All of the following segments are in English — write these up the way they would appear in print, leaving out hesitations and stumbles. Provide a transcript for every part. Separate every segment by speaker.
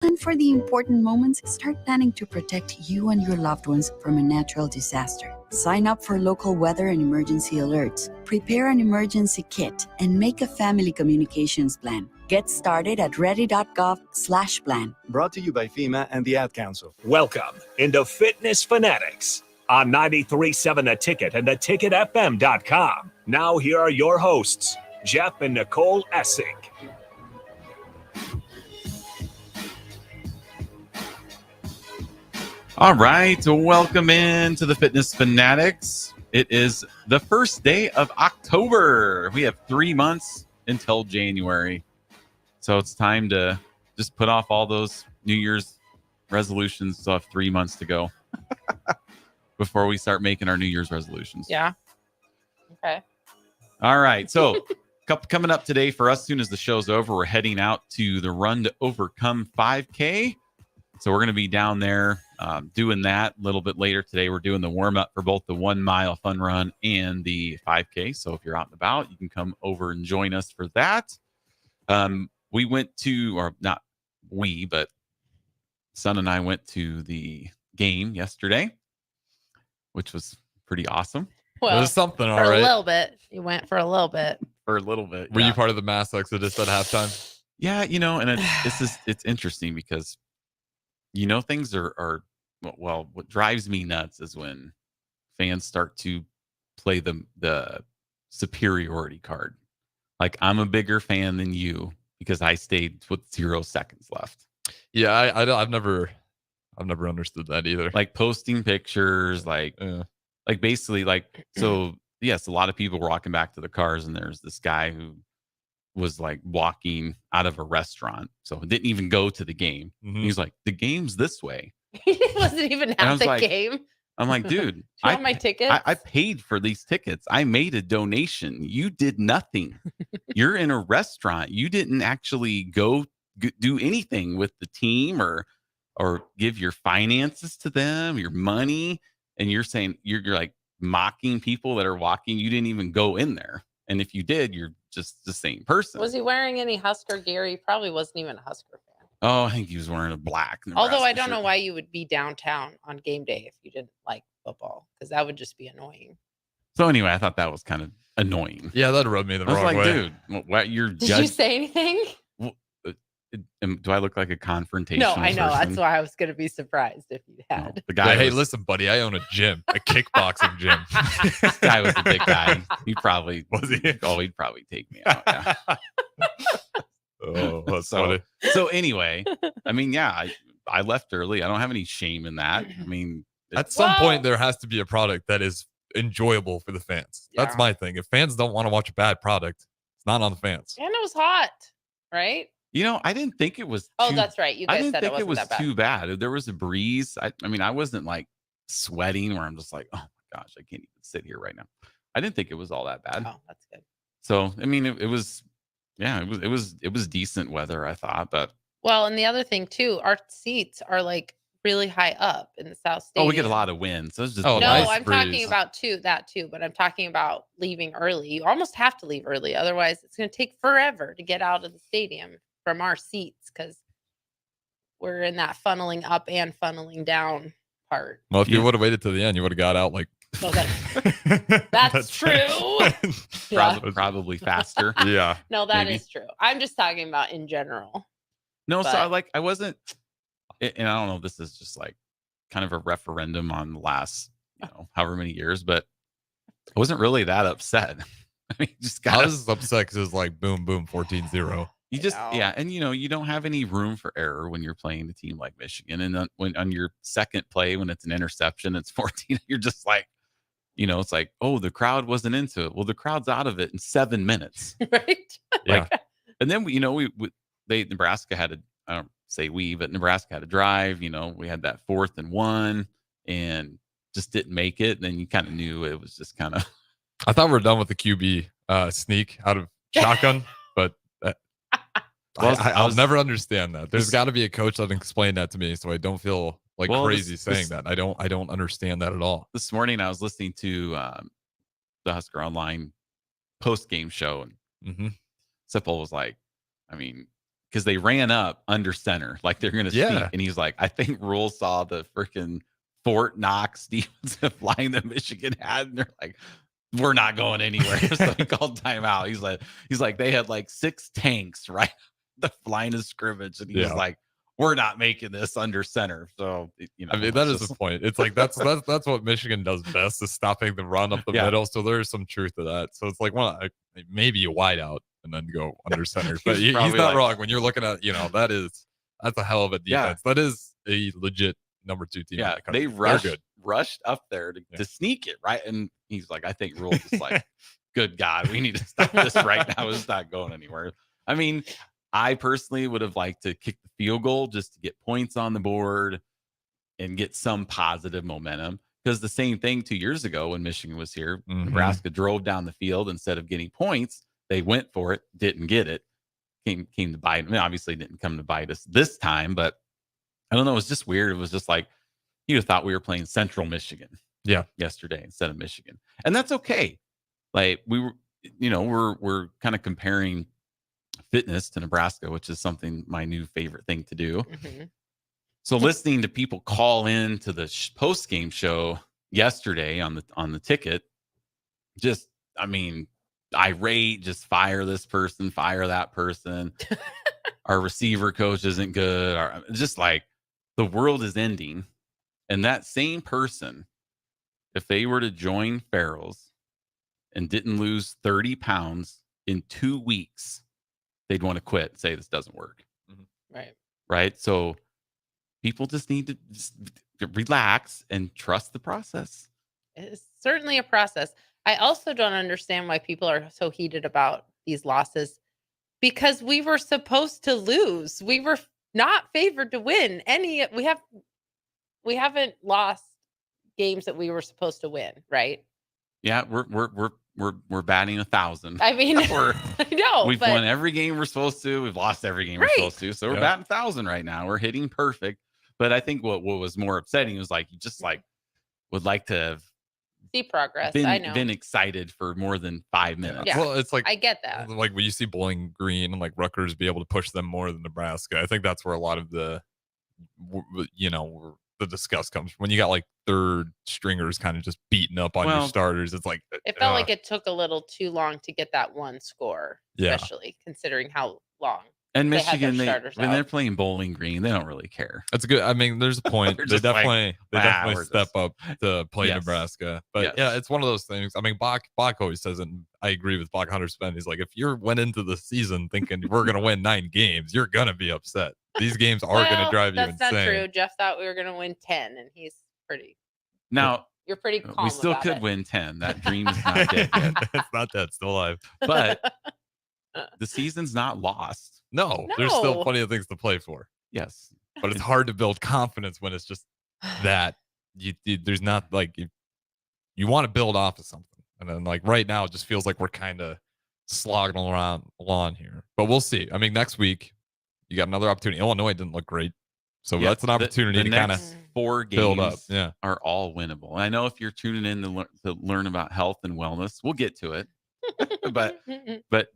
Speaker 1: plan for the important moments, start planning to protect you and your loved ones from a natural disaster. Sign up for local weather and emergency alerts. Prepare an emergency kit and make a family communications plan. Get started at ready.gov/plan.
Speaker 2: Brought to you by FEMA and the Ad Council.
Speaker 3: Welcome into Fitness Fanatics on 93.7 The Ticket and theticketfm.com. Now here are your hosts, Jeff and Nicole Essig.
Speaker 4: All right, welcome in to the Fitness Fanatics. It is the first day of October. We have 3 months until January. So it's time to just put off all those New Year's resolutions. Still have 3 months to go before we start making our New Year's resolutions.
Speaker 5: Yeah. Okay.
Speaker 4: All right, so coming up today for us, soon as the show's over, we're heading out to the Run to Overcome 5K. So we're going to be down there doing that a little bit later today. We're doing the warm-up for both the 1 mile fun run and the 5K. So if you're out and about, you can come over and join us for that. We went to, or not we, but son and I went to the game yesterday, which was pretty awesome.
Speaker 5: Well,
Speaker 6: there's something, all
Speaker 5: for
Speaker 6: right.
Speaker 5: a little bit. You went for a little bit.
Speaker 4: For a little bit.
Speaker 6: Were you part of the mass exodus at halftime?
Speaker 4: Yeah, and it's interesting because things are well, what drives me nuts is when fans start to play the superiority card. Like, I'm a bigger fan than you because I stayed with 0 seconds left.
Speaker 6: Yeah, I've never understood that either.
Speaker 4: Like posting pictures, like basically, like, so yes, a lot of people were walking back to the cars, and there's this guy who was like walking out of a restaurant, so didn't even go to the game.
Speaker 6: Mm-hmm.
Speaker 4: He's like, the game's this way.
Speaker 5: He wasn't even at the game.
Speaker 4: I'm like, dude,
Speaker 5: I want my tickets.
Speaker 4: I paid for these tickets. I made a donation. You did nothing. You're in a restaurant. You didn't actually go do anything with the team or give your finances to them, your money, and you're saying you're like mocking people that are walking. You didn't even go in there, and if you did, you're just the same person.
Speaker 5: Was he wearing any Husker gear? He probably wasn't even a Husker fan.
Speaker 4: Oh, I think he was wearing a black Nebraska
Speaker 5: Although I don't know
Speaker 4: shirt.
Speaker 5: why you would be downtown on game day if you didn't like football, because that would just be annoying.
Speaker 4: So anyway, I thought that was kind of annoying.
Speaker 6: Yeah, that rubbed me the wrong way.
Speaker 4: I was like, dude, what you're
Speaker 5: Did you say anything?
Speaker 4: Do I look like a confrontational
Speaker 5: No, I know.
Speaker 4: person?
Speaker 5: That's why I was going to I mean, yeah, I left early. I don't have any shame in that. I mean,
Speaker 6: at some point, there has to be a product that is enjoyable for the fans.
Speaker 5: Yeah.
Speaker 6: That's my thing. If fans don't want to watch a bad product, it's not on the fans.
Speaker 5: And it was hot, right?
Speaker 4: I didn't think it was.
Speaker 5: Oh, that's right. You guys said it wasn't that bad.
Speaker 4: Too bad. There was a breeze. I mean, I wasn't like sweating where I'm just like, oh my gosh, I can't even sit here right now. I didn't think it was all that bad.
Speaker 5: Oh, that's good.
Speaker 4: So, I mean, it was decent weather, I thought, but.
Speaker 5: Well, and the other thing too, our seats are like really high up in the South Stadium.
Speaker 4: Oh, we get a lot of wind. So it's just
Speaker 5: no,
Speaker 6: nice
Speaker 5: I'm
Speaker 6: breeze.
Speaker 5: talking about that too, but I'm talking about leaving early. You almost have to leave early. Otherwise, it's going to take forever to get out of the stadium from our seats because we're in that funneling up and funneling down part.
Speaker 6: Well, if you would have waited till the end, you would have got out like.
Speaker 5: So that's true.
Speaker 4: Probably faster.
Speaker 6: Yeah.
Speaker 5: No, that is true. I'm just talking about in general.
Speaker 4: No, so I wasn't, and I don't know if this is just like kind of a referendum on the last, however many years, but I wasn't really that upset. I mean,
Speaker 6: I was upset because it was like boom, boom, 14-0.
Speaker 4: You just, yeah. And, you don't have any room for error when you're playing a team like Michigan. And then when on your second play, when it's an interception, it's 14, you're just like, it's like, oh, the crowd wasn't into it. Well, the crowd's out of it in 7 minutes.
Speaker 5: Right.
Speaker 6: Yeah.
Speaker 4: And then, Nebraska had to, I don't say we, but Nebraska had to drive, we had that 4th and 1 and just didn't make it. And then you kind of knew it was just kind of.
Speaker 6: I thought we were done with the QB sneak out of shotgun, but I'll never understand that. There's got to be a coach that can explain that to me so I don't feel like crazy saying that. I don't understand that at all.
Speaker 4: This morning I was listening to the Husker Online post-game show, and Sipple was like, I mean, because they ran up under center, like they're going to
Speaker 6: Yeah.
Speaker 4: sneak. And he's like, I think Rule saw the freaking Fort Knox defensive line that Michigan had. And they're like, we're not going anywhere. So he called timeout. He's like, they had like 6 tanks, right? The line of scrimmage. And he was like, we're not making this under center. So, you know,
Speaker 6: I mean, that is the point. It's like that's what Michigan does best, is stopping the run up the middle. So there's some truth to that. So it's like, well, maybe a wide out and then go under center. But he's not wrong when you're looking at, that's a hell of a defense. That is a legit number 2 team.
Speaker 4: Yeah, they rushed up there to sneak it, right? And he's like, I think Rule is like, good God, we need to stop this right now. It's not going anywhere. I mean, I personally would have liked to kick the field goal just to get points on the board and get some positive momentum. Because the same thing 2 years ago when Michigan was here, Nebraska drove down the field instead of getting points. They went for it, didn't get it. Came to bite. I mean, obviously didn't come to bite us this time, but I don't know. It was just weird. It was just like you'd have thought we were playing Central Michigan, yesterday instead of Michigan, and that's okay. Like we were, we're kind of comparing fitness to Nebraska, which is something my new favorite thing to do. So listening to people call in to the post game show yesterday on the ticket, just irate, just fire this person, fire that person. Our receiver coach isn't good. Just like the world is ending. And that same person, if they were to join Farrell's and didn't lose 30 pounds in 2 weeks, they'd want to quit and say this doesn't work. Right. So people just need to just relax and trust the process.
Speaker 5: It's certainly a process. I also don't understand why people are so heated about these losses, because we were supposed to lose. We were not favored to win any. We haven't lost games that we were supposed to win, right?
Speaker 4: Yeah, we're batting 1,000.
Speaker 5: I mean, I know
Speaker 4: we've won every game we're supposed to. We've lost every game we're supposed to. So we're batting 1,000 right now. We're hitting perfect. But I think what was more upsetting was like you just like would like to have
Speaker 5: see progress.
Speaker 4: Been excited for more than 5 minutes.
Speaker 5: Yeah.
Speaker 6: Well, it's like
Speaker 5: I get that.
Speaker 6: Like when you see Bowling Green and like Rutgers be able to push them more than Nebraska, I think that's where a lot of the disgust comes from. When you got like third stringers kind of just beating up on your starters, it's like
Speaker 5: it felt like it took a little too long to get that one score, especially considering how long.
Speaker 4: And Michigan, when they're playing Bowling Green, they don't really care.
Speaker 6: That's good. I mean, there's a point. they definitely step up to play Nebraska. But it's one of those things. I mean, Bach always says it, and I agree with Bach Hunter Spence. He's like, if you went into the season thinking we're going to win 9 games, you're going to be upset. These games are going to drive you insane.
Speaker 5: That's not true. Jeff thought we were going to win 10, and he's pretty.
Speaker 4: Now,
Speaker 5: you're pretty calm.
Speaker 4: We still could win 10. That dream is not dead yet.
Speaker 6: It's not dead. Still alive.
Speaker 4: But the season's not lost.
Speaker 6: No, there's still plenty of things to play for.
Speaker 4: Yes.
Speaker 6: But it's hard to build confidence when it's just that there's not like you want to build off of something. And then like right now, it just feels like we're kind of slogging along here. But we'll see. I mean, next week, you got another opportunity. Illinois didn't look great. So that's an opportunity to kind of
Speaker 4: 4 games
Speaker 6: build up. Yeah.
Speaker 4: Are all winnable. And I know if you're tuning in to learn about health and wellness, we'll get to it. but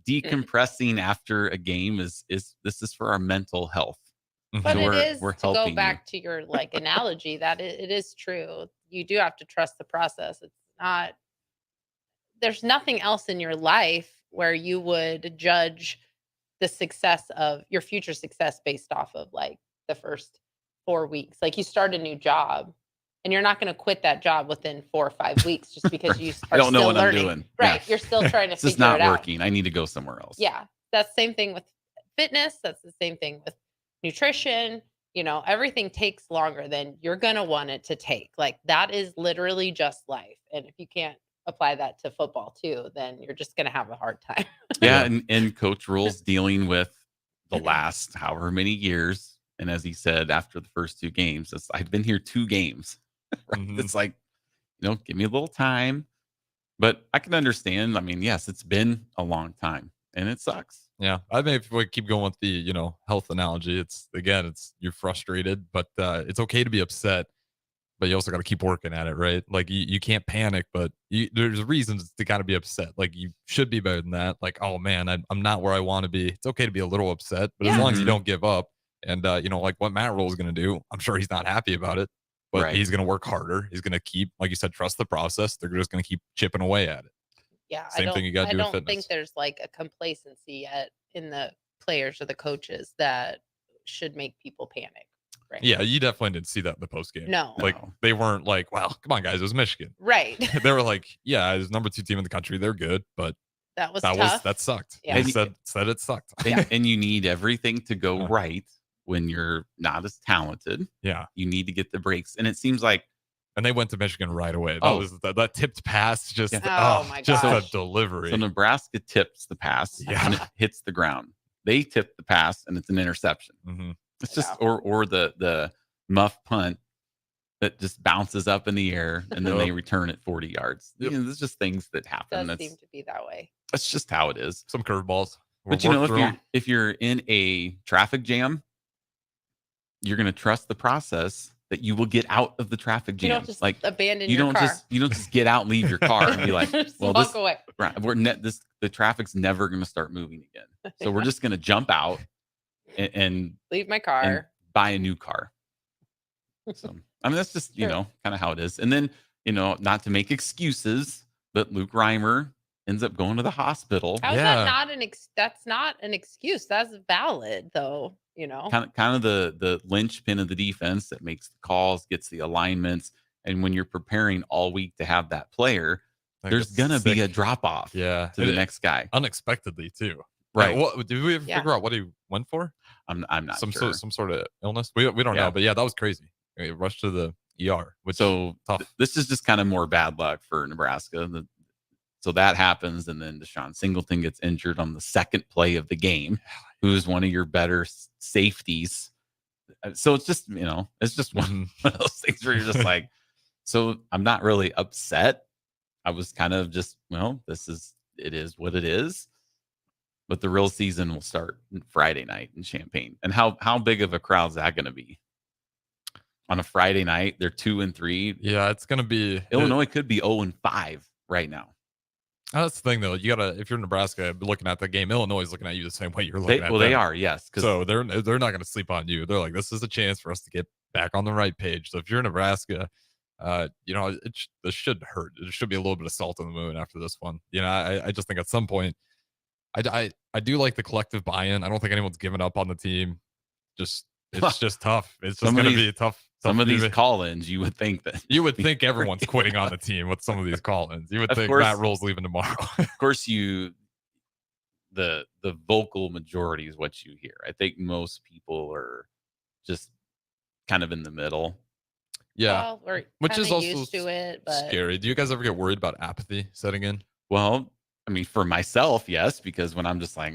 Speaker 4: decompressing after a game is for our mental health.
Speaker 5: But so it is to go back to your like analogy that it is true. You do have to trust the process. It's not. There's nothing else in your life where you would judge the success of your future success based off of like the first 4 weeks. Like you start a new job. And you're not going to quit that job within 4 or 5 weeks just because you are
Speaker 4: don't know
Speaker 5: still
Speaker 4: what
Speaker 5: learning.
Speaker 4: I'm doing.
Speaker 5: Right. You're still trying to figure it out.
Speaker 4: It's not working. I need to go somewhere else.
Speaker 5: Yeah. That's the same thing with fitness. That's the same thing with nutrition. Everything takes longer than you're going to want it to take. Like that is literally just life. And if you can't apply that to football too, then you're just going to have a hard time.
Speaker 4: Yeah. And Coach Rule's dealing with the last however many years. And as he said, after the first 2 games, I've been here 2 games. Right? It's like, give me a little time, but I can understand. I mean, yes, it's been a long time and it sucks.
Speaker 6: Yeah. I mean, if we keep going with the, health analogy, it's you're frustrated, but it's okay to be upset. but you also got to keep working at it, right? Like you can't panic, but there's reasons to kind of be upset. Like you should be better than that. Like, oh man, I'm not where I want to be. It's okay to be a little upset, but as
Speaker 5: Yeah.
Speaker 6: long as you
Speaker 4: Mhm.
Speaker 6: don't give up, and like what Matt Rule is going to do, I'm sure he's not happy about it, but
Speaker 4: Right.
Speaker 6: he's going to work harder. He's going to keep, like you said, trust the process. They're just going to keep chipping away at it.
Speaker 5: Yeah,
Speaker 6: Same thing you got to
Speaker 5: I
Speaker 6: do with
Speaker 5: don't think
Speaker 6: fitness.
Speaker 5: there's like a complacency yet in the players or the coaches that should make people panic. Right.
Speaker 6: Yeah, you definitely didn't see that in the post game.
Speaker 5: No.
Speaker 6: Like
Speaker 4: No.
Speaker 6: they weren't like, well, come on, guys, it was Michigan.
Speaker 5: Right.
Speaker 6: They were like, yeah, it was number 2 team in the country. They're good, but
Speaker 5: That was tough.
Speaker 6: that sucked.
Speaker 5: Yeah.
Speaker 6: They said it sucked.
Speaker 4: And you need everything to go
Speaker 6: Yeah.
Speaker 4: right when you're not as talented.
Speaker 6: Yeah.
Speaker 4: You need to get the breaks. And it seems like
Speaker 6: And they went to Michigan right away. That
Speaker 4: Oh.
Speaker 6: was that tipped pass, just
Speaker 4: Yeah.
Speaker 5: Oh my
Speaker 6: just
Speaker 5: gosh.
Speaker 6: a delivery.
Speaker 4: so Nebraska tips the pass
Speaker 6: Yeah.
Speaker 4: and it hits the ground. They tip the pass and it's an interception.
Speaker 6: hmm
Speaker 4: It's just or the muff punt that just bounces up in the air and then they return it 40 yards.
Speaker 6: Yep.
Speaker 4: You know, there's just things that happen.
Speaker 5: Does seem to be that way.
Speaker 4: That's just how it is.
Speaker 6: Some curveballs.
Speaker 4: But you know, if you're in a traffic jam, you're going to trust the process that you will get out of the traffic jam.
Speaker 5: You don't just
Speaker 4: like
Speaker 5: abandon
Speaker 4: you
Speaker 5: your
Speaker 4: don't
Speaker 5: car.
Speaker 4: just get out and leave your car and be like,
Speaker 5: Just
Speaker 4: well,
Speaker 5: walk
Speaker 4: this
Speaker 5: away.
Speaker 4: right, the traffic's never going to start moving again. So we're just going to jump out and
Speaker 5: Leave my car.
Speaker 4: and buy a new car. So I mean, that's just
Speaker 5: Sure.
Speaker 4: kind of how it is. And then not to make excuses, but Luke Reimer ends up going to the hospital.
Speaker 5: How is
Speaker 6: Yeah.
Speaker 5: that not that's not an excuse. That's valid though,
Speaker 4: Kind of the linchpin of the defense that makes the calls, gets the alignments, and when you're preparing all week to have that player, there's gonna be a drop off
Speaker 6: yeah
Speaker 4: to the next guy.
Speaker 6: unexpectedly too.
Speaker 4: Right.
Speaker 6: What did we ever
Speaker 5: Yeah.
Speaker 6: figure out what he went for?
Speaker 4: I'm not
Speaker 6: Some
Speaker 4: sure.
Speaker 6: some sort of illness. We don't
Speaker 4: Yeah.
Speaker 6: know, but yeah, that was crazy. He rushed to the ER, which
Speaker 4: So
Speaker 6: tough.
Speaker 4: this is just kind of more bad luck for Nebraska. So that happens, and then Deshaun Singleton gets injured on the second play of the game, who's one of your better safeties. So it's just it's just one of those things where you're just like, so I'm not really upset. I was kind of just, it is what it is. But the real season will start Friday night in Champaign. And how big of a crowd is that going to be? On a Friday night, they're 2-3.
Speaker 6: Yeah, it's gonna be
Speaker 4: Illinois could be 0-5 right now.
Speaker 6: That's the thing, though. You gotta, if you're Nebraska, looking at the game, Illinois is looking at you the same way you're looking at them.
Speaker 4: They are, yes.
Speaker 6: So they're not gonna sleep on you. They're like, this is a chance for us to get back on the right page. So if you're Nebraska, this should hurt. There should be a little bit of salt in the moon after this one. I just think at some point, I do like the collective buy-in. I don't think anyone's given up on the team. It's just tough. It's just gonna be a tough.
Speaker 4: Some of these
Speaker 6: year.
Speaker 4: call-ins, you would think that
Speaker 6: You would think everyone's quitting on the team with some of these call-ins. You would
Speaker 4: Of
Speaker 6: think
Speaker 4: course.
Speaker 6: Matt Rule's leaving tomorrow.
Speaker 4: of course the vocal majority is what you hear. I think most people are just kind of in the middle.
Speaker 6: Yeah,
Speaker 5: Well, we're
Speaker 6: which is
Speaker 5: kinda
Speaker 6: also
Speaker 5: used to it, but
Speaker 6: scary. Do you guys ever get worried about apathy setting in?
Speaker 4: Well, I mean, for myself, yes, because when I'm just like,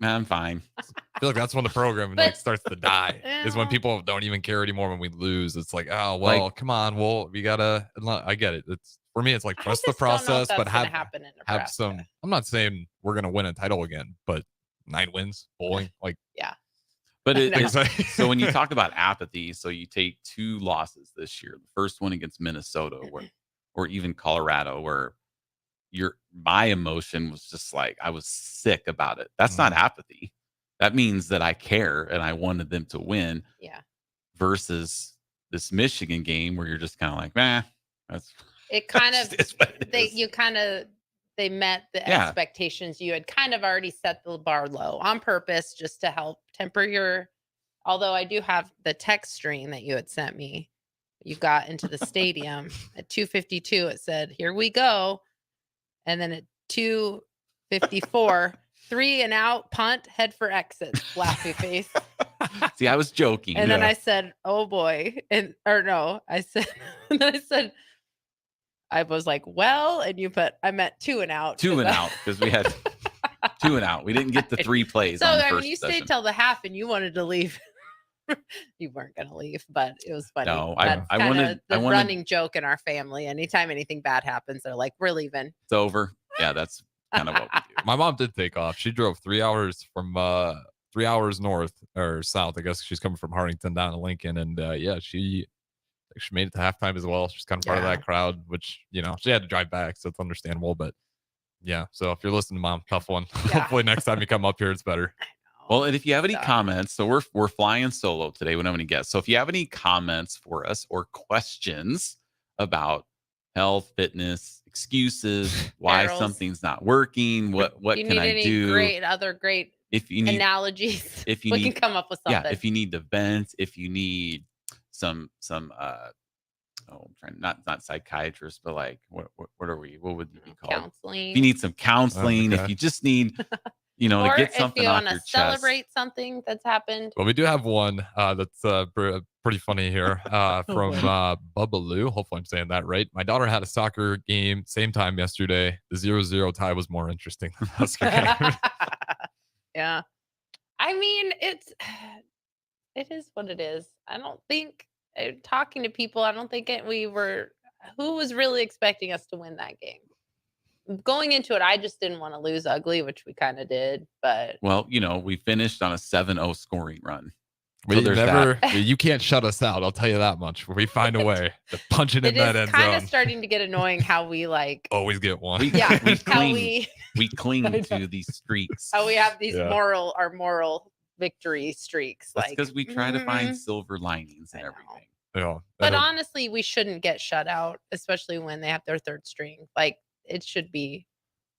Speaker 4: I'm fine.
Speaker 6: I feel like that's when the program
Speaker 5: But-
Speaker 6: starts to die. Is when
Speaker 5: Yeah.
Speaker 6: people don't even care anymore when we lose. It's like, oh well, come on. Well, we gotta. I get it. It's for me. It's like
Speaker 5: I
Speaker 6: trust the
Speaker 5: just don't know if
Speaker 6: process,
Speaker 5: that's
Speaker 6: but
Speaker 5: gonna
Speaker 6: have
Speaker 5: happen in
Speaker 6: have
Speaker 5: Nebraska.
Speaker 6: some. I'm not saying we're gonna win a title again, but 9 wins bowling, like
Speaker 4: But
Speaker 5: I
Speaker 4: it,
Speaker 5: know.
Speaker 6: exactly.
Speaker 4: so when you talk about apathy, so you take 2 losses this year. The first one against Minnesota, or even Colorado, where my emotion was just like I was sick about it. That's not apathy. That means that I care and I wanted them to win.
Speaker 5: Yeah.
Speaker 4: Versus this Michigan game where you're just kind of like, that's
Speaker 5: It kind of
Speaker 4: it's what it is.
Speaker 5: they met the
Speaker 4: Yeah.
Speaker 5: expectations. You had kind of already set the bar low on purpose just to help temper your. Although I do have the text string that you had sent me. You got into the stadium at 2:52. It said, "Here we go," and then at 2:54, 3 and out, punt, head for exit, laughy face.
Speaker 4: See, I was joking.
Speaker 5: And then I said, "Oh boy," and I said, and then I said, I was like, "Well," and you put, I meant 2 and out.
Speaker 4: 2 and out because we had 2 and out. We didn't get the 3 plays.
Speaker 5: So
Speaker 4: on the
Speaker 5: I mean,
Speaker 4: first
Speaker 5: you
Speaker 4: possession.
Speaker 5: stayed till the half, and you wanted to leave. You weren't going to leave, but it was funny.
Speaker 4: No,
Speaker 5: That's
Speaker 4: I
Speaker 5: kinda
Speaker 4: wanted-
Speaker 5: the
Speaker 4: I wanted-
Speaker 5: running joke in our family. Anytime anything bad happens, they're like, "We're leaving."
Speaker 4: It's over. Yeah, that's kind of what we do.
Speaker 6: My mom did take off. She drove 3 hours from 3 hours north or south. I guess she's coming from Hartington down to Lincoln, and she She made it to halftime as well. She's kind of part of that crowd, which, she had to drive back, so it's understandable. But yeah, so if you're listening, Mom, tough one. Hopefully next time you come up here, it's better.
Speaker 4: Well, and if you have any comments, so we're flying solo today. We don't have any guests. So if you have any comments for us or questions about health, fitness, excuses, why something's not working, what can I do?
Speaker 5: Great
Speaker 4: if you need
Speaker 5: analogies,
Speaker 4: if you
Speaker 5: we
Speaker 4: need,
Speaker 5: can come up with something.
Speaker 4: Yeah, if you need to vent, if you need some I'm trying not psychiatrist, but like what are we? What would you be called?
Speaker 5: Counseling.
Speaker 4: If you need some counseling, if you just need to get something off your chest.
Speaker 5: Celebrate something that's happened.
Speaker 6: Well, we do have one that's pretty funny here from Bubba Lou. Hopefully I'm saying that right. My daughter had a soccer game same time yesterday. The 0-0 tie was more interesting than the Husker game.
Speaker 5: Yeah. I mean, it is what it is. I don't think, talking to people, I don't think who was really expecting us to win that game? Going into it, I just didn't want to lose ugly, which we kind of did. But
Speaker 4: well, we finished on a 7-0 scoring run.
Speaker 6: You can't shut us out. I'll tell you that much. We find a way to punch it in that end zone.
Speaker 5: It's kind of starting to get annoying how we
Speaker 6: always get one.
Speaker 4: We cling to these streaks.
Speaker 5: How we have these moral victory streaks.
Speaker 4: That's because we try to find silver linings and everything.
Speaker 6: Yeah,
Speaker 5: but honestly, we shouldn't get shut out, especially when they have their third string. Like, it should be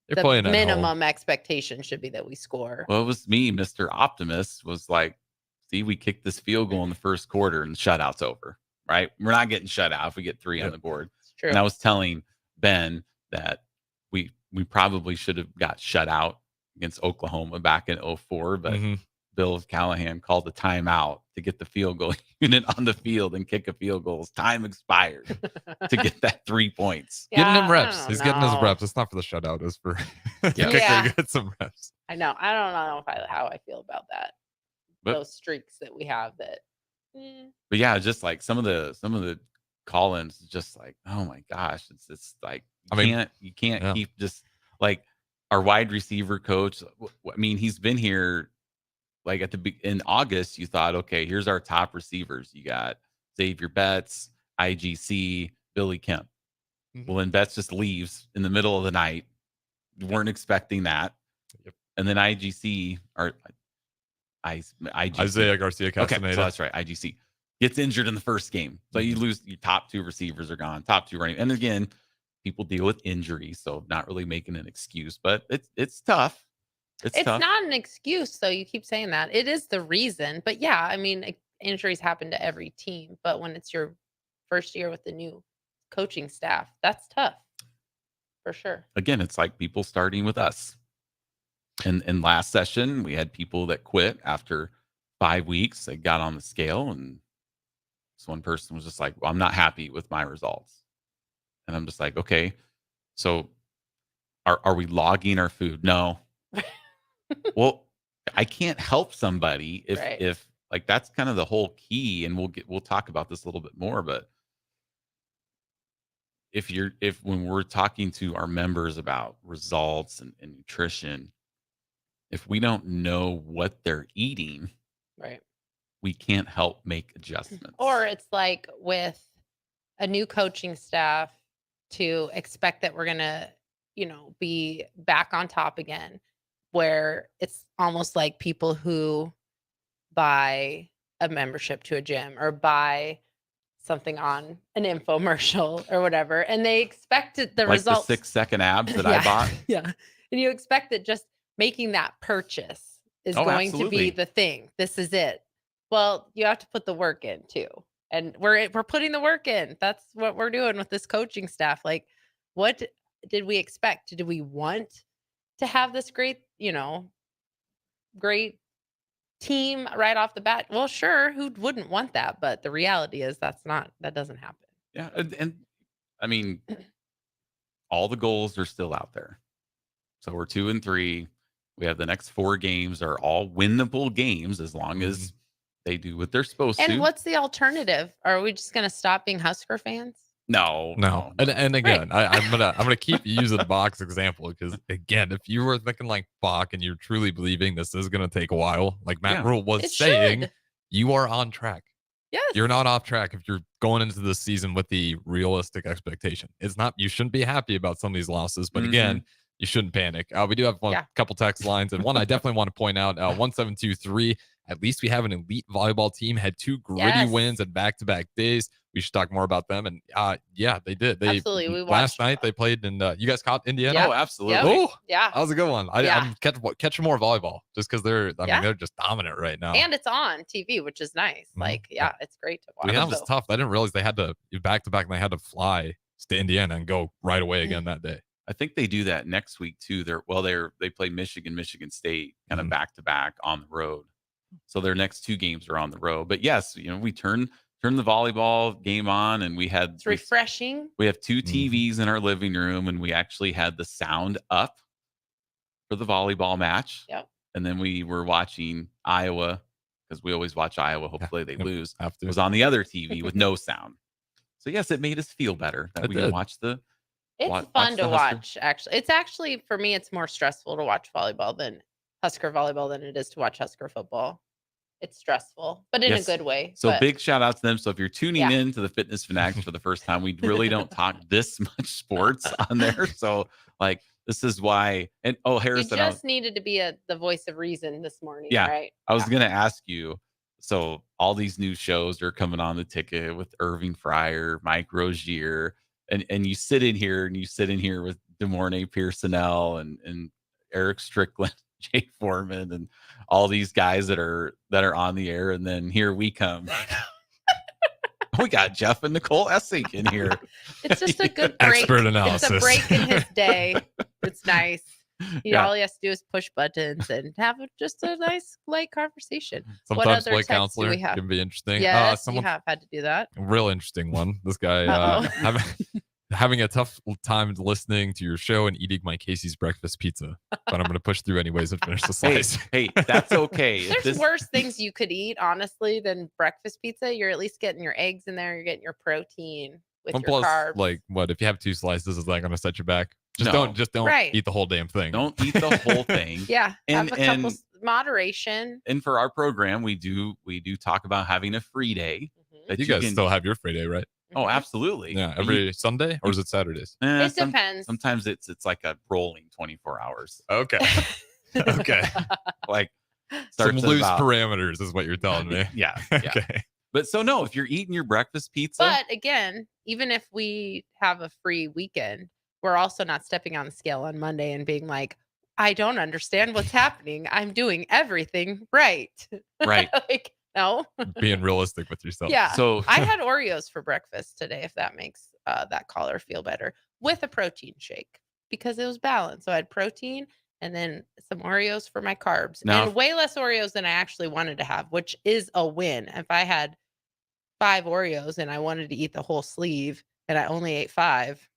Speaker 5: the minimum expectation should be that we score.
Speaker 4: Well, it was me, Mr. Optimist, was like, see, we kicked this field goal in the first quarter and shutout's over, right? We're not getting shut out if we get 3 on the board.
Speaker 5: It's true.
Speaker 4: And I was telling Ben that we probably should have got shut out against Oklahoma back in 2004, but Bill Callahan called the timeout to get the field goal unit on the field and kick a field goal. His time expired to get that 3 points.
Speaker 6: Getting him reps. He's getting his reps. It's not for the shutout. It's for get some reps.
Speaker 5: I know. I don't know how I feel about that. But those streaks that we have that.
Speaker 4: But yeah, just like some of the call-ins, just like, oh my gosh, it's like you can't keep just like our wide receiver coach. I mean, he's been here. Like in August, you thought, okay, here's our top receivers. You got Xavier Betts, IGC, Billy Kemp. Well, then Betts just leaves in the middle of the night. You weren't expecting that. Yep. And then IGC
Speaker 6: Isaiah Garcia Castaneda.
Speaker 4: Okay, so that's right. IGC gets injured in the first game. So you lose your top 2 receivers are gone, top 2 running. And again, people deal with injuries, so not really making an excuse, but it's tough. It's tough.
Speaker 5: Not an excuse, though. You keep saying that. It is the reason. But yeah, I mean, injuries happen to every team. But when it's your first year with the new coaching staff, that's tough. For sure.
Speaker 4: Again, it's like people starting with us. And in last session, we had people that quit after 5 weeks. They got on the scale, and this one person was just like, well, I'm not happy with my results. And I'm just like, okay, so are we logging our food? No. Well, I can't help somebody if like that's kind of the whole key, and we'll talk about this a little bit more, but if when we're talking to our members about results and nutrition, if we don't know what they're eating,
Speaker 5: right,
Speaker 4: we can't help make adjustments.
Speaker 5: Or it's like with a new coaching staff to expect that we're gonna, be back on top again, where it's almost like people who buy a membership to a gym or buy something on an infomercial or whatever, and they expect the
Speaker 4: like
Speaker 5: results.
Speaker 4: The 6-second abs that I bought.
Speaker 5: Yeah. And you expect that just making that purchase is going to be the thing. This is it. Well, you have to put the work in too. And we're putting the work in. That's what we're doing with this coaching staff. Like, what did we expect? Did we want to have this great team right off the bat? Well, sure, who wouldn't want that? But the reality is that doesn't happen.
Speaker 4: Yeah, and I mean, all the goals are still out there. So we're 2-3. We have the next 4 games are all winnable games as long as they do what they're supposed to.
Speaker 5: And what's the alternative? Are we just going to stop being Husker fans?
Speaker 4: No.
Speaker 6: And again, right. I'm gonna keep using Bach's example, because again, if you were thinking like Bach and you're truly believing this is gonna take a while, like Matt Rule was saying, you are on track.
Speaker 5: Yes.
Speaker 6: You're not off track if you're going into the season with the realistic expectation. It's not, you shouldn't be happy about some of these losses, but again, you shouldn't panic. We do have a couple text lines, and one I definitely want to point out, 1723. At least we have an elite volleyball team, had 2 gritty wins at back-to-back days. We should talk more about them. And yeah, they did.
Speaker 5: Absolutely. We
Speaker 6: last night they played in. You guys caught Indiana?
Speaker 4: Oh, absolutely.
Speaker 6: Oh,
Speaker 5: yeah,
Speaker 6: that was a good one. I'm catching more volleyball just because they're. I mean, they're just dominant right now.
Speaker 5: And it's on TV, which is nice. Like, it's great to watch.
Speaker 6: That was tough. I didn't realize they had to back-to-back, and they had to fly to Indiana and go right away again that day.
Speaker 4: I think they do that next week too. They play Michigan State kind of back to back on the road. So their next 2 games are on the road. But yes, we turn the volleyball game on, and it's
Speaker 5: refreshing.
Speaker 4: We have 2 TVs in our living room, and we actually had the sound up for the volleyball match.
Speaker 5: Yep.
Speaker 4: And then we were watching Iowa, because we always watch Iowa. Hopefully they lose.
Speaker 6: It
Speaker 4: was on the other TV with no sound. So yes, it made us feel better that we could watch the.
Speaker 5: It's fun to watch, actually. It's actually, for me, it's more stressful to watch volleyball than Husker volleyball than it is to watch Husker football. It's stressful, but in a good way.
Speaker 4: So big shout out to them. So if you're tuning in to the Fitness Fanatics for the first time, we really don't talk this much sports on there. So this is why. And Harrison,
Speaker 5: you just needed to be the voice of reason this morning.
Speaker 4: Yeah,
Speaker 5: right?
Speaker 4: I was going to ask you. So all these new shows are coming on the ticket with Irving Fryer, Mike Rozier. And you sit in here with DeMornay Pearsonell and Eric Strickland, Jake Foreman, and all these guys that are on the air. And then here we come. We got Jeff and Nicole Essig in here.
Speaker 5: It's just a good break.
Speaker 6: Expert analysis.
Speaker 5: It's a break in his day. It's nice. All he has to do is push buttons and have just a nice, light conversation.
Speaker 6: Sometimes play counselor can be interesting.
Speaker 5: Yes, you have had to do that.
Speaker 6: Real interesting one. This guy having a tough time listening to your show and eating my Casey's breakfast pizza, but I'm going to push through anyways and finish the slice.
Speaker 4: Hey, that's okay.
Speaker 5: There's worse things you could eat, honestly, than breakfast pizza. You're at least getting your eggs in there. You're getting your protein with your carbs.
Speaker 6: Like, what if you have 2 slices? Is that going to set you back? Don't eat the whole damn thing.
Speaker 4: Don't eat the whole thing.
Speaker 5: Yeah, have a couple moderation.
Speaker 4: And for our program, we do talk about having a free day.
Speaker 6: That you guys still have your free day, right?
Speaker 4: Oh, absolutely.
Speaker 6: Yeah, every Sunday, or is it Saturdays?
Speaker 5: It depends.
Speaker 4: Sometimes it's like a rolling 24 hours.
Speaker 6: Okay. Okay.
Speaker 4: Like
Speaker 6: some loose parameters is what you're telling me.
Speaker 4: Yeah.
Speaker 6: Okay.
Speaker 4: But so no, if you're eating your breakfast pizza.
Speaker 5: But again, even if we have a free weekend, we're also not stepping on the scale on Monday and being like, I don't understand what's happening. I'm doing everything right.
Speaker 4: Right.
Speaker 5: No.
Speaker 6: Being realistic with yourself.
Speaker 5: Yeah.
Speaker 4: So
Speaker 5: I had Oreos for breakfast today, if that makes that caller feel better, with a protein shake because it was balanced. So I had protein and then some Oreos for my carbs, and way less Oreos than I actually wanted to have, which is a win. If I had 5 Oreos and I wanted to eat the whole sleeve and I only ate 5,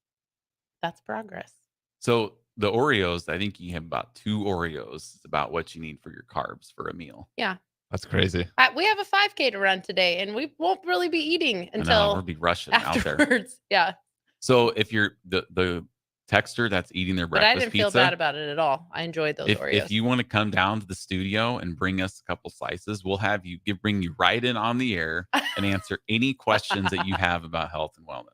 Speaker 5: that's progress.
Speaker 4: So the Oreos, I think you have about 2 Oreos. It's about what you need for your carbs for a meal.
Speaker 5: Yeah.
Speaker 6: That's crazy.
Speaker 5: We have a 5K to run today, and we won't really be eating until
Speaker 4: we'll be rushing
Speaker 5: afterwards.
Speaker 4: out there.
Speaker 5: Yeah.
Speaker 4: So if you're the texter that's eating their breakfast pizza,
Speaker 5: but I didn't feel bad about it at all. I enjoyed those Oreos.
Speaker 4: If you want to come down to the studio and bring us a couple slices, we'll have you bring you right in on the air and answer any questions that you have about health and wellness.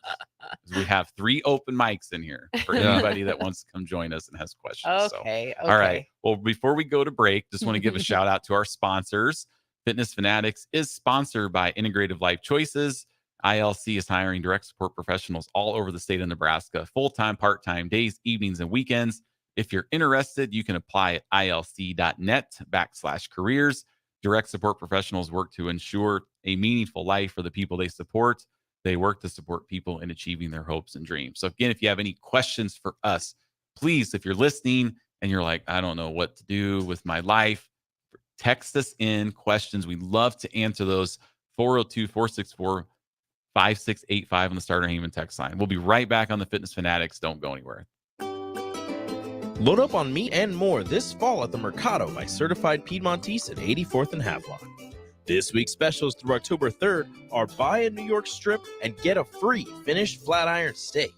Speaker 4: We have 3 open mics in here for anybody that wants to come join us and has questions.
Speaker 5: Okay.
Speaker 4: All right. Well, before we go to break, just want to give a shout out to our sponsors. Fitness Fanatics is sponsored by Integrative Life Choices. ILC is hiring direct support professionals all over the state of Nebraska, full-time, part-time, days, evenings, and weekends. If you're interested, you can apply at ilc.net/careers. Direct support professionals work to ensure a meaningful life for the people they support. They work to support people in achieving their hopes and dreams. So again, if you have any questions for us, please, if you're listening and you're like, I don't know what to do with my life, text us in questions. We'd love to answer those. 402-464-5685 on the Starter Heyman text line. We'll be right back on the Fitness Fanatics. Don't go anywhere.
Speaker 7: Load up on meat and more this fall at the Mercado by Certified Piedmontese at 84th and Havelock. This week's specials through October 3rd are buy a New York strip and get a free finished flat iron steak.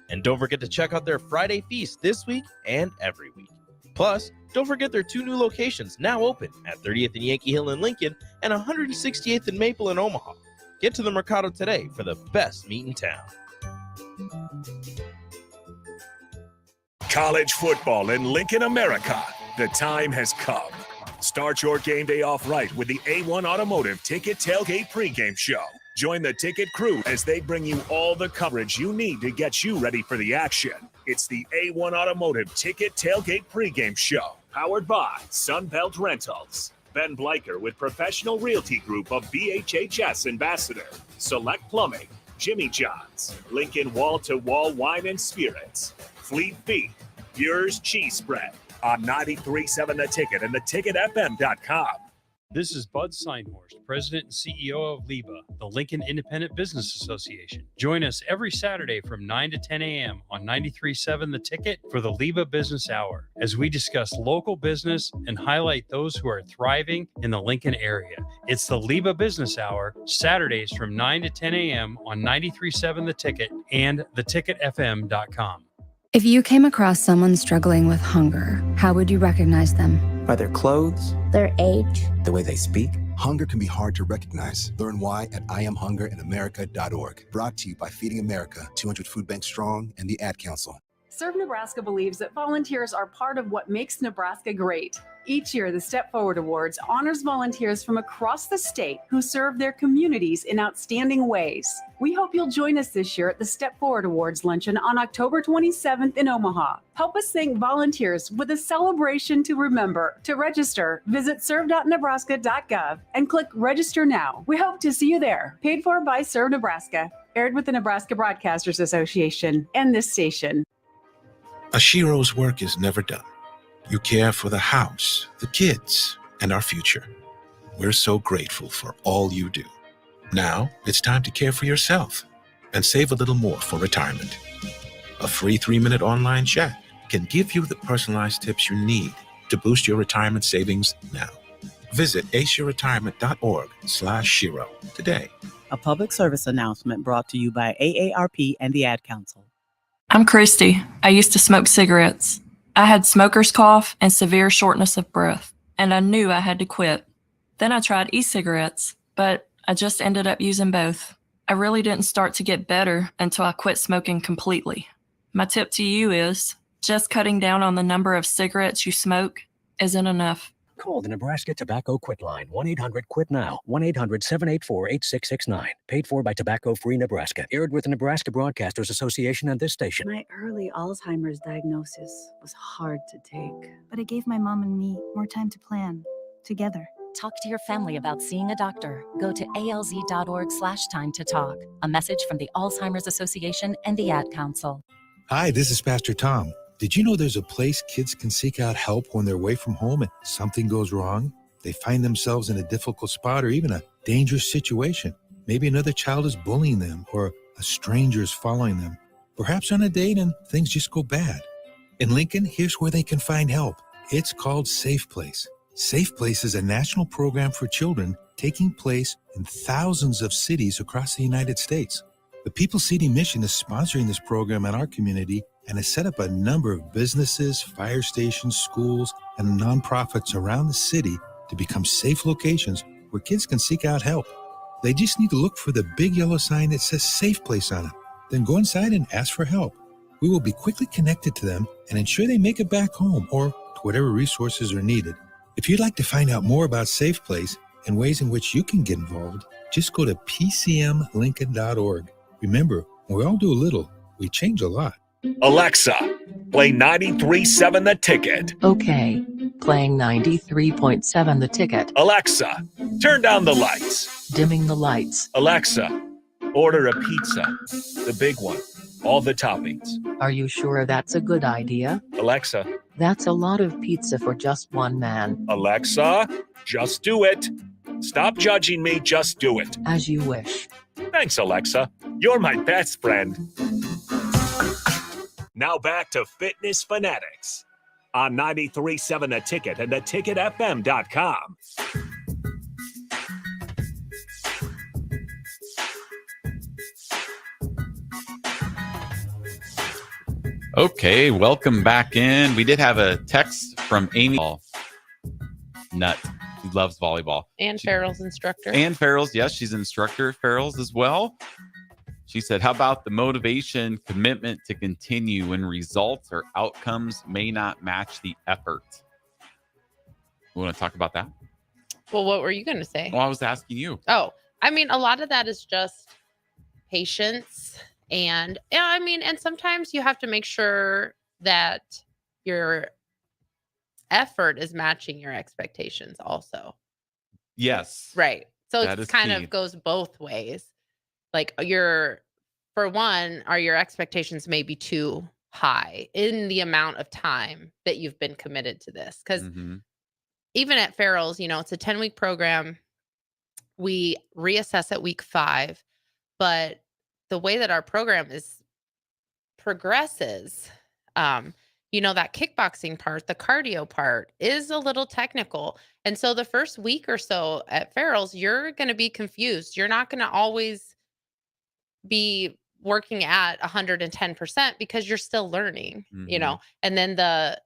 Speaker 7: And don't forget to check out their Friday feast this week and every week. Plus, don't forget their 2 new locations now open at 30th and Yankee Hill in Lincoln and 168th and Maple in Omaha. Get to the Mercado today for the best meat in town.
Speaker 3: College football in Lincoln, America. The time has come. Start your game day off right with the A1 Automotive Ticket Tailgate pregame show. Join the ticket crew as they bring you all the coverage you need to get you ready for the action. It's the A1 Automotive Ticket Tailgate pregame show, powered by Sunbelt Rentals. Ben Bleicher with Professional Realty Group of BHHS Ambassador, Select Plumbing, Jimmy John's, Lincoln Wall-to-Wall Wine and Spirits, Fleet Feet, Bure's Cheese Spread on 93.7 The Ticket and theticketfm.com.
Speaker 8: This is Bud Seinhorst, President and CEO of LIBA, the Lincoln Independent Business Association. Join us every Saturday from 9 to 10 a.m. on 93.7 The Ticket for the LIBA Business Hour, as we discuss local business and highlight those who are thriving in the Lincoln area. It's the LIBA Business Hour, Saturdays from 9 to 10 a.m. on 93.7 The Ticket and theticketfm.com.
Speaker 9: If you came across someone struggling with hunger, how would you recognize them?
Speaker 10: By their clothes,
Speaker 11: their age,
Speaker 10: the way they speak.
Speaker 12: Hunger can be hard to recognize. Learn why at IamHungerInAmerica.org. Brought to you by Feeding America, 200 Food Bank Strong, and the Ad Council.
Speaker 13: Serve Nebraska believes that volunteers are part of what makes Nebraska great. Each year, the Step Forward Awards honors volunteers from across the state who serve their communities in outstanding ways. We hope you'll join us this year at the Step Forward Awards luncheon on October 27th in Omaha. Help us thank volunteers with a celebration to remember. To register, visit serve.nebraska.gov and click Register Now. We hope to see you there. Paid for by Serve Nebraska. Aired with the Nebraska Broadcasters Association and this station.
Speaker 14: Ashiro's work is never done. You care for the house, the kids, and our future. We're so grateful for all you do. Now it's time to care for yourself and save a little more for retirement. A free 3-minute online chat can give you the personalized tips you need to boost your retirement savings now. Visit aceyourretirement.org/Shiro today.
Speaker 15: A public service announcement brought to you by AARP and the Ad Council.
Speaker 16: I'm Christy. I used to smoke cigarettes. I had smoker's cough and severe shortness of breath, and I knew I had to quit. Then I tried e-cigarettes, but I just ended up using both. I really didn't start to get better until I quit smoking completely. My tip to you is just cutting down on the number of cigarettes you smoke isn't enough.
Speaker 17: Call the Nebraska Tobacco Quit Line, 1-800-QUIT-NOW, 1-800-784-8669. Paid for by Tobacco Free Nebraska. Aired with the Nebraska Broadcasters Association and this station.
Speaker 18: My early Alzheimer's diagnosis was hard to take.
Speaker 19: But it gave my mom and me more time to plan, together.
Speaker 20: Talk to your family about seeing a doctor. Go to alz.org/time to talk. A message from the Alzheimer's Association and the Ad Council.
Speaker 21: Hi, this is Pastor Tom. Did you know there's a place kids can seek out help when they're away from home and something goes wrong? They find themselves in a difficult spot or even a dangerous situation. Maybe another child is bullying them or a stranger is following them. Perhaps on a date and things just go bad. In Lincoln, here's where they can find help. It's called Safe Place. Safe Place is a national program for children taking place in thousands of cities across the United States. The People City Mission is sponsoring this program in our community and has set up a number of businesses, fire stations, schools, and nonprofits around the city to become safe locations where kids can seek out help. They just need to look for the big yellow sign that says Safe Place on it. Then go inside and ask for help. We will be quickly connected to them and ensure they make it back home or to whatever resources are needed. If you'd like to find out more about Safe Place and ways in which you can get involved, just go to pcmlincoln.org. Remember, when we all do a little, we change a lot.
Speaker 3: Alexa, play 93.7 The Ticket.
Speaker 22: Okay, playing 93.7 The Ticket.
Speaker 3: Alexa, turn down the lights.
Speaker 22: Dimming the lights.
Speaker 3: Alexa, order a pizza, the big one, all the toppings.
Speaker 22: Are you sure that's a good idea?
Speaker 3: Alexa,
Speaker 22: that's a lot of pizza for just one man.
Speaker 3: Alexa, just do it. Stop judging me, just do it.
Speaker 22: As you wish.
Speaker 3: Thanks, Alexa. You're my best friend. Now back to Fitness Fanatics on 93.7 The Ticket and theticketfm.com.
Speaker 4: Okay, welcome back in. We did have a text from Amy. Nut. She loves volleyball.
Speaker 5: And Farrell's instructor.
Speaker 4: And Farrell's, yes, she's an instructor at Farrell's as well. She said, how about the motivation, commitment to continue when results or outcomes may not match the effort? We want to talk about that?
Speaker 5: Well, what were you going to say?
Speaker 4: Well, I was asking you.
Speaker 5: Oh, I mean, a lot of that is just patience. And and sometimes you have to make sure that your effort is matching your expectations also.
Speaker 4: Yes.
Speaker 5: Right. So
Speaker 4: That
Speaker 5: it
Speaker 4: is
Speaker 5: kind
Speaker 4: key.
Speaker 5: of goes both ways. Like for one, are your expectations maybe too high in the amount of time that you've been committed to this? Because even at Farrell's, it's a 10-week program. We reassess at week 5, but the way that our program progresses, that kickboxing part, the cardio part is a little technical. And so the first week or so at Farrell's, you're going to be confused. You're not going to always be working at 110% because you're still learning, and then the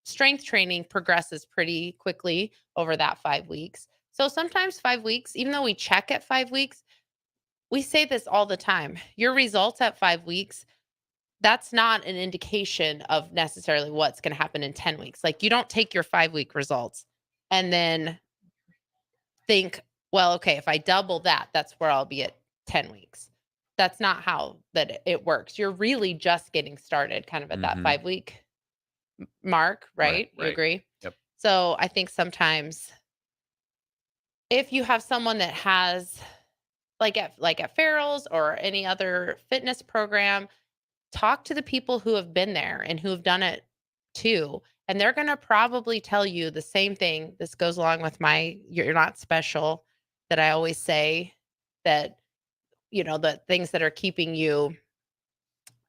Speaker 5: strength training progresses pretty quickly over that 5 weeks. So sometimes 5 weeks, even though we check at 5 weeks, we say this all the time. Your results at 5 weeks, that's not an indication of necessarily what's going to happen in 10 weeks. Like, you don't take your 5-week results and then think, well, okay, if I double that, that's where I'll be at 10 weeks. That's not how it works. You're really just getting started kind of at that 5-week mark, right? You agree?
Speaker 4: Yep.
Speaker 5: So I think sometimes if you have someone that has like at Farrell's or any other fitness program, talk to the people who have been there and who have done it too. And they're going to probably tell you the same thing. This goes along with you're not special, that I always say, that, the things that are keeping you,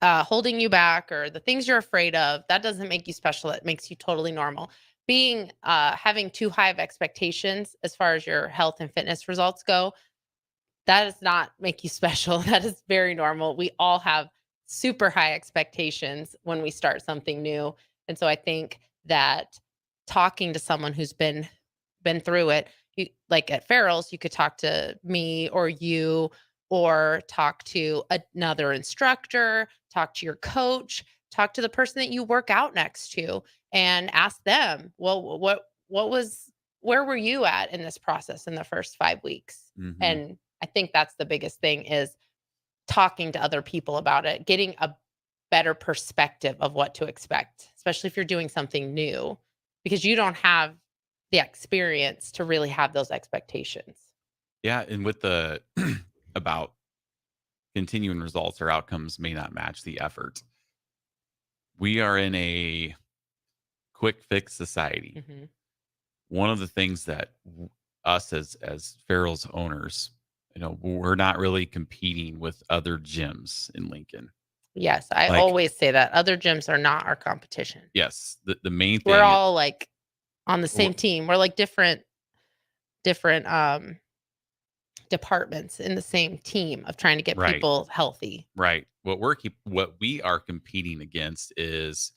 Speaker 5: holding you back, or the things you're afraid of, that doesn't make you special. It makes you totally normal. Having too high of expectations as far as your health and fitness results go, that does not make you special. That is very normal. We all have super high expectations when we start something new. And so I think that talking to someone who's been through it, like at Farrell's, you could talk to me or you, or talk to another instructor, talk to your coach, talk to the person that you work out next to, and ask them, well, where were you at in this process in the first 5 weeks? And I think that's the biggest thing, is talking to other people about it, getting a better perspective of what to expect, especially if you're doing something new, because you don't have the experience to really have those expectations.
Speaker 4: Yeah. And with the about continuing results or outcomes may not match the effort. We are in a quick fix society. One of the things that us as Farrell's owners, we're not really competing with other gyms in Lincoln.
Speaker 5: Yes, I always say that. Other gyms are not our competition.
Speaker 4: Yes. The main thing,
Speaker 5: we're all like on the same team. We're like different departments in the same team of trying to get people healthy.
Speaker 4: Right. What we are competing against is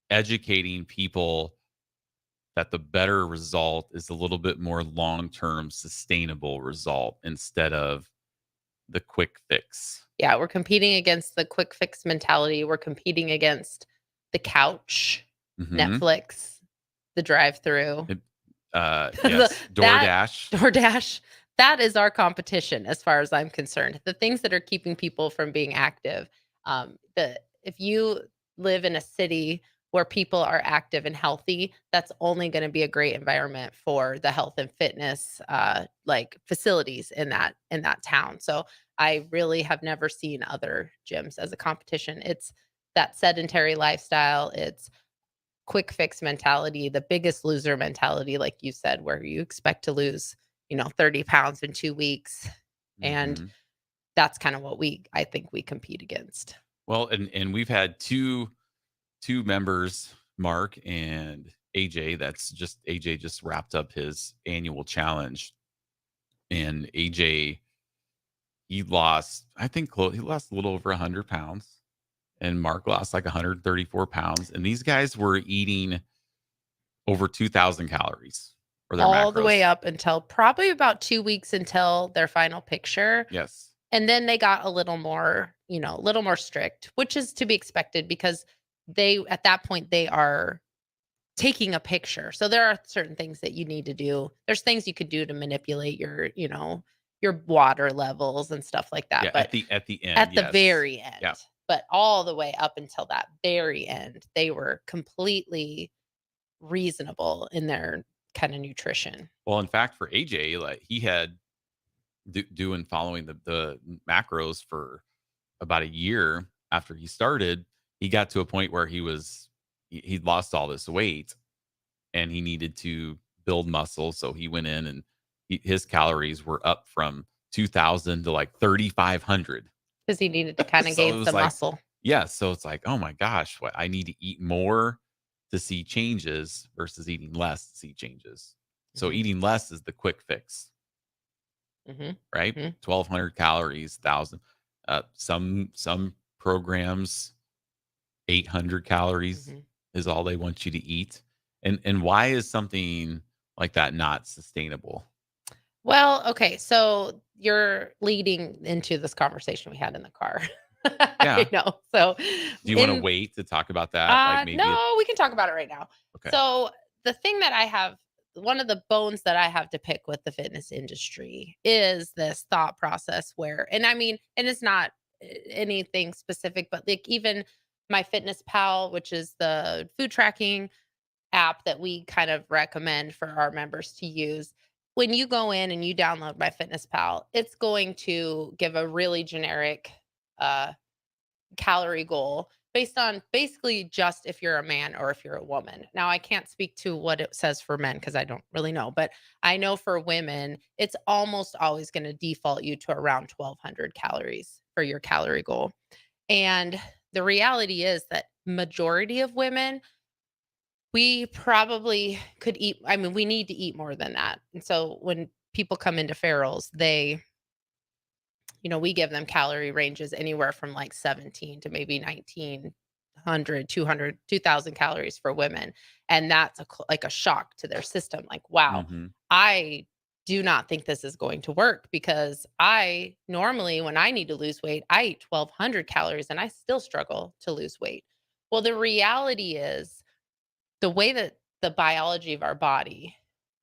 Speaker 4: educating people that the better result is a little bit more long-term sustainable result instead of the quick fix.
Speaker 5: Yeah, we're competing against the quick fix mentality. We're competing against the couch, Netflix, the drive-through.
Speaker 4: Yes,
Speaker 5: DoorDash. That is our competition as far as I'm concerned. The things that are keeping people from being active. If you live in a city where people are active and healthy, that's only going to be a great environment for the health and fitness facilities in that town. So I really have never seen other gyms as a competition. It's that sedentary lifestyle. It's quick fix mentality, the biggest loser mentality, like you said, where you expect to lose 30 pounds in 2 weeks. And that's kind of what I think we compete against.
Speaker 4: Well, and we've had two members, Mark and AJ. AJ just wrapped up his annual challenge, and AJ, he lost a little over 100 pounds, and Mark lost like 134 pounds. And these guys were eating over 2,000 calories. or their
Speaker 5: all the
Speaker 4: macros.
Speaker 5: way up until probably about 2 weeks until their final picture.
Speaker 4: Yes.
Speaker 5: And then they got a little more, a little more strict, which is to be expected because at that point, they are taking a picture. So there are certain things that you need to do. There's things you could do to manipulate your water levels and stuff like that.
Speaker 4: Yeah,
Speaker 5: But
Speaker 4: at the end.
Speaker 5: at the
Speaker 4: yes.
Speaker 5: very end.
Speaker 4: Yeah.
Speaker 5: But all the way up until that very end, they were completely reasonable in their kind of nutrition.
Speaker 4: Well, in fact, for AJ, like he had doing following the macros for about a year after he started, he got to a point where he'd lost all this weight and he needed to build muscle. So he went in and his calories were up from 2,000 to like 3,500
Speaker 5: because he needed to kind of
Speaker 4: So it
Speaker 5: gain
Speaker 4: was
Speaker 5: the
Speaker 4: like,
Speaker 5: muscle.
Speaker 4: Yeah. So it's like, oh my gosh, I need to eat more to see changes versus eating less to see changes. So eating less is the quick fix, right? 1,200 calories, 1,000. Some programs, 800 calories is all they want you to eat. And why is something like that not sustainable?
Speaker 5: Well, okay, so you're leading into this conversation we had in the car.
Speaker 4: Yeah.
Speaker 5: I know. So
Speaker 4: Do you want to wait to talk about that? Like maybe
Speaker 5: no, we can talk about it right now.
Speaker 4: Okay.
Speaker 5: So the thing that I have, one of the bones that I have to pick with the fitness industry is this thought process where, and I mean, and it's not anything specific, but like even my Fitness Pal, which is the food tracking app that we kind of recommend for our members to use. When you go in and you download my Fitness Pal, it's going to give a really generic calorie goal based on basically just if you're a man or if you're a woman. Now, I can't speak to what it says for men because I don't really know, but I know for women, it's almost always going to default you to around 1,200 calories for your calorie goal. And the reality is that majority of women, we probably could eat. I mean, we need to eat more than that. And so when people come into Farrell's, they, we give them calorie ranges anywhere from like 17 to maybe 1,900, 200, 2,000 calories for women. And that's like a shock to their system. Like, wow, I do not think this is going to work because I normally, when I need to lose weight, I eat 1,200 calories and I still struggle to lose weight. Well, the reality is the way that the biology of our body,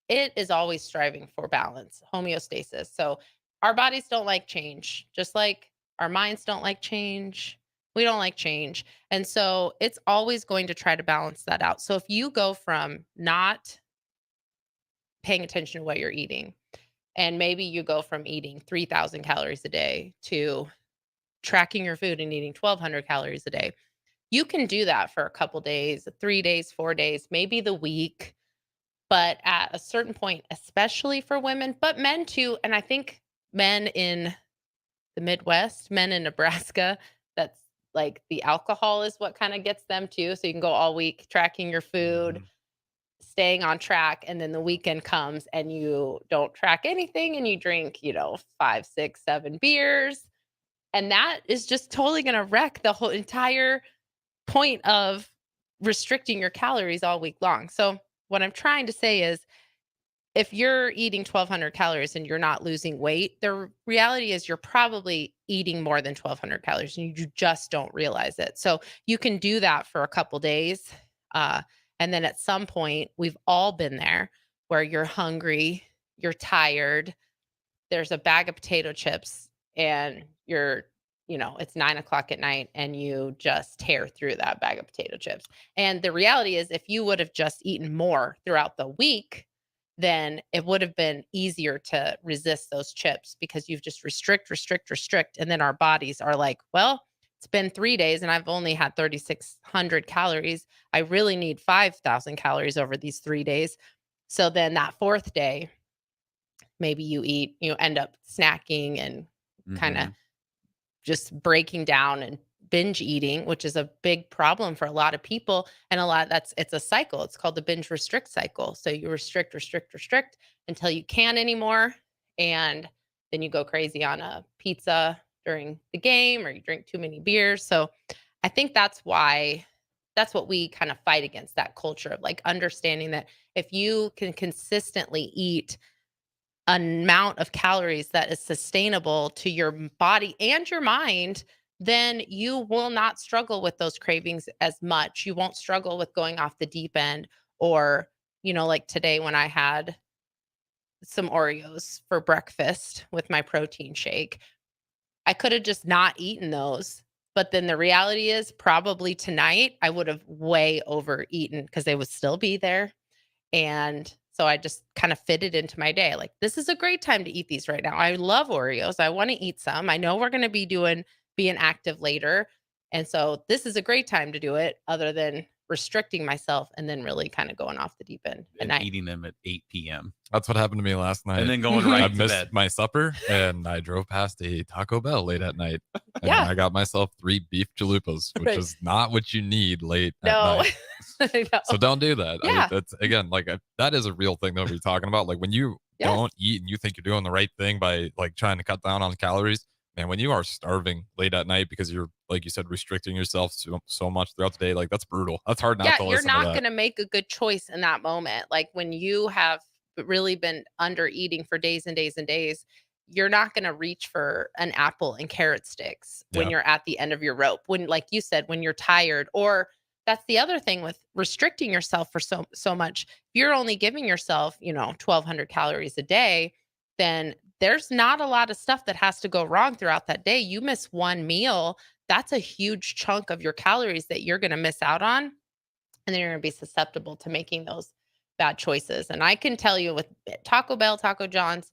Speaker 5: it is always striving for balance, homeostasis. So our bodies don't like change, just like our minds don't like change. We don't like change. And so it's always going to try to balance that out. So if you go from not paying attention to what you're eating, and maybe you go from eating 3,000 calories a day to tracking your food and eating 1,200 calories a day, you can do that for a couple days, 3 days, 4 days, maybe the week. But at a certain point, especially for women, but men too, and I think men in the Midwest, men in Nebraska, that's like the alcohol is what kind of gets them too. So you can go all week tracking your food, staying on track, and then the weekend comes and you don't track anything and you drink, 5, 6, 7 beers. And that is just totally going to wreck the whole entire point of restricting your calories all week long. So what I'm trying to say is if you're eating 1,200 calories and you're not losing weight, the reality is you're probably eating more than 1,200 calories and you just don't realize it. So you can do that for a couple days. And then at some point, we've all been there where you're hungry, you're tired, there's a bag of potato chips and it's 9:00 at night and you just tear through that bag of potato chips. And the reality is if you would have just eaten more throughout the week, then it would have been easier to resist those chips because you've just restrict. And then our bodies are like, well, it's been 3 days and I've only had 3,600 calories. I really need 5,000 calories over these 3 days. So then that fourth day, maybe you end up snacking and kind of just breaking down and binge eating, which is a big problem for a lot of people. And it's a cycle. It's called the binge restrict cycle. So you restrict until you can't anymore. And then you go crazy on a pizza during the game or you drink too many beers. So I think that's why that's what we kind of fight against, that culture of like understanding that if you can consistently eat an amount of calories that is sustainable to your body and your mind, then you will not struggle with those cravings as much. You won't struggle with going off the deep end, or, like today when I had some Oreos for breakfast with my protein shake, I could have just not eaten those. But then the reality is probably tonight I would have way overeaten because they would still be there. And so I just kind of fit it into my day. Like, this is a great time to eat these right now. I love Oreos. I want to eat some. I know we're going to be being active later. And so this is a great time to do it, other than restricting myself and then really kind of going off the deep end at
Speaker 4: And
Speaker 5: night.
Speaker 4: eating them at 8 p.m.
Speaker 6: That's what happened to me last night.
Speaker 4: And then going right
Speaker 6: I
Speaker 4: to
Speaker 6: missed
Speaker 4: bed.
Speaker 6: my supper and I drove past a Taco Bell late at night. And
Speaker 5: Yeah.
Speaker 6: I got myself 3 beef chalupas, which
Speaker 5: Right.
Speaker 6: is not what you need late at
Speaker 5: No.
Speaker 6: night.
Speaker 5: I know.
Speaker 6: So don't do that.
Speaker 5: Yeah.
Speaker 6: That's again, like that is a real thing that we're talking about. Like when you
Speaker 5: Yeah.
Speaker 6: don't eat and you think you're doing the right thing by like trying to cut down on calories, and when you are starving late at night because you're, like you said, restricting yourself so much throughout the day, like that's brutal. That's hard not to
Speaker 5: You're
Speaker 6: listen to
Speaker 5: not
Speaker 6: that.
Speaker 5: going to make a good choice in that moment. Like when you have really been under eating for days and days and days, you're not going to reach for an apple and carrot sticks when
Speaker 6: Yeah.
Speaker 5: you're at the end of your rope. When, like you said, when you're tired, or that's the other thing with restricting yourself for so much. If you're only giving yourself, 1,200 calories a day, then there's not a lot of stuff that has to go wrong throughout that day. You miss one meal, that's a huge chunk of your calories that you're going to miss out on. And then you're going to be susceptible to making those bad choices. And I can tell you with Taco Bell, Taco John's,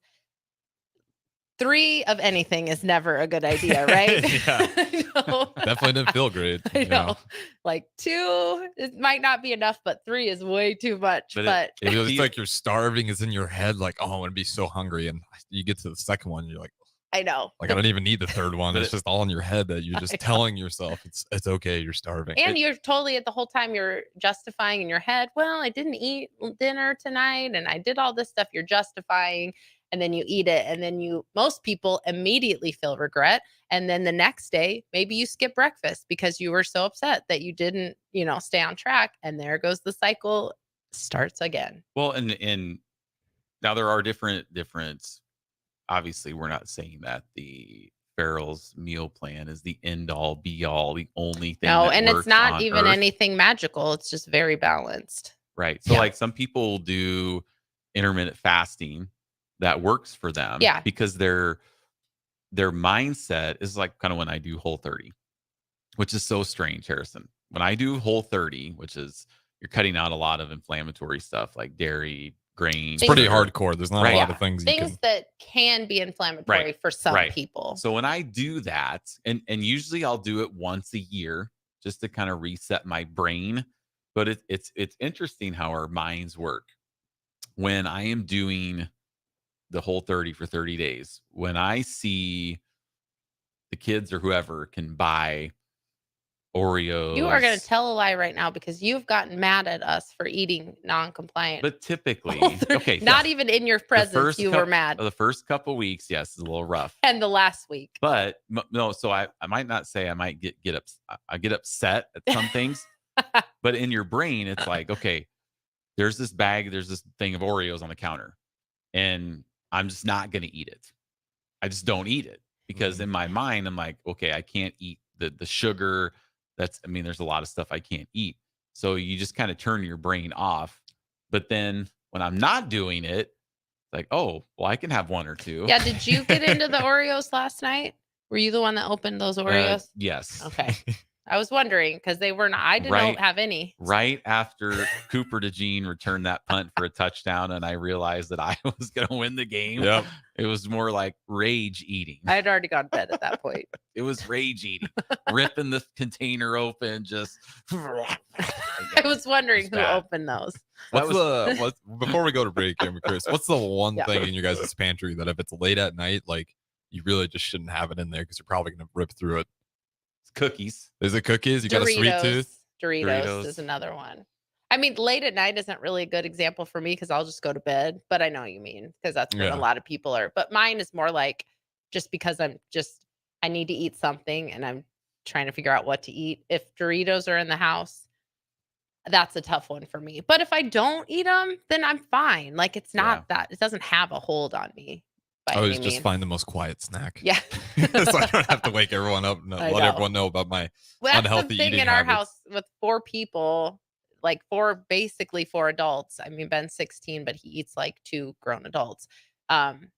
Speaker 5: 3 of anything is never a good idea, right?
Speaker 6: Yeah.
Speaker 5: I know.
Speaker 6: Definitely didn't feel great.
Speaker 5: I
Speaker 6: you
Speaker 5: know. Like 2, it might not be enough, but 3 is way too much. But
Speaker 6: It was like you're starving is in your head, like, oh, I'm gonna be so hungry. And you get to the second one, you're like,
Speaker 5: I know.
Speaker 6: I don't even need the third one.
Speaker 4: But
Speaker 6: It's just all in your head that you're
Speaker 5: I
Speaker 6: just
Speaker 5: know.
Speaker 6: telling yourself it's okay, you're starving.
Speaker 5: And you're totally, at the whole time you're justifying in your head, well, I didn't eat dinner tonight and I did all this stuff. You're justifying, and then you eat it. And then most people immediately feel regret. And then the next day, maybe you skip breakfast because you were so upset that you didn't, stay on track. And there goes the cycle, starts again.
Speaker 4: Well, and now there are different. Obviously, we're not saying that the Farrell's meal plan is the end all be all, the only thing.
Speaker 5: No,
Speaker 4: that
Speaker 5: and it's
Speaker 4: works
Speaker 5: not
Speaker 4: on
Speaker 5: even
Speaker 4: Earth.
Speaker 5: anything magical. It's just very balanced.
Speaker 4: Right. So
Speaker 5: Yeah.
Speaker 4: like some people do intermittent fasting that works for them.
Speaker 5: Yeah.
Speaker 4: Because their mindset is like kind of when I do Whole30, which is so strange, Harrison. When I do Whole30, which is you're cutting out a lot of inflammatory stuff like dairy, grain.
Speaker 6: It's pretty
Speaker 4: sugar.
Speaker 6: hardcore. There's not a lot of things you can.
Speaker 5: that can be inflammatory
Speaker 4: Right,
Speaker 5: for some
Speaker 4: right.
Speaker 5: people.
Speaker 4: So when I do that, and usually I'll do it once a year just to kind of reset my brain. But it's interesting how our minds work. When I am doing the Whole30 for 30 days, when I see the kids or whoever can buy Oreos.
Speaker 5: You are going to tell a lie right now because you've gotten mad at us for eating non-compliant.
Speaker 4: But typically, okay.
Speaker 5: Not even in your presence, you were mad.
Speaker 4: The first couple weeks, yes, is a little rough.
Speaker 5: And the last week.
Speaker 4: But no, so I might not say I might I get upset at some things, but in your brain, it's like, okay, there's this thing of Oreos on the counter, and I'm just not going to eat it. I just don't eat it because in my mind, I'm like, okay, I can't eat the sugar. There's a lot of stuff I can't eat. So you just kind of turn your brain off. But then when I'm not doing it, like, oh, well, I can have 1 or 2.
Speaker 5: Yeah. Did you get into the Oreos last night? Were you the one that opened those Oreos?
Speaker 4: Yes.
Speaker 5: Okay. I was wondering because they were not, I didn't have any.
Speaker 4: Right after Cooper DeJean returned that punt for a touchdown and I realized that I was going to win the game.
Speaker 6: Yep.
Speaker 4: It was more like rage eating.
Speaker 5: I had already gone to bed at that point.
Speaker 4: It was rage eating, ripping the container open, just.
Speaker 5: I was wondering who opened those.
Speaker 6: Before we go to break, I'm curious, what's the one
Speaker 5: Yeah.
Speaker 6: thing in your guys' pantry that if it's late at night, like you really just shouldn't have it in there because you're probably going to rip through it?
Speaker 4: Cookies.
Speaker 6: Is it cookies? You got a sweet tooth?
Speaker 5: Doritos is another one. I mean, late at night isn't really a good example for me because I'll just go to bed, but I know what you mean because that's when
Speaker 6: Yeah.
Speaker 5: a lot of people are. But mine is more like just because I need to eat something and I'm trying to figure out what to eat. If Doritos are in the house, that's a tough one for me. But if I don't eat them, then I'm fine. Like, it's not that it doesn't have a hold on me.
Speaker 6: I always just find the most quiet snack.
Speaker 5: Yeah.
Speaker 6: So I don't have to wake everyone up and let everyone know about my
Speaker 5: That's
Speaker 6: unhealthy
Speaker 5: the thing
Speaker 6: eating
Speaker 5: in our
Speaker 6: habits.
Speaker 5: house with 4 people, like basically 4 adults. I mean, Ben's 16, but he eats like 2 grown adults. When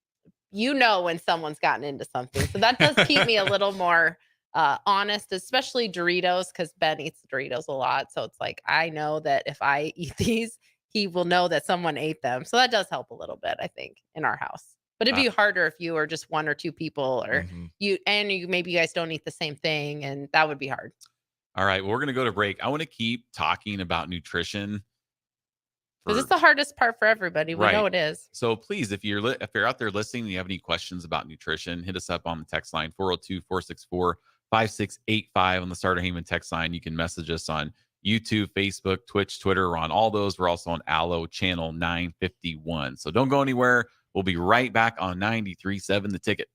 Speaker 5: someone's gotten into something. So that does keep me a little more honest, especially Doritos, because Ben eats Doritos a lot. So it's like, I know that if I eat these, he will know that someone ate them. So that does help a little bit, I think, in our house. But it'd be harder if you were just 1 or 2 people, or maybe you guys don't eat the same thing, and that would be hard.
Speaker 4: All right, well, we're gonna go to break. I want to keep talking about nutrition
Speaker 5: because it's the hardest part for everybody. We know it is.
Speaker 4: So please, if you're out there listening and you have any questions about nutrition, hit us up on the text line 402-464-5685 on the Starter Heyman text line. You can message us on YouTube, Facebook, Twitch, Twitter. We're on all those. We're also on Allo channel 951. So don't go anywhere. We'll be right back on 93.7 The Ticket.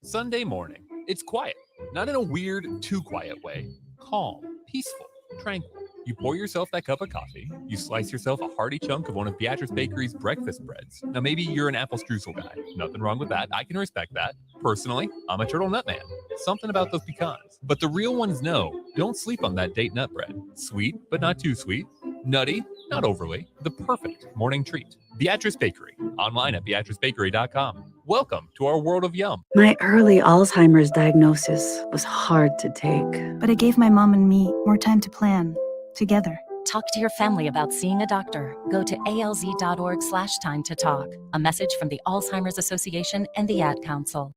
Speaker 1: Sunday morning. It's quiet, not in a weird, too quiet way. Calm, peaceful, tranquil. You pour yourself that cup of coffee. You slice yourself a hearty chunk of one of Beatrice Bakery's breakfast breads. Now, maybe you're an apple streusel guy. Nothing wrong with that. I can respect that. Personally, I'm a turtle nut man. Something about those pecans. But the real ones know, don't sleep on that date nut bread. Sweet, but not too sweet. Nutty, not overly. The perfect morning treat. Beatrice Bakery. Online at beatricebakery.com. Welcome to our world of yum.
Speaker 18: My early Alzheimer's diagnosis was hard to take.
Speaker 19: But it gave my mom and me more time to plan together.
Speaker 20: Talk to your family about seeing a doctor. Go to alz.org/time to talk. A message from the Alzheimer's Association and the Ad Council.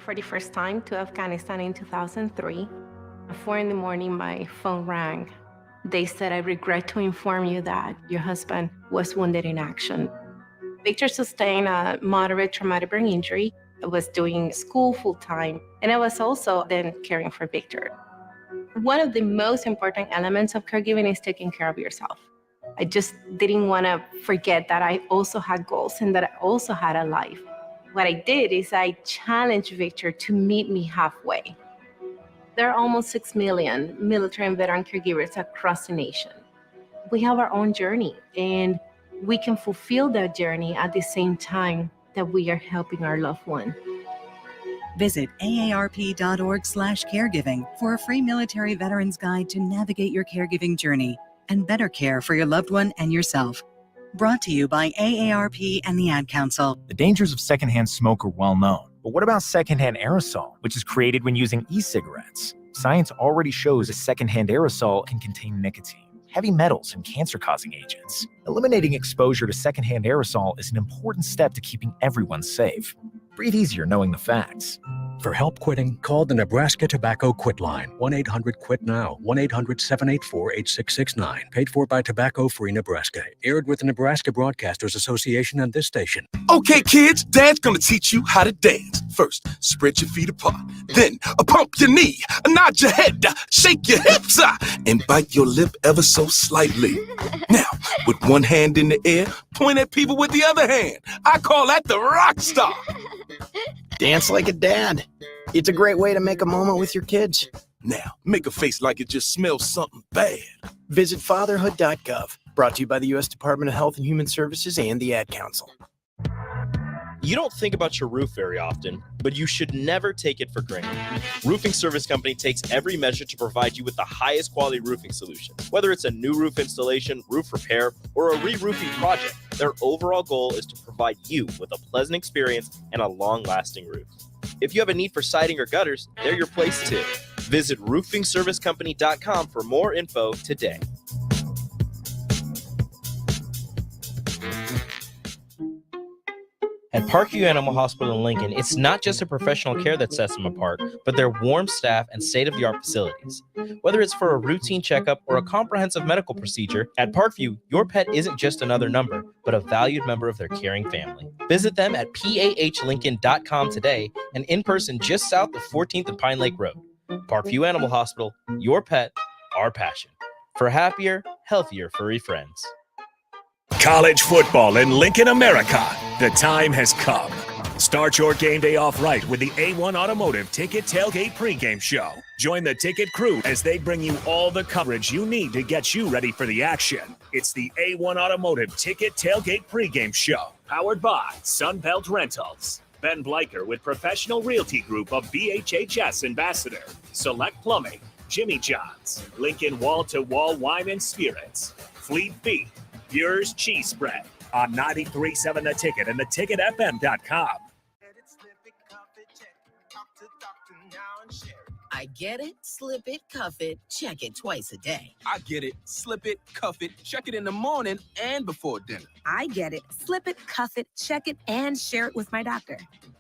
Speaker 11: For the first time to Afghanistan in 2003. At 4 a.m, my phone rang. They said, "I regret to inform you that your husband was wounded in action." Victor sustained a moderate traumatic brain injury. I was doing school full-time, and I was also then caring for Victor. One of the most important elements of caregiving is taking care of yourself. I just didn't want to forget that I also had goals and that I also had a life. What I did is I challenged Victor to meet me halfway. There are almost 6 million military and veteran caregivers across the nation. We have our own journey, and we can fulfill that journey at the same time that we are helping our loved one.
Speaker 15: Visit aarp.org/caregiving for a free military veterans guide to navigate your caregiving journey and better care for your loved one and yourself. Brought to you by AARP and the Ad Council.
Speaker 23: The dangers of secondhand smoke are well known. But what about secondhand aerosol, which is created when using e-cigarettes? Science already shows a secondhand aerosol can contain nicotine, heavy metals, and cancer-causing agents. Eliminating exposure to secondhand aerosol is an important step to keeping everyone safe. Breathe easier knowing the facts.
Speaker 17: For help quitting, call the Nebraska Tobacco Quit Line, 1-800-QUIT-NOW, 1-800-784-8669. Paid for by Tobacco Free Nebraska. Aired with the Nebraska Broadcasters Association and this station.
Speaker 14: Okay, kids, Dad's gonna teach you how to dance. First, spread your feet apart. Then, pump your knee, nod your head, shake your hips, and bite your lip ever so slightly. Now, with one hand in the air, point at people with the other hand. I call that the rock star.
Speaker 24: Dance like a dad. It's a great way to make a moment with your kids.
Speaker 14: Now, make a face like it just smells something bad.
Speaker 24: Visit fatherhood.gov. Brought to you by the U.S. Department of Health and Human Services and the Ad Council.
Speaker 7: You don't think about your roof very often, but you should never take it for granted. Roofing Service Company takes every measure to provide you with the highest quality roofing solution. Whether it's a new roof installation, roof repair, or a re-roofing project, their overall goal is to provide you with a pleasant experience and a long-lasting roof. If you have a need for siding or gutters, they're your place too. Visit roofingservicecompany.com for more info today. At Parkview Animal Hospital in Lincoln, it's not just a professional care that sets them apart, but their warm staff and state-of-the-art facilities. Whether it's for a routine checkup or a comprehensive medical procedure, at Parkview, your pet isn't just another number, but a valued member of their caring family. Visit them at pahlincoln.com today and in person just south of 14th and Pine Lake Road. Parkview Animal Hospital, your pet, our passion. For happier, healthier furry friends.
Speaker 3: College football in Lincoln, America. The time has come. Start your game day off right with the A1 Automotive Ticket Tailgate pregame show. Join the Ticket crew as they bring you all the coverage you need to get you ready for the action. It's the A1 Automotive Ticket Tailgate pregame show, powered by Sunbelt Rentals. Ben Bleicher with Professional Realty Group of BHHS Ambassador, Select Plumbing, Jimmy John's, Lincoln Wall-to-Wall Wine and Spirits, Fleet Feet, Yours Cheese Spread on 93.7 The Ticket and theticketfm.com.
Speaker 2: I get it, slip it, cuff it, check it twice a day.
Speaker 8: I get it, slip it, cuff it, check it in the morning and before dinner.
Speaker 9: I get it, slip it, cuff it, check it, and share it with my doctor.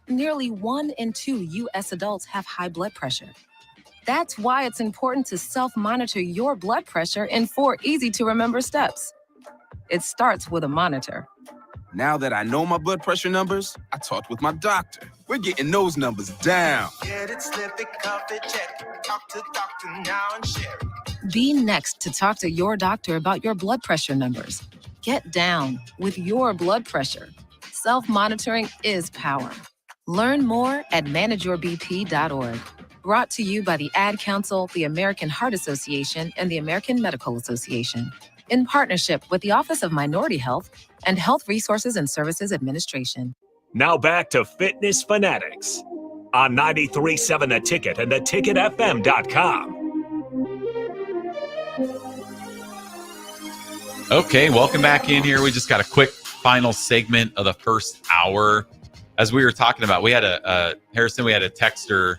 Speaker 9: Nearly 1 in 2 U.S. adults have high blood pressure. That's why it's important to self-monitor your blood pressure in 4 easy-to-remember steps. It starts with a monitor.
Speaker 8: Now that I know my blood pressure numbers, I talked with my doctor. We're getting those numbers down.
Speaker 10: Get it, slip it, cuff it, check it. Talk to doctor now and share it.
Speaker 9: Be next to talk to your doctor about your blood pressure numbers. Get down with your blood pressure. Self-monitoring is power. Learn more at manageyourbp.org. Brought to you by the Ad Council, the American Heart Association, and the American Medical Association, in partnership with the Office of Minority Health and Health Resources and Services Administration.
Speaker 3: Now back to Fitness Fanatics on 93.7 The Ticket and theticketfm.com.
Speaker 4: Okay, welcome back in here. We just got a quick final segment of the first hour. As we were talking about, we had Harrison, we had a texter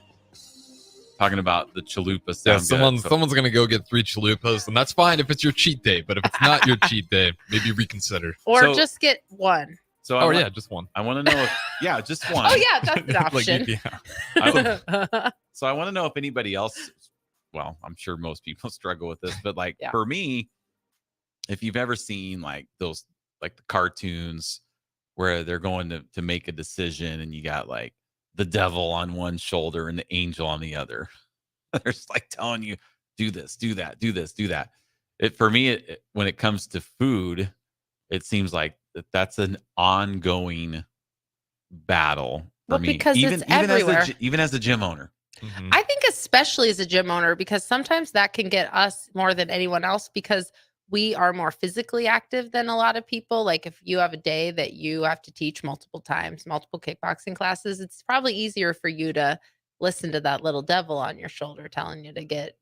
Speaker 4: talking about the chalupa.
Speaker 6: Yeah, someone's going to go get 3 chalupas, and that's fine if it's your cheat day. But if it's not your cheat day, maybe reconsider.
Speaker 5: Or just get 1.
Speaker 4: So
Speaker 6: just 1.
Speaker 4: I want to know if, just 1.
Speaker 5: Oh, yeah, that's an option.
Speaker 4: So I want to know if anybody else, well, I'm sure most people struggle with this, but for me, if you've ever seen those, the cartoons where they're going to make a decision and you got the devil on one shoulder and the angel on the other. They're just telling you, do this, do that, do this, do that. For me, when it comes to food, it seems like that's an ongoing battle for me.
Speaker 5: Because it's everywhere.
Speaker 4: Even as a gym owner.
Speaker 6: Mm-hmm.
Speaker 5: I think especially as a gym owner, because sometimes that can get us more than anyone else because we are more physically active than a lot of people. Like if you have a day that you have to teach multiple times, multiple kickboxing classes, it's probably easier for you to listen to that little devil on your shoulder telling you to get,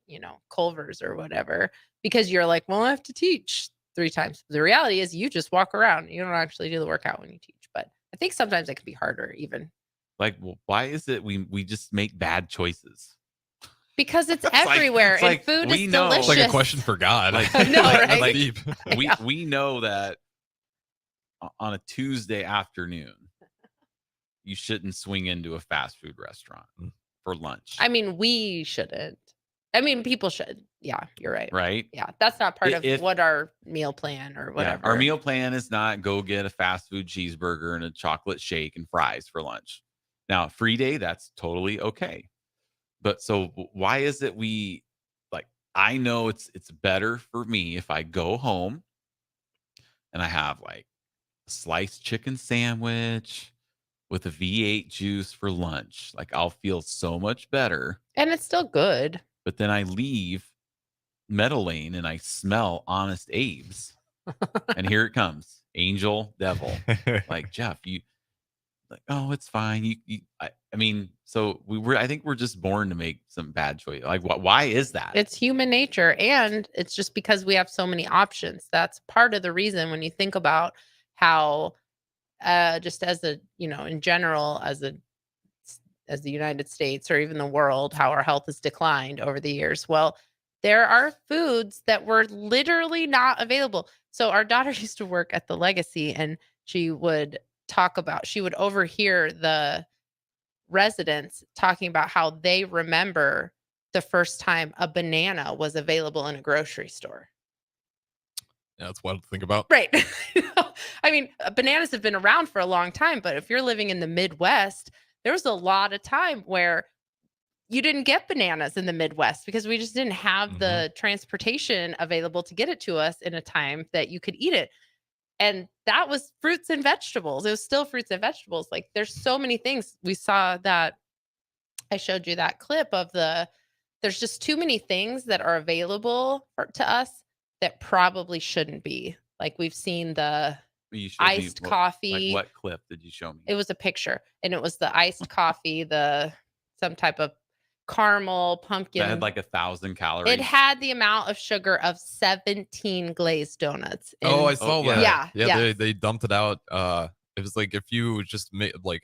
Speaker 5: Culver's or whatever, because you're like, well, I have to teach 3 times. The reality is you just walk around. You don't actually do the workout when you teach. But I think sometimes it can be harder even.
Speaker 4: Why is it we just make bad choices?
Speaker 5: Because it's everywhere, and food is delicious.
Speaker 6: It's like a question for God.
Speaker 5: Right?
Speaker 4: We know that on a Tuesday afternoon, you shouldn't swing into a fast food restaurant for lunch.
Speaker 5: I mean, we shouldn't. I mean, people should. Yeah, you're right.
Speaker 4: Right?
Speaker 5: Yeah, that's not part of what our meal plan or whatever.
Speaker 4: Our meal plan is not go get a fast food cheeseburger and a chocolate shake and fries for lunch. Now, free day, that's totally okay. But so why is it I know it's better for me if I go home and I have a sliced chicken sandwich with a V8 juice for lunch. I'll feel so much better.
Speaker 5: And it's still good.
Speaker 4: But then I leave Meadow Lane and I smell Honest Abe's. And here it comes. Angel, devil. Jeff, you oh, it's fine. I mean, so I think we're just born to make some bad choices. Why is that?
Speaker 5: It's human nature. And it's just because we have so many options. That's part of the reason when you think about how, just as in general, as the United States or even the world, how our health has declined over the years. Well, there are foods that were literally not available. So our daughter used to work at the Legacy, and she would overhear the residents talking about how they remember the first time a banana was available in a grocery store.
Speaker 6: Yeah, that's wild to think about.
Speaker 5: Right. I mean, bananas have been around for a long time, but if you're living in the Midwest, there was a lot of time where you didn't get bananas in the Midwest because we just didn't have the transportation available to get it to us in a time that you could eat it. And that was fruits and vegetables. It was still fruits and vegetables. Like there's so many things. We saw that I showed you that clip of there's just too many things that are available to us that probably shouldn't be. Like we've seen the
Speaker 4: You showed me
Speaker 5: iced coffee.
Speaker 4: Like what clip did you show me?
Speaker 5: It was a picture, and it was the iced coffee, some type of caramel pumpkin.
Speaker 4: That had like 1,000 calories.
Speaker 5: It had the amount of sugar of 17 glazed donuts.
Speaker 6: Oh, I saw that.
Speaker 5: Yeah.
Speaker 6: Yeah. They dumped it out. It was like if you just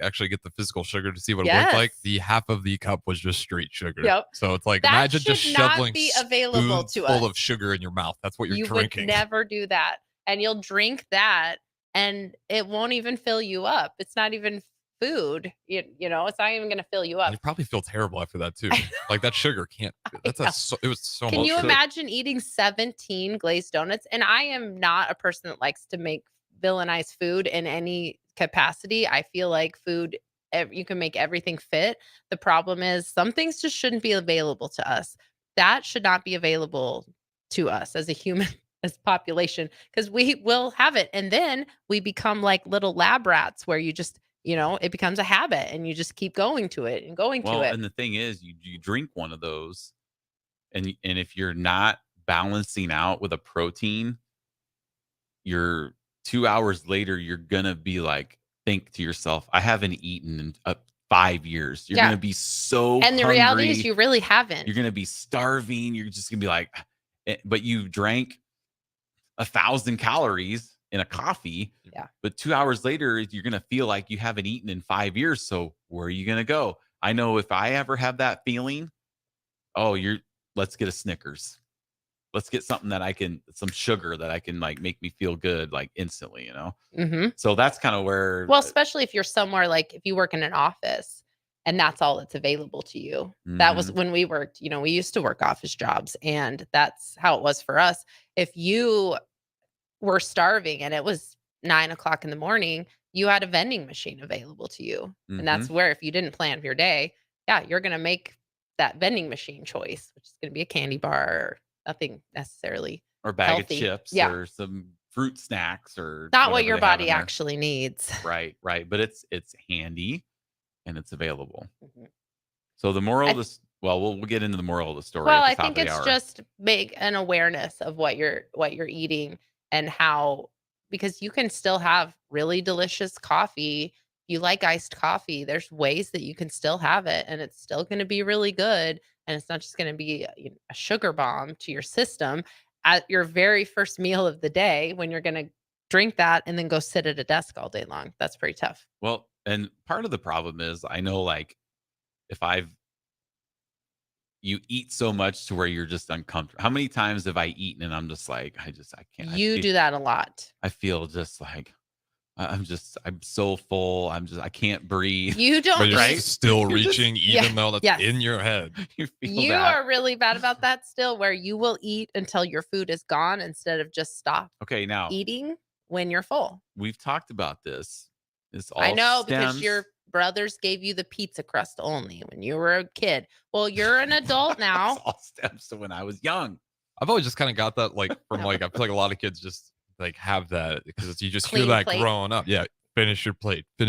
Speaker 6: actually get the physical sugar to see what it looked like, the half of the cup was just straight sugar.
Speaker 5: Yep.
Speaker 6: So it's like
Speaker 5: That
Speaker 6: imagine just
Speaker 5: should not
Speaker 6: shoveling
Speaker 5: be available to
Speaker 6: full
Speaker 5: us.
Speaker 6: of sugar in your mouth. That's what you're
Speaker 5: You
Speaker 6: drinking.
Speaker 5: would never do that, and you'll drink that, and it won't even fill you up. It's not even food. You know, it's not even going to fill you up.
Speaker 6: You probably feel terrible after that too. Like that sugar can't. It was so much.
Speaker 5: Can you
Speaker 6: sugar.
Speaker 5: imagine eating 17 glazed donuts? And I am not a person that likes to make villainize food in any capacity. I feel like food, you can make everything fit. The problem is some things just shouldn't be available to us. That should not be available to us as a human, as population, because we will have it. And then we become like little lab rats where you just, it becomes a habit and you just keep going to it and going to it.
Speaker 4: And the thing is, you drink one of those, and if you're not balancing out with a protein, you're 2 hours later, you're gonna be like, think to yourself, I haven't eaten in 5 years. You're gonna be so
Speaker 5: and the
Speaker 4: hungry.
Speaker 5: reality is you really haven't.
Speaker 4: You're gonna be starving. You're just gonna be like, but you drank 1,000 calories in a coffee.
Speaker 5: Yeah.
Speaker 4: But 2 hours later, you're gonna feel like you haven't eaten in 5 years. So where are you gonna go? I know if I ever have that feeling, let's get a Snickers. Let's get something some sugar that I can like make me feel good like instantly,
Speaker 5: Mm-hmm.
Speaker 4: So that's kind of where.
Speaker 5: Well, especially if you're somewhere like if you work in an office and that's all that's available to you. That was when we worked, we used to work office jobs, and that's how it was for us. If you were starving and it was 9 o'clock in the morning, you had a vending machine available to you. And that's where, if you didn't plan for your day, you're going to make that vending machine choice, which is going to be a candy bar or nothing necessarily
Speaker 4: or bag
Speaker 5: healthy.
Speaker 4: of chips or some fruit snacks or
Speaker 5: not what your body actually needs.
Speaker 4: Right. But it's handy and it's available. So the moral of this, we'll get into the moral of the story.
Speaker 5: Well, I think it's just make an awareness of what you're eating and how, because you can still have really delicious coffee. If you like iced coffee, there's ways that you can still have it and it's still going to be really good. And it's not just going to be a sugar bomb to your system at your very first meal of the day when you're going to drink that and then go sit at a desk all day long. That's pretty tough.
Speaker 4: Well, and part of the problem is I know like if you eat so much to where you're just uncomfortable. How many times have I eaten and I'm just like, I can't.
Speaker 5: You do that a lot.
Speaker 4: I feel just like I'm so full. I can't breathe.
Speaker 5: You don't.
Speaker 6: But you're still reaching, even though that's in your head.
Speaker 5: You are really bad about that still, where you will eat until your food is gone instead of just stop.
Speaker 4: Okay, now
Speaker 5: eating when you're full.
Speaker 4: We've talked about this. All
Speaker 5: I know because your brothers gave you the pizza crust only when you were a kid. Well, you're an adult now.
Speaker 4: All stems to when I was young.
Speaker 6: I've always just kind of got that from I feel like a lot of kids just like have that because you just hear that growing up. Yeah. Finish your plate. So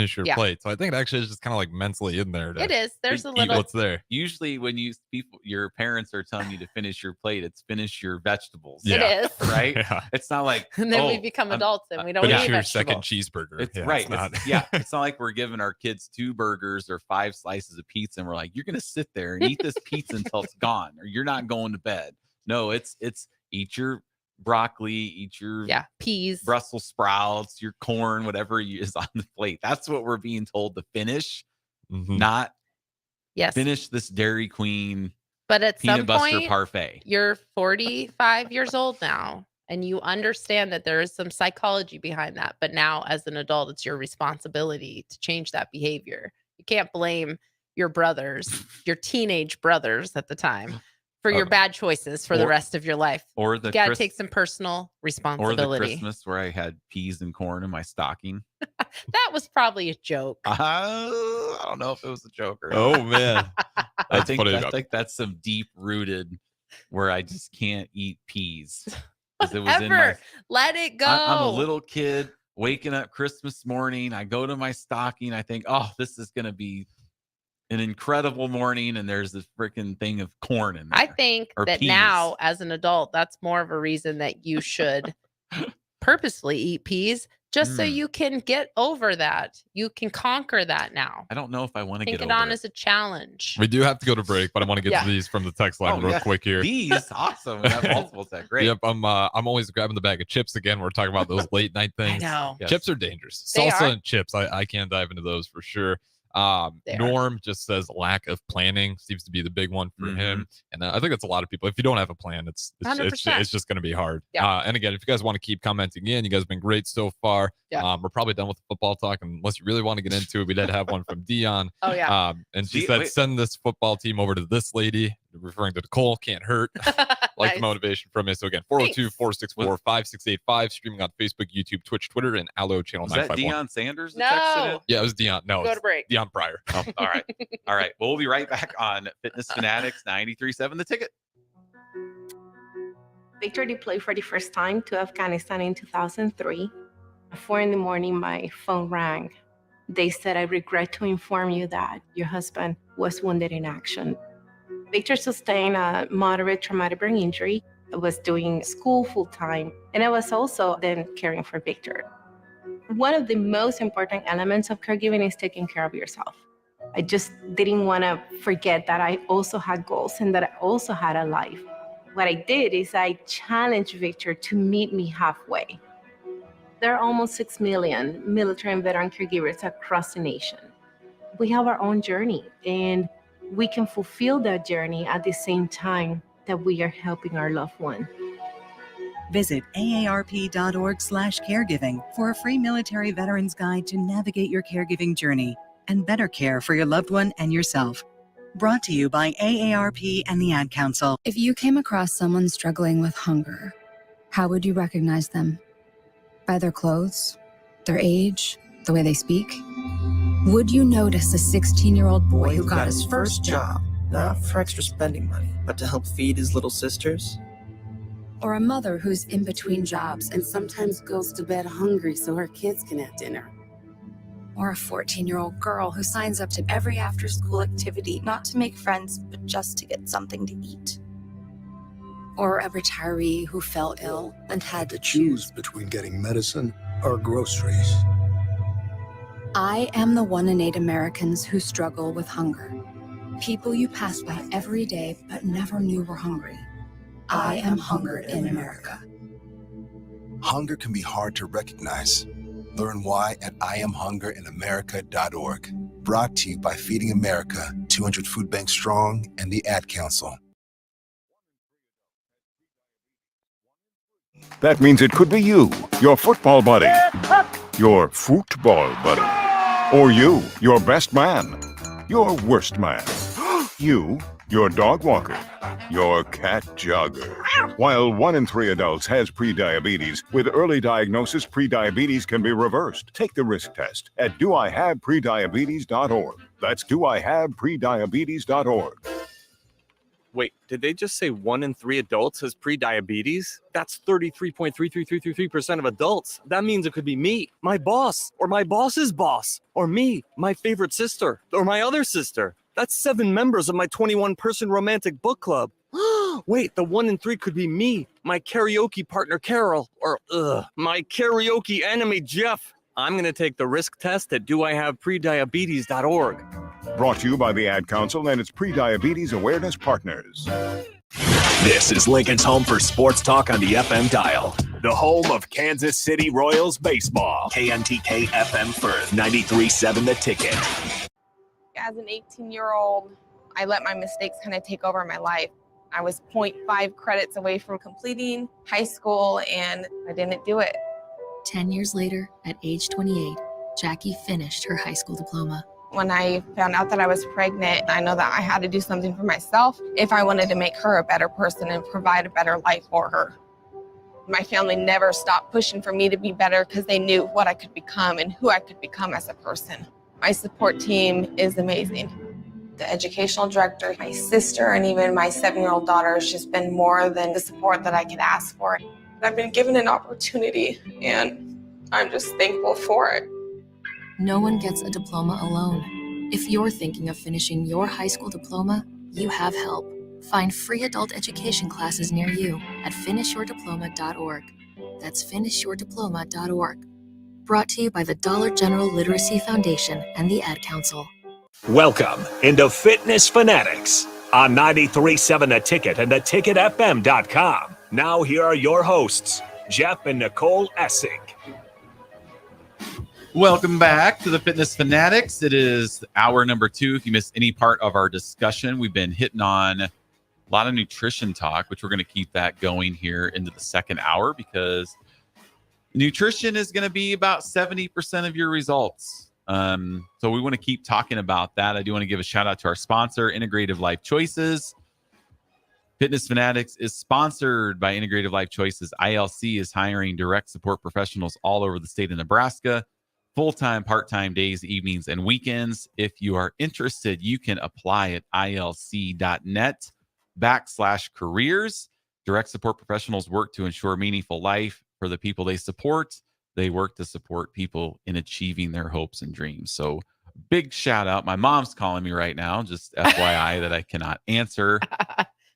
Speaker 6: I think it actually is just kind of like mentally in there.
Speaker 5: It is. There's a little.
Speaker 6: What's there?
Speaker 4: Usually when your parents are telling you to finish your plate, it's finish your vegetables.
Speaker 5: It is.
Speaker 4: Right?
Speaker 6: Yeah.
Speaker 4: It's not like,
Speaker 5: and then we become adults and we don't
Speaker 6: finish
Speaker 5: eat
Speaker 6: your
Speaker 5: vegetables.
Speaker 6: second cheeseburger.
Speaker 4: It's right. It's not like we're giving our kids 2 burgers or 5 slices of pizza and we're like, you're going to sit there and eat this pizza until it's gone or you're not going to bed. No, it's eat your broccoli, eat your
Speaker 5: peas,
Speaker 4: Brussels sprouts, your corn, whatever is on the plate. That's what we're being told to finish, not finish this Dairy Queen
Speaker 5: but at
Speaker 4: peanut
Speaker 5: some
Speaker 4: butter
Speaker 5: point,
Speaker 4: parfait.
Speaker 5: You're 45 years old now and you understand that there is some psychology behind that. But now as an adult, it's your responsibility to change that behavior. You can't blame your brothers, your teenage brothers at the time, for your bad choices for the rest of your life.
Speaker 4: Or
Speaker 5: you got to take some personal responsibility.
Speaker 4: Or the Christmas where I had peas and corn in my stocking.
Speaker 5: That was probably a joke.
Speaker 4: I don't know if it was a joke or
Speaker 6: not. Oh, man.
Speaker 4: I think that's some deep rooted where I just can't eat peas. because it was in my.
Speaker 5: Let it go.
Speaker 4: I'm a little kid waking up Christmas morning. I go to my stocking. I think, oh, this is going to be an incredible morning. And there's this freaking thing of corn in there.
Speaker 5: I think that
Speaker 4: peas.
Speaker 5: now, as an adult, that's more of a reason that you should purposely eat peas, just so you can get over that. You can conquer that now.
Speaker 4: I don't know if I want to
Speaker 5: Take
Speaker 4: get
Speaker 5: it
Speaker 4: over
Speaker 5: on
Speaker 4: it.
Speaker 5: as a challenge.
Speaker 6: We do have to go to break, but I want to get to these from the text line real quick here.
Speaker 4: These, awesome. We have multiple text. Great.
Speaker 6: Yep, I'm always grabbing the bag of chips again. We're talking about those late night things.
Speaker 5: I know.
Speaker 4: Yes.
Speaker 6: Chips are dangerous.
Speaker 5: They
Speaker 6: Salsa
Speaker 5: are.
Speaker 6: and chips, I can't dive into those for sure.
Speaker 5: They
Speaker 6: Norm just says lack of planning seems to be the big one for him, and I think it's a lot of people. If you don't have a plan, it's
Speaker 5: 100%.
Speaker 6: just going to be hard.
Speaker 5: Yeah.
Speaker 6: And again, if you guys want to keep commenting in, you guys have been great so far.
Speaker 5: Yeah.
Speaker 6: We're probably done with the football talk, unless you really want to get into it. We did have one from Dion.
Speaker 5: Oh, yeah.
Speaker 6: And she said, send this football team over to this lady, referring to Nicole. Can't hurt. Like the motivation from it. So again, 402-464-5685, streaming on Facebook, YouTube, Twitch, Twitter, and Allo channel
Speaker 4: Was that
Speaker 6: 951.
Speaker 4: Deion Sanders? that
Speaker 5: No.
Speaker 4: texted in?
Speaker 6: Yeah, it was Dion. No,
Speaker 5: Go
Speaker 6: it's
Speaker 5: to break.
Speaker 6: Dion Pryor.
Speaker 4: Oh, all right. All right. Well, we'll be right back on Fitness Fanatics 93.7 The Ticket.
Speaker 11: Victor deployed for the first time to Afghanistan in 2003. At 4 a.m, my phone rang. They said, I regret to inform you that your husband was wounded in action. Victor sustained a moderate traumatic brain injury. I was doing school full time, and I was also then caring for Victor. One of the most important elements of caregiving is taking care of yourself. I just didn't want to forget that I also had goals and that I also had a life. What I did is I challenged Victor to meet me halfway. There are almost 6 million military and veteran caregivers across the nation. We have our own journey, and we can fulfill that journey at the same time that we are helping our loved one.
Speaker 15: Visit aarp.org/caregiving for a free military veterans guide to navigate your caregiving journey and better care for your loved one and yourself. Brought to you by AARP and the Ad Council.
Speaker 12: If you came across someone struggling with hunger, how would you recognize them? By their clothes, their age, the way they speak? Would you notice a 16-year-old boy who got his first job?
Speaker 24: Not for extra spending money, but to help feed his little sisters?
Speaker 12: Or a mother who's in between jobs and sometimes goes to bed hungry so her kids can have dinner? Or a 14-year-old girl who signs up to every after-school activity, not to make friends, but just to get something to eat? Or a retiree who fell ill and had to choose
Speaker 13: between getting medicine or groceries.
Speaker 12: I am the 1 in 8 Americans who struggle with hunger. People you pass by every day but never knew were hungry. I am hunger in America.
Speaker 13: Hunger can be hard to recognize. Learn why at IamHungerInAmerica.org. Brought to you by Feeding America, 200 Food Banks Strong, and the Ad Council.
Speaker 16: That means it could be you, your football buddy, your football buddy, or you, your best man, your worst man, you, your dog walker, your cat jogger. While 1 in 3 adults has prediabetes, with early diagnosis, prediabetes can be reversed. Take the risk test at doihaveprediabetes.org. That's doihaveprediabetes.org.
Speaker 21: Wait, did they just say 1 in 3 adults has prediabetes? That's 33.33333% of adults. That means it could be me, my boss, or my boss's boss, or me, my favorite sister, or my other sister. That's 7 members of my 21-person romantic book club. Wait, the 1 in 3 could be me, my karaoke partner Carol, or my karaoke enemy Jeff. I'm going to take the risk test at doihaveprediabetes.org.
Speaker 16: Brought to you by the Ad Council and its Prediabetes Awareness Partners.
Speaker 3: This is Lincoln's home for sports talk on the FM dial. The home of Kansas City Royals baseball. KNTK FM Firth, 93.7 The Ticket.
Speaker 25: As an 18-year-old, I let my mistakes kind of take over my life. I was 0.5 credits away from completing high school, and I didn't do it.
Speaker 12: 10 years later, at age 28, Jackie finished her high school diploma.
Speaker 25: When I found out that I was pregnant, I know that I had to do something for myself if I wanted to make her a better person and provide a better life for her. My family never stopped pushing for me to be better because they knew what I could become and who I could become as a person. My support team is amazing. The educational director, my sister, and even my 7-year-old daughter has just been more than the support that I could ask for. I've been given an opportunity, and I'm just thankful for it.
Speaker 9: No one gets a diploma alone. If you're thinking of finishing your high school diploma, you have help. Find free adult education classes near you at finishyourdiploma.org. That's finishyourdiploma.org. Brought to you by the Dollar General Literacy Foundation and the Ad Council.
Speaker 3: Welcome into Fitness Fanatics on 93.7 The Ticket and theticketfm.com. Now here are your hosts, Jeff and Nicole Essig.
Speaker 4: Welcome back to the Fitness Fanatics. It is hour number 2. If you missed any part of our discussion, we've been hitting on a lot of nutrition talk, which we're going to keep that going here into the second hour because nutrition is going to be about 70% of your results. So we want to keep talking about that. I do want to give a shout out to our sponsor, Integrative Life Choices. Fitness Fanatics is sponsored by Integrative Life Choices. ILC is hiring direct support professionals all over the state of Nebraska, full-time, part-time days, evenings, and weekends. If you are interested, you can apply at ilc.net/careers. Direct support professionals work to ensure meaningful life for the people they support. They work to support people in achieving their hopes and dreams. So big shout out. My mom's calling me right now, just FYI that I cannot answer.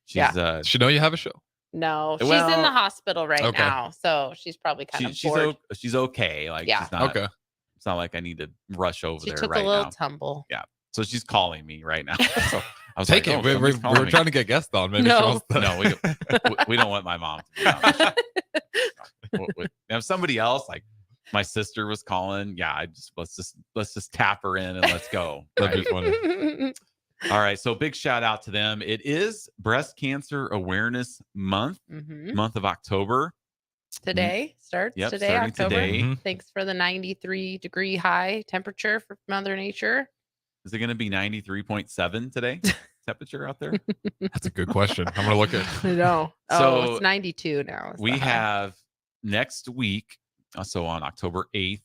Speaker 4: She's
Speaker 6: she know you have a show?
Speaker 5: No, she's in the hospital right
Speaker 6: okay.
Speaker 5: now, so she's probably kind of bored.
Speaker 4: She's okay. Like
Speaker 5: Yeah.
Speaker 4: she's not
Speaker 6: Okay.
Speaker 4: It's not like I need to rush over
Speaker 5: She
Speaker 4: there
Speaker 5: took
Speaker 4: right
Speaker 5: a little
Speaker 4: now.
Speaker 5: tumble.
Speaker 4: Yeah. So she's calling me right now. So I was
Speaker 6: Take
Speaker 4: like,
Speaker 6: it.
Speaker 4: oh,
Speaker 6: We
Speaker 4: somebody's
Speaker 6: were
Speaker 4: calling me.
Speaker 6: trying to get guests on. Maybe
Speaker 5: No.
Speaker 6: she wants to...
Speaker 4: No, we don't want my mom to be on the show. If somebody else, like my sister was calling, yeah, let's just tap her in and let's go.
Speaker 6: That'd be funny.
Speaker 4: All right, so big shout out to them. It is Breast Cancer Awareness Month, month of October.
Speaker 5: Today starts
Speaker 4: Yep,
Speaker 5: today,
Speaker 4: starting
Speaker 5: October.
Speaker 4: today.
Speaker 5: Thanks for the 93-degree high temperature for Mother Nature.
Speaker 4: Is it going to be 93.7 today? Temperature out there?
Speaker 6: That's a good question. I'm gonna look at.
Speaker 5: I know.
Speaker 4: So
Speaker 5: it's 92 now.
Speaker 4: We have next week, so on October 8th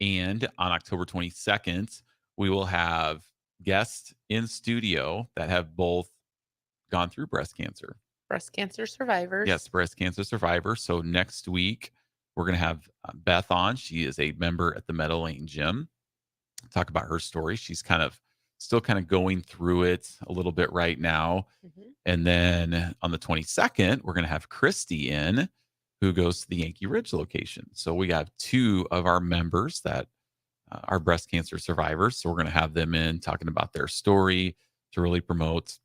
Speaker 4: and on October 22nd, we will have guests in studio that have both gone through breast cancer.
Speaker 5: Breast cancer survivors.
Speaker 4: Yes, breast cancer survivors. So next week, we're going to have Beth on. She is a member at the Meadow Lane Gym. Talk about her story. She's still going through it a little bit right now. And then on the 22nd, we're going to have Christy in, who goes to the Yankee Ridge location. So we have 2 of our members that are breast cancer survivors. So we're going to have them in talking about their story to really promote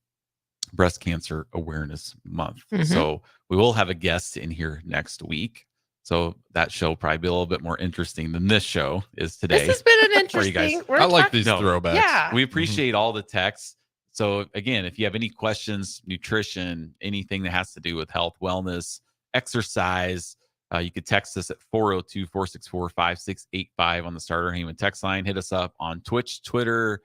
Speaker 4: Breast Cancer Awareness Month. So we will have a guest in here next week. So that show will probably be a little bit more interesting than this show is today.
Speaker 5: This has been an
Speaker 4: for you guys.
Speaker 5: interesting.
Speaker 6: I like these throwbacks.
Speaker 5: Yeah.
Speaker 4: We appreciate all the texts. So again, if you have any questions, nutrition, anything that has to do with health, wellness, exercise, you could text us at 402-464-5685 on the Starter Heyman text line. Hit us up on Twitch, Twitter,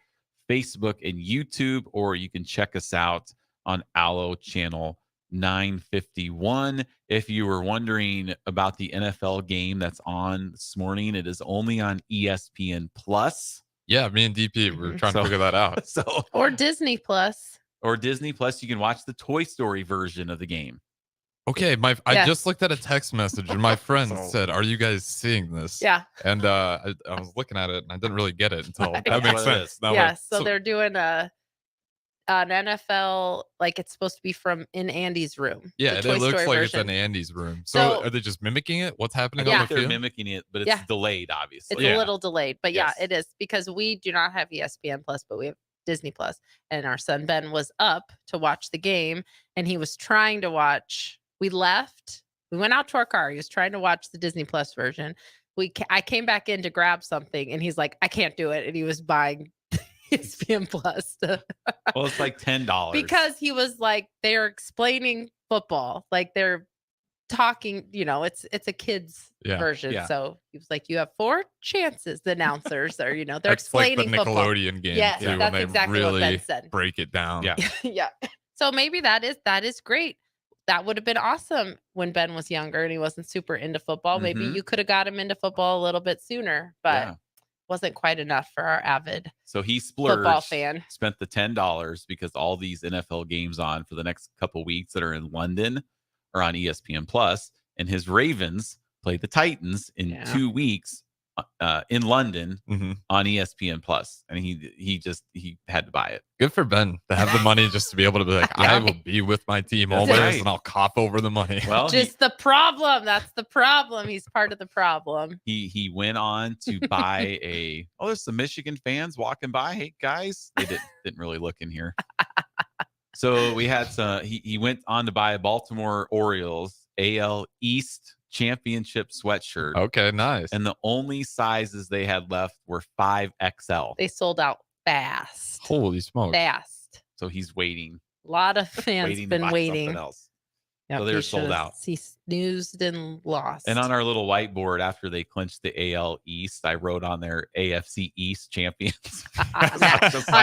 Speaker 4: Facebook, and YouTube, or you can check us out on Allo channel 951. If you were wondering about the NFL game that's on this morning, it is only on ESPN Plus.
Speaker 6: Yeah, me and DP, we're trying to figure that out.
Speaker 5: Or Disney Plus.
Speaker 4: Or Disney Plus, you can watch the Toy Story version of the game.
Speaker 6: Okay, I just looked at a text message and my friend said, "Are you guys seeing this?"
Speaker 5: Yeah.
Speaker 6: And I was looking at it and I didn't really get it until that
Speaker 4: That's
Speaker 6: makes
Speaker 4: what it
Speaker 6: sense.
Speaker 4: is.
Speaker 6: Now
Speaker 5: Yeah, so they're doing an NFL, like it's supposed to be from in Andy's room.
Speaker 6: yeah,
Speaker 5: the
Speaker 6: it
Speaker 5: Toy
Speaker 6: looks
Speaker 5: Story
Speaker 6: like
Speaker 5: version.
Speaker 6: it's in Andy's room.
Speaker 5: So-
Speaker 6: So are they just mimicking it? What's happening
Speaker 4: I
Speaker 6: on
Speaker 4: think
Speaker 6: the
Speaker 4: they're
Speaker 6: field?
Speaker 4: mimicking it, but it's
Speaker 5: Yeah.
Speaker 4: delayed, obviously.
Speaker 5: It's a little delayed, but
Speaker 4: Yes.
Speaker 5: yeah, it is because we do not have ESPN Plus, but we have Disney Plus. And our son Ben was up to watch the game, and he was trying to watch. We left. We went out to our car. He was trying to watch the Disney Plus version. I came back in to grab something, and he's like, "I can't do it," and he was buying ESPN Plus
Speaker 4: Well, it's like $10
Speaker 5: because he was like, they're explaining football, like they're talking, it's a kid's version.
Speaker 6: Yeah.
Speaker 5: So he was like, you have 4 chances. The announcers are, they're
Speaker 6: That's like the
Speaker 5: explaining football.
Speaker 6: Nickelodeon game.
Speaker 5: Yes,
Speaker 6: too,
Speaker 5: that's
Speaker 6: when they
Speaker 5: exactly what
Speaker 6: really
Speaker 5: Ben said.
Speaker 6: break it down.
Speaker 4: Yeah.
Speaker 5: Yeah. So maybe that is great. That would have been awesome when Ben was younger and he wasn't super into football. Maybe
Speaker 4: Mhm.
Speaker 5: you could have got him into football a little bit sooner, but
Speaker 4: Yeah.
Speaker 5: wasn't quite enough for our avid
Speaker 4: So he splurged,
Speaker 5: football fan.
Speaker 4: spent the $10 because all these NFL games on for the next couple weeks that are in London are on ESPN Plus. and his Ravens play the Titans in 2 weeks in London on ESPN Plus, and he had to buy it.
Speaker 6: Good for Ben to have the money just to be able to be like, I will be with my team always, and I'll cough over the money.
Speaker 4: Well,
Speaker 5: just the problem. That's the problem. He's part of the problem.
Speaker 4: He went on to buy there's some Michigan fans walking by. Hey guys, they didn't really look in here. So we had he went on to buy a Baltimore Orioles AL East championship sweatshirt.
Speaker 6: Okay, nice.
Speaker 4: And the only sizes they had left were 5XL.
Speaker 5: They sold out fast.
Speaker 6: Holy smokes.
Speaker 5: Fast.
Speaker 4: So he's waiting.
Speaker 5: A lot of fans been waiting.
Speaker 4: Something else.
Speaker 5: Yep,
Speaker 4: so they're sold out.
Speaker 5: He snoozed and lost.
Speaker 4: And on our little whiteboard, after they clinched the AL East, I wrote on there AFC East champions.
Speaker 5: On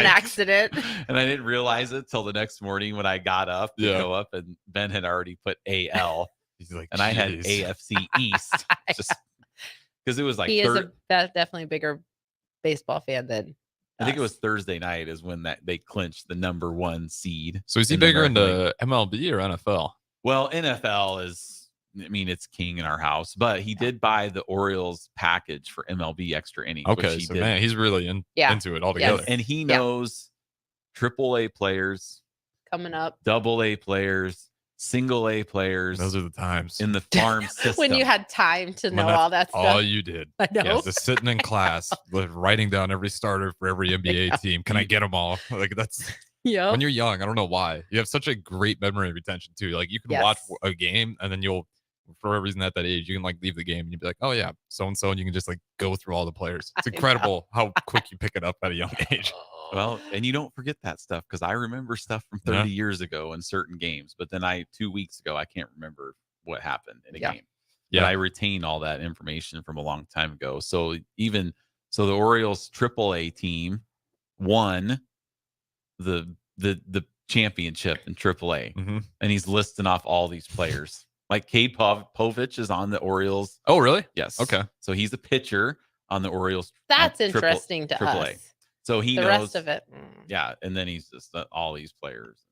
Speaker 5: accident.
Speaker 4: And I didn't realize it till the next morning when I got up to go up, and Ben had already put AL.
Speaker 6: He's like,
Speaker 4: and I had AFC East, just because it was like
Speaker 5: he is definitely a bigger baseball fan than
Speaker 4: I think it was Thursday night is when they clinched the number 1 seed.
Speaker 6: So is he bigger into MLB or NFL?
Speaker 4: Well, NFL is, I mean, it's king in our house, but he did buy the Orioles package for MLB extra innings.
Speaker 6: Okay, so man, he's really into it altogether.
Speaker 4: Yes. And he knows AAA players
Speaker 5: coming up,
Speaker 4: AA players, single A players.
Speaker 6: Those are the times
Speaker 4: in the farm system.
Speaker 5: When you had time to know all that stuff.
Speaker 6: All you did.
Speaker 5: I know.
Speaker 6: Yeah, just sitting in class, writing down every starter for every NBA team. Can I get them all? Like that's...
Speaker 5: Yeah.
Speaker 6: When you're young, I don't know why. You have such a great memory retention too. Like you can watch a game and then you'll, for whatever reason at that age, you can like leave the game and you'd be like, oh yeah, so and so, and you can just like go through all the players. It's incredible how quick you pick it up at a young age.
Speaker 4: Well, and you don't forget that stuff because I remember stuff from 30 years ago in certain games, but then 2 weeks ago I can't remember what happened in a game. Yeah, but I retain all that information from a long time ago. So the Orioles AAA team won the championship in AAA, and he's listing off all these players. Like Cade Povich is on the Orioles.
Speaker 6: Oh, really?
Speaker 4: Yes.
Speaker 6: Okay.
Speaker 4: So he's a pitcher on the Orioles.
Speaker 5: That's interesting to
Speaker 4: AAA.
Speaker 5: us.
Speaker 4: So he
Speaker 5: the
Speaker 4: knows
Speaker 5: rest of it.
Speaker 4: Yeah, and then he's just all these players.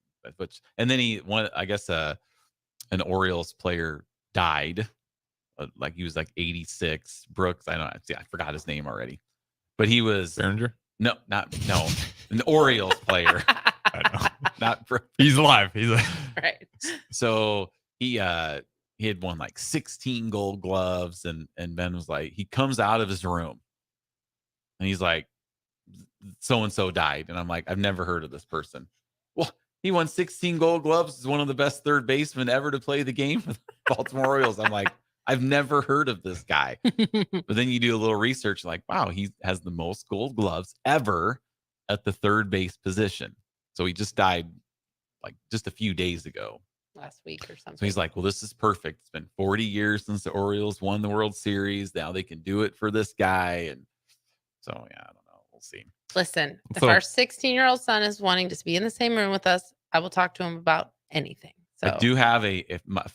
Speaker 4: And then I guess an Orioles player died. Like he was like 86. Brooks. I forgot his name already. But he was
Speaker 6: Behringer?
Speaker 4: No, an Orioles player.
Speaker 6: I know.
Speaker 4: Not Brooks.
Speaker 6: He's alive.
Speaker 5: Right.
Speaker 4: So he had won like 16 Gold Gloves, and Ben was like, he comes out of his room and he's like, so and so died, and I'm like, I've never heard of this person. Well, he won 16 Gold Gloves. Is one of the best third basemen ever to play the game for the Baltimore Orioles. I'm like, I've never heard of this guy. But then you do a little research, like, wow, he has the most Gold Gloves ever at the third base position. So he just died like just a few days ago.
Speaker 5: Last week or something.
Speaker 4: So he's like, well, this is perfect. It's been 40 years since the Orioles won the World Series. Now they can do it for this guy. And so, yeah, I don't know. We'll see.
Speaker 5: Listen, if our 16-year-old son is wanting to be in the same room with us, I will talk to him about anything. So
Speaker 4: I do have a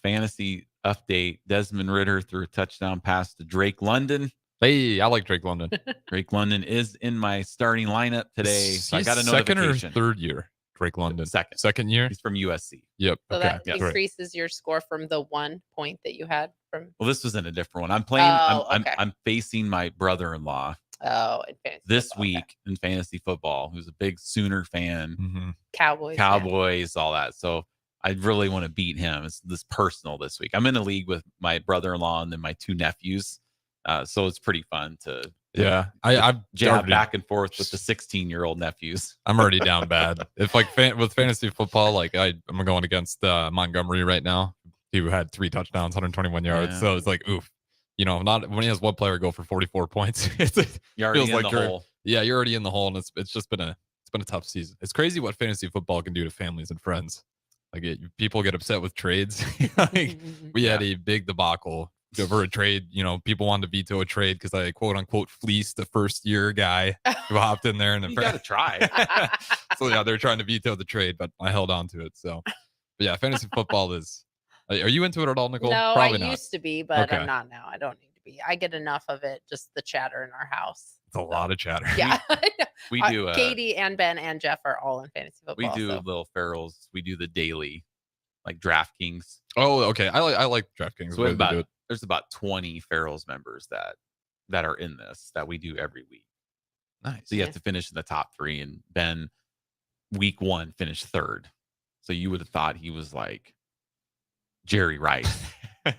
Speaker 4: fantasy update. Desmond Ridder threw a touchdown pass to Drake London.
Speaker 6: Hey, I like Drake London.
Speaker 4: Drake London is in my starting lineup today. So I got a
Speaker 6: second
Speaker 4: notification.
Speaker 6: Or third year? Drake London.
Speaker 4: Second
Speaker 6: year?
Speaker 4: He's from USC.
Speaker 6: Yep.
Speaker 5: So
Speaker 6: okay.
Speaker 5: that increases your score from the 1 point that you had from.
Speaker 4: Well, this was in a different one. I'm playing. I'm facing my brother-in-law.
Speaker 5: Oh, in fantasy
Speaker 4: this
Speaker 5: football,
Speaker 4: week in fantasy football, who's a big Sooner fan.
Speaker 5: Cowboys,
Speaker 4: all that. So I really want to beat him. It's this personal this week. I'm in a league with my brother-in-law and then my 2 nephews. So it's pretty fun to
Speaker 6: I've
Speaker 4: jab back and forth with the 16-year-old nephews.
Speaker 6: I'm already down bad. If like with fantasy football, like I'm going against Montgomery right now. He had 3 touchdowns, 121 yards. So it's like, oof. You know, not when he has one player go for 44 points.
Speaker 4: You're already in the hole.
Speaker 6: Yeah, you're already in the hole, and it's just been a tough season. It's crazy what fantasy football can do to families and friends. Like people get upset with trades. Like, we had a big debacle over a trade. You know, people wanted to veto a trade because I quote unquote fleeced the first year guy who hopped in there, and
Speaker 4: you got to try.
Speaker 6: So yeah, they're trying to veto the trade, but I held on to it. So, but yeah, fantasy football is. Are you into it at all, Nicole?
Speaker 5: No,
Speaker 6: Probably
Speaker 5: I used to be, but I'm not now. I don't need to be. I get enough of it, just the chatter in our house.
Speaker 6: It's a lot of chatter.
Speaker 5: Yeah.
Speaker 4: We do.
Speaker 5: Katie and Ben and Jeff are all in fantasy football.
Speaker 4: We do little ferals. We do the daily like DraftKings.
Speaker 6: Oh, okay. I like DraftKings.
Speaker 4: So there's about 20 Farrell's members that are in this that we do every week.
Speaker 6: Nice.
Speaker 4: So you have to finish in the top 3, and Ben, week 1, finished 3rd. So you would have thought he was like Jerry Rice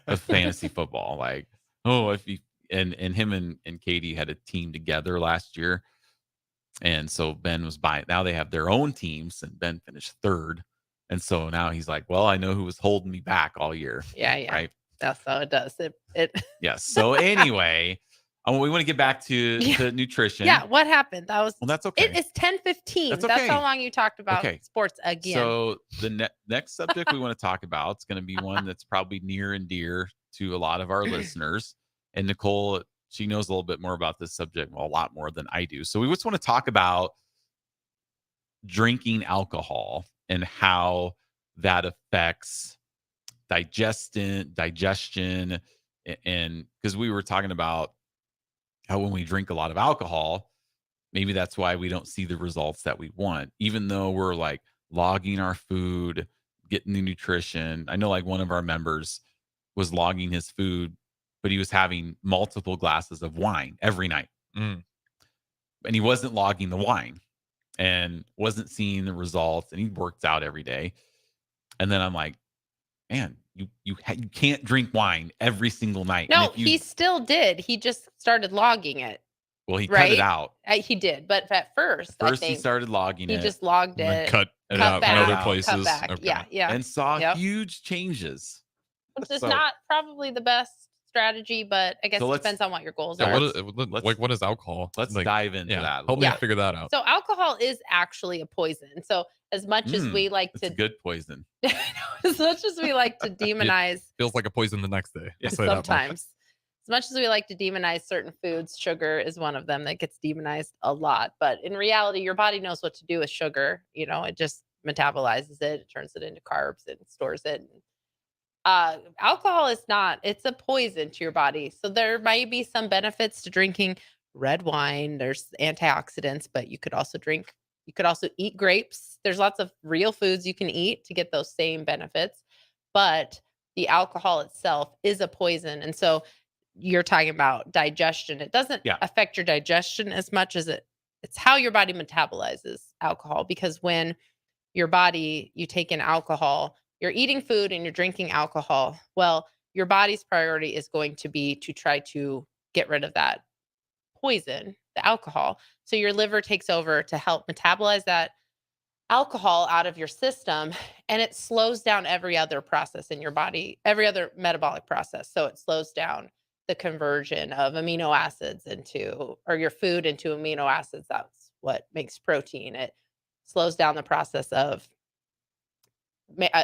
Speaker 4: of fantasy football. Like, if he and him and Katie had a team together last year. And so Ben was buying. Now they have their own teams, and Ben finished 3rd. And so now he's like, well, I know who was holding me back all year.
Speaker 5: Yeah.
Speaker 4: Right.
Speaker 5: That's how it does. It
Speaker 4: Yes. So anyway, we want to get back to nutrition.
Speaker 5: Yeah. What happened?
Speaker 4: Well, that's okay.
Speaker 5: It is 10:15.
Speaker 4: That's
Speaker 5: That's
Speaker 4: okay.
Speaker 5: how long you talked about sports again.
Speaker 4: So the next subject we want to talk about is going to be one that's probably near and dear to a lot of our listeners. And Nicole, she knows a little bit more about this subject, well, a lot more than I do. So we just want to talk about drinking alcohol and how that affects digestion, and because we were talking about how when we drink a lot of alcohol, maybe that's why we don't see the results that we want, even though we're like logging our food, getting the nutrition. I know like one of our members was logging his food, but he was having multiple glasses of wine every night. And he wasn't logging the wine and wasn't seeing the results, and he worked out every day. And then I'm like, man, you can't drink wine every single night.
Speaker 5: No, he still did. He just started logging it.
Speaker 4: Well, he cut it out.
Speaker 5: He did, but at first I think
Speaker 4: he started logging
Speaker 5: he
Speaker 4: it.
Speaker 5: He just logged it,
Speaker 6: cut it out
Speaker 5: back,
Speaker 6: in other places.
Speaker 5: Cut back.
Speaker 6: Okay.
Speaker 5: Yeah,
Speaker 4: and saw huge changes.
Speaker 5: Which is not probably the best strategy, but I guess
Speaker 4: So
Speaker 5: it depends on what your goals
Speaker 6: Yeah,
Speaker 5: are.
Speaker 6: what is alcohol?
Speaker 4: Let's dive into that.
Speaker 6: Help me figure that out.
Speaker 5: So alcohol is actually a poison. So as much as we like
Speaker 4: it's a good poison.
Speaker 5: as much as we like to demonize,
Speaker 6: feels like a poison the next day.
Speaker 5: Sometimes. As much as we like to demonize certain foods, sugar is one of them that gets demonized a lot. But in reality, your body knows what to do with sugar. You know, it just metabolizes it, turns it into carbs, and stores it. Alcohol is not, it's a poison to your body. So there might be some benefits to drinking red wine. There's antioxidants, but you could also eat grapes. There's lots of real foods you can eat to get those same benefits. But the alcohol itself is a poison. And so you're talking about digestion. It doesn't affect your digestion as much as it's how your body metabolizes alcohol. Because when you take in alcohol, you're eating food and you're drinking alcohol. Well, your body's priority is going to be to try to get rid of that poison, the alcohol. So your liver takes over to help metabolize that alcohol out of your system, and it slows down every other process in your body, every other metabolic process. So it slows down the conversion of amino acids or your food into amino acids. That's what makes protein. It slows down the process of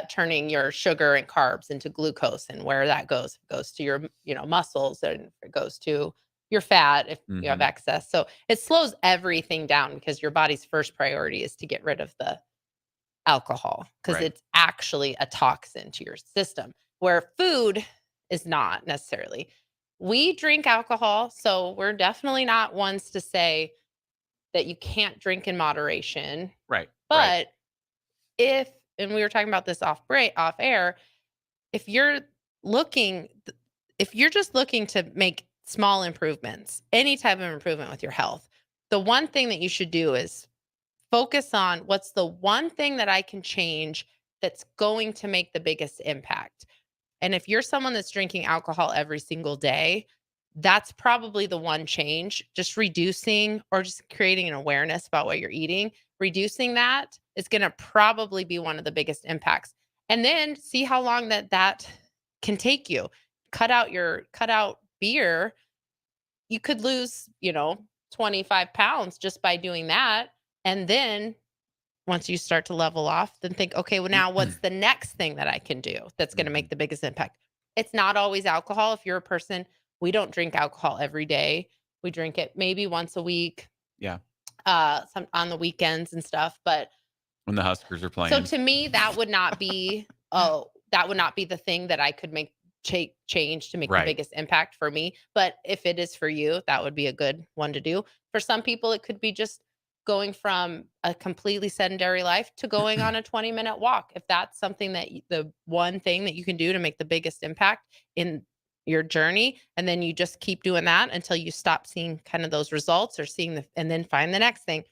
Speaker 5: turning your sugar and carbs into glucose, and where that goes, it goes to your muscles, and it goes to your fat if you have excess. So it slows everything down because your body's first priority is to get rid of the alcohol, because it's actually a toxin to your system, where food is not necessarily. We drink alcohol, so we're definitely not ones to say that you can't drink in moderation.
Speaker 4: Right.
Speaker 5: But and we were talking about this off air, if you're just looking to make small improvements, any type of improvement with your health, the one thing that you should do is focus on what's the one thing that I can change that's going to make the biggest impact. And if you're someone that's drinking alcohol every single day, that's probably the one change. Just reducing or just creating an awareness about what you're eating, reducing that is going to probably be one of the biggest impacts. And then see how long that can take you. Cut out beer. You could lose, 25 pounds just by doing that. And then once you start to level off, then think, okay, well, now what's the next thing that I can do that's going to make the biggest impact? It's not always alcohol. If you're a person, we don't drink alcohol every day. We drink it maybe once a week.
Speaker 4: Yeah.
Speaker 5: Some on the weekends and stuff. But
Speaker 4: when the Huskers are playing.
Speaker 5: So to me, that would not be, the thing that I could make change to make the biggest impact for me. But if it is for you, that would be a good one to do. For some people, it could be just going from a completely sedentary life to going on a 20-minute walk. If that's something that the one thing that you can do to make the biggest impact in your journey, and then you just keep doing that until you stop seeing kind of those results or seeing and then find the next thing.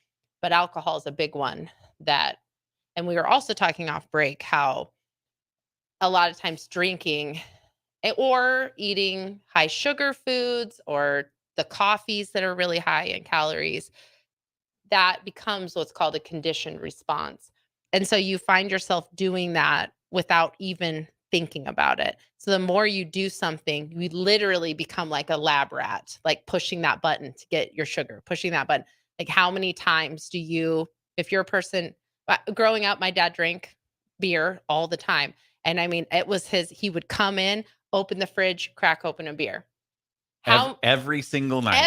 Speaker 5: But alcohol is a big one and we were also talking off break how a lot of times drinking or eating high sugar foods or the coffees that are really high in calories, that becomes what's called a conditioned response. And so you find yourself doing that without even thinking about it. So the more you do something, you literally become like a lab rat, like pushing that button to get your sugar, pushing that button. Like how many times do you, if you're a person, growing up, my dad drank beer all the time. And I mean, it was he would come in, open the fridge, crack open a beer.
Speaker 4: Every single night.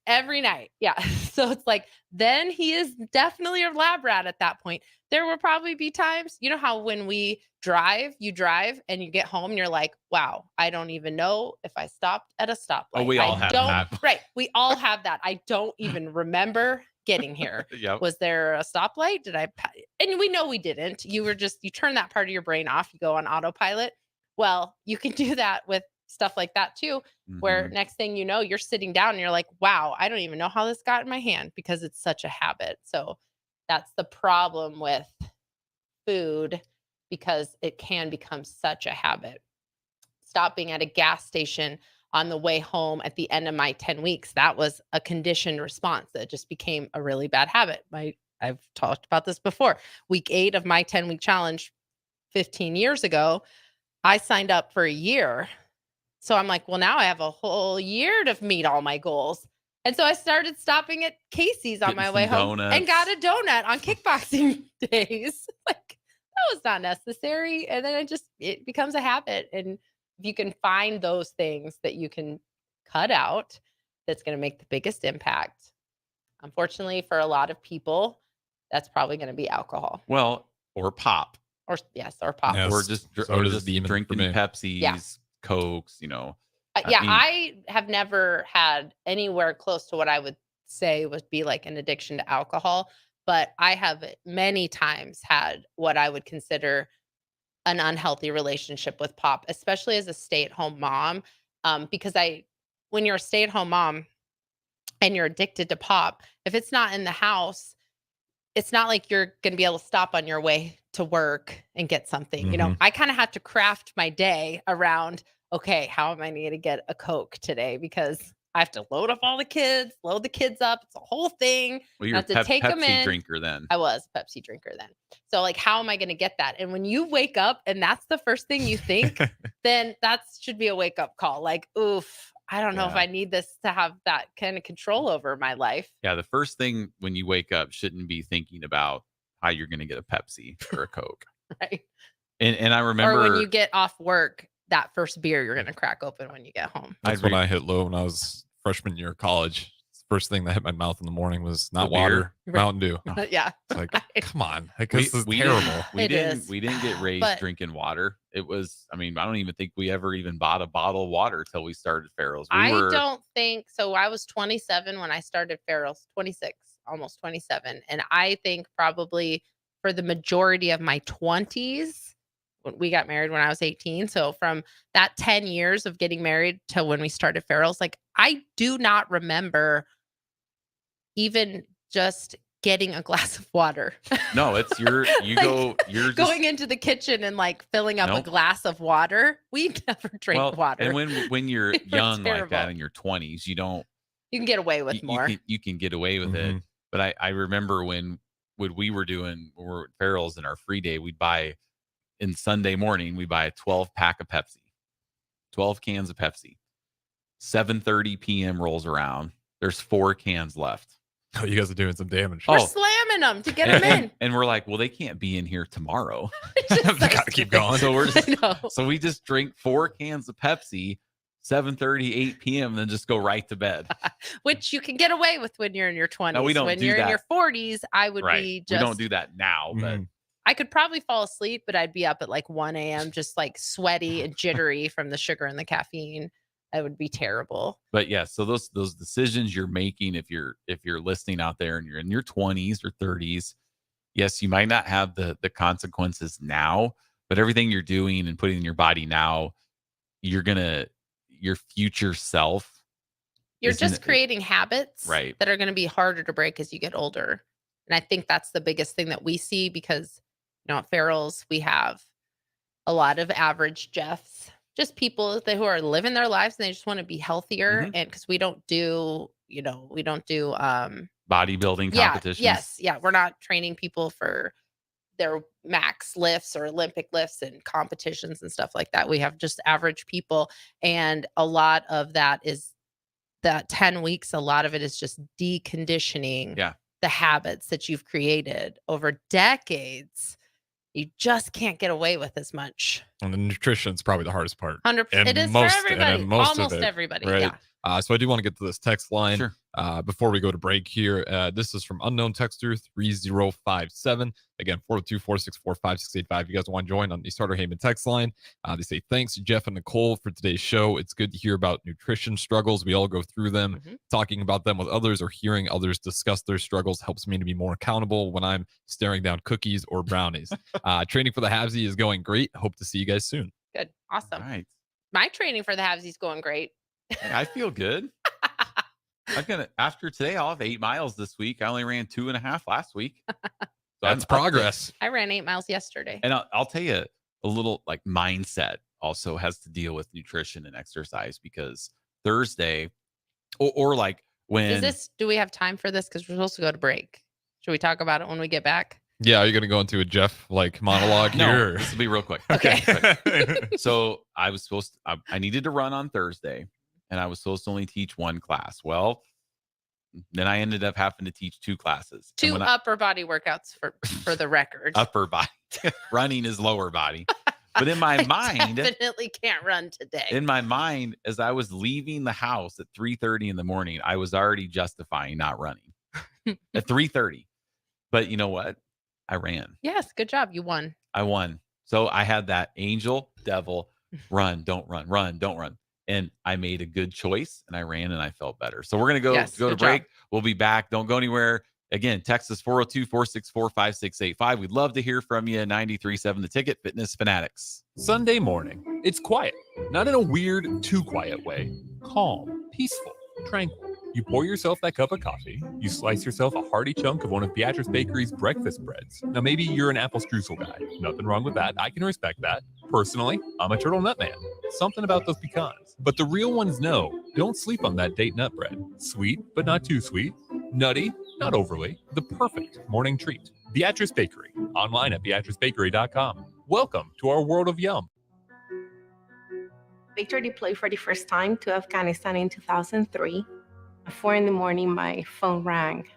Speaker 5: Every night. Yeah. So it's like, then he is definitely a lab rat at that point. There will probably be times, you know how when you drive and you get home and you're like, wow, I don't even know if I stopped at a stoplight.
Speaker 4: Oh, we all have that.
Speaker 5: Right. We all have that. I don't even remember getting here.
Speaker 4: Yep.
Speaker 5: Was there a stoplight? And we know we didn't. You turn that part of your brain off. You go on autopilot. Well, you can do that with stuff like that too, where next thing you know, you're sitting down and you're like, wow, I don't even know how this got in my hand because it's such a habit. So that's the problem with food, because it can become such a habit. Stopping at a gas station on the way home at the end of my 10 weeks, that was a conditioned response that just became a really bad habit. I've talked about this before. Week 8 of my 10-week challenge 15 years ago, I signed up for a year. So I'm like, well, now I have a whole year to meet all my goals. And so I started stopping at Casey's on my way home and got a donut on kickboxing days. Like, that was not necessary. And then it becomes a habit. And if you can find those things that you can cut out, that's going to make the biggest impact. Unfortunately, for a lot of people, that's probably going to be alcohol.
Speaker 4: Well, or pop.
Speaker 5: Or pop.
Speaker 6: Yes.
Speaker 4: Or just drinking Pepsis, Cokes,
Speaker 5: I have never had anywhere close to what I would say would be like an addiction to alcohol, but I have many times had what I would consider an unhealthy relationship with pop, especially as a stay-at-home mom. Because when you're a stay-at-home mom and you're addicted to pop, if it's not in the house, it's not like you're going to be able to stop on your way to work and get something. I kind of have to craft my day around, okay, how am I going to get a Coke today? Because I have to load up all the kids, load the kids up. It's a whole thing.
Speaker 4: Well, you're a Pepsi drinker then.
Speaker 5: I was a Pepsi drinker then. So like, how am I going to get that? And when you wake up and that's the first thing you think, then that should be a wake up call. Like, oof, I don't know if I need this to have that kind of control over my life.
Speaker 4: Yeah. The first thing when you wake up shouldn't be thinking about how you're going to get a Pepsi or a Coke.
Speaker 5: Right.
Speaker 4: And I remember.
Speaker 5: Or when you get off work, that first beer you're going to crack open when you get home.
Speaker 6: That's when I hit low when I was freshman year of college. First thing that hit my mouth in the morning was not water, Mountain Dew.
Speaker 5: Yeah.
Speaker 6: It's like, come on. Like, this is terrible.
Speaker 4: We didn't get raised drinking water. It was, I don't even think we ever even bought a bottle of water till we started Farrell's.
Speaker 5: Don't think so. I was 27 when I started Farrell's, 26, almost 27. And I think probably for the majority of my 20s, we got married when I was 18. So from that 10 years of getting married to when we started Farrell's, like, I do not remember even just getting a glass of water.
Speaker 4: No, it's you're just
Speaker 5: going into the kitchen and like filling up a glass of water. We never drank water.
Speaker 4: And when you're young like that in your 20s, you
Speaker 5: can get away with more.
Speaker 4: You can get away with it. But I remember when we were at Farrell's in our free day, we'd buy. In Sunday morning, we buy a 12 pack of Pepsi, 12 cans of Pepsi. 7:30 p.m. rolls around. There's 4 cans left.
Speaker 6: Oh, you guys are doing some damage.
Speaker 5: We're slamming them to get them in.
Speaker 4: And we're like, well, they can't be in here tomorrow.
Speaker 6: They gotta keep going.
Speaker 4: So so we just drink 4 cans of Pepsi, 7:30, 8 p.m., and then just go right to bed.
Speaker 5: Which you can get away with when you're in your 20s.
Speaker 4: No, we don't
Speaker 5: when
Speaker 4: do
Speaker 5: you're
Speaker 4: that.
Speaker 5: in your 40s, I would be just.
Speaker 4: We don't do that now, but.
Speaker 5: I could probably fall asleep, but I'd be up at like 1 a.m. just like sweaty and jittery from the sugar and the caffeine. That would be terrible.
Speaker 4: But yeah, so those decisions you're making, if you're listening out there and you're in your 20s or 30s, yes, you might not have the consequences now, but everything you're doing and putting in your body now, your future self.
Speaker 5: You're just creating habits
Speaker 4: right.
Speaker 5: that are going to be harder to break as you get older. And I think that's the biggest thing that we see because, at Farrell's, we have a lot of average Jeffs, just people who are living their lives and they just want to be healthier. And because we don't do
Speaker 4: bodybuilding competitions.
Speaker 5: Yes. Yeah. We're not training people for their max lifts or Olympic lifts and competitions and stuff like that. We have just average people. And a lot of that is that 10 weeks, a lot of it is just deconditioning the habits that you've created over decades. You just can't get away with as much.
Speaker 6: And the nutrition is probably the hardest part.
Speaker 5: 100%. It is for everybody. Almost everybody.
Speaker 6: Right?
Speaker 5: Yeah.
Speaker 6: So I do want to get to this text line.
Speaker 4: Sure.
Speaker 6: Before we go to break here. This is from unknown texter 3057. Again, 402-464-5685. You guys want to join on the Starter Heyman text line. They say, thanks, Jeff and Nicole, for today's show. It's good to hear about nutrition struggles. We all go through them. Talking about them with others or hearing others discuss their struggles helps me to be more accountable when I'm staring down cookies or brownies. Training for the Habsy is going great. Hope to see you guys soon.
Speaker 5: Good. Awesome.
Speaker 4: All right.
Speaker 5: My training for the Habsy is going great.
Speaker 4: I feel good. After today, I'll have 8 miles this week. I only ran 2.5 last week. So
Speaker 6: that's progress.
Speaker 5: I ran 8 miles yesterday.
Speaker 4: And I'll tell you, a little like mindset also has to deal with nutrition and exercise because Thursday or like when
Speaker 5: do we have time for this? Because we're supposed to go to break. Should we talk about it when we get back?
Speaker 6: Yeah, are you going to go into a Jeff monologue here?
Speaker 4: No, this will be real quick.
Speaker 5: Okay.
Speaker 4: So I was I needed to run on Thursday. And I was supposed to only teach 1 class. Well, then I ended up having to teach 2 classes.
Speaker 5: 2 upper body workouts for the record.
Speaker 4: Upper body. Running is lower body. But in my mind,
Speaker 5: definitely can't run today.
Speaker 4: In my mind, as I was leaving the house at 3:30 in the morning, I was already justifying not running at 3:30. But you know what? I ran.
Speaker 5: Yes, good job. You won.
Speaker 4: I won. So I had that angel, devil, run, don't run, don't run. And I made a good choice and I ran and I felt better. So we're going to go to break.
Speaker 5: Job.
Speaker 4: We'll be back. Don't go anywhere. Again, text us 402-464-5685. We'd love to hear from you. 93.7 The Ticket, Fitness Fanatics.
Speaker 1: Sunday morning. It's quiet. Not in a weird, too quiet way. Calm, peaceful, tranquil. You pour yourself that cup of coffee. You slice yourself a hearty chunk of one of Beatrice Bakery's breakfast breads. Now, maybe you're an apple streusel guy. Nothing wrong with that. I can respect that. Personally, I'm a turtle nut man. Something about those pecans. But the real ones know, don't sleep on that date nut bread. Sweet, but not too sweet. Nutty, not overly. The perfect morning treat. Beatrice Bakery. Online at beatricebakery.com. Welcome to our world of yum.
Speaker 11: Victor deployed for the first time to Afghanistan in 2003. At 4 a.m, my phone rang.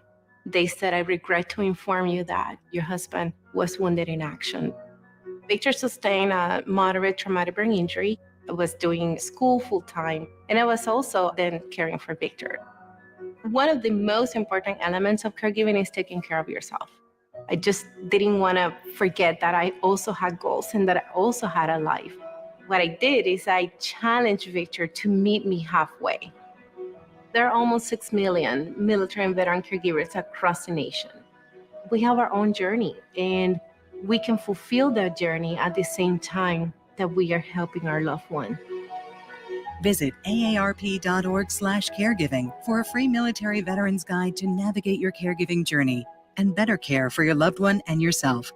Speaker 11: They said, I regret to inform you that your husband was wounded in action. Victor sustained a moderate traumatic brain injury. I was doing school full-time, and I was also then caring for Victor. One of the most important elements of caregiving is taking care of yourself. I just didn't want to forget that I also had goals and that I also had a life. What I did is I challenged Victor to meet me halfway. There are almost 6 million military and veteran caregivers across the nation. We have our own journey, and we can fulfill that journey at the same time that we are helping our loved one.
Speaker 15: Visit aarp.org/caregiving for a free military veterans guide to navigate your caregiving journey and better care for your loved one and yourself.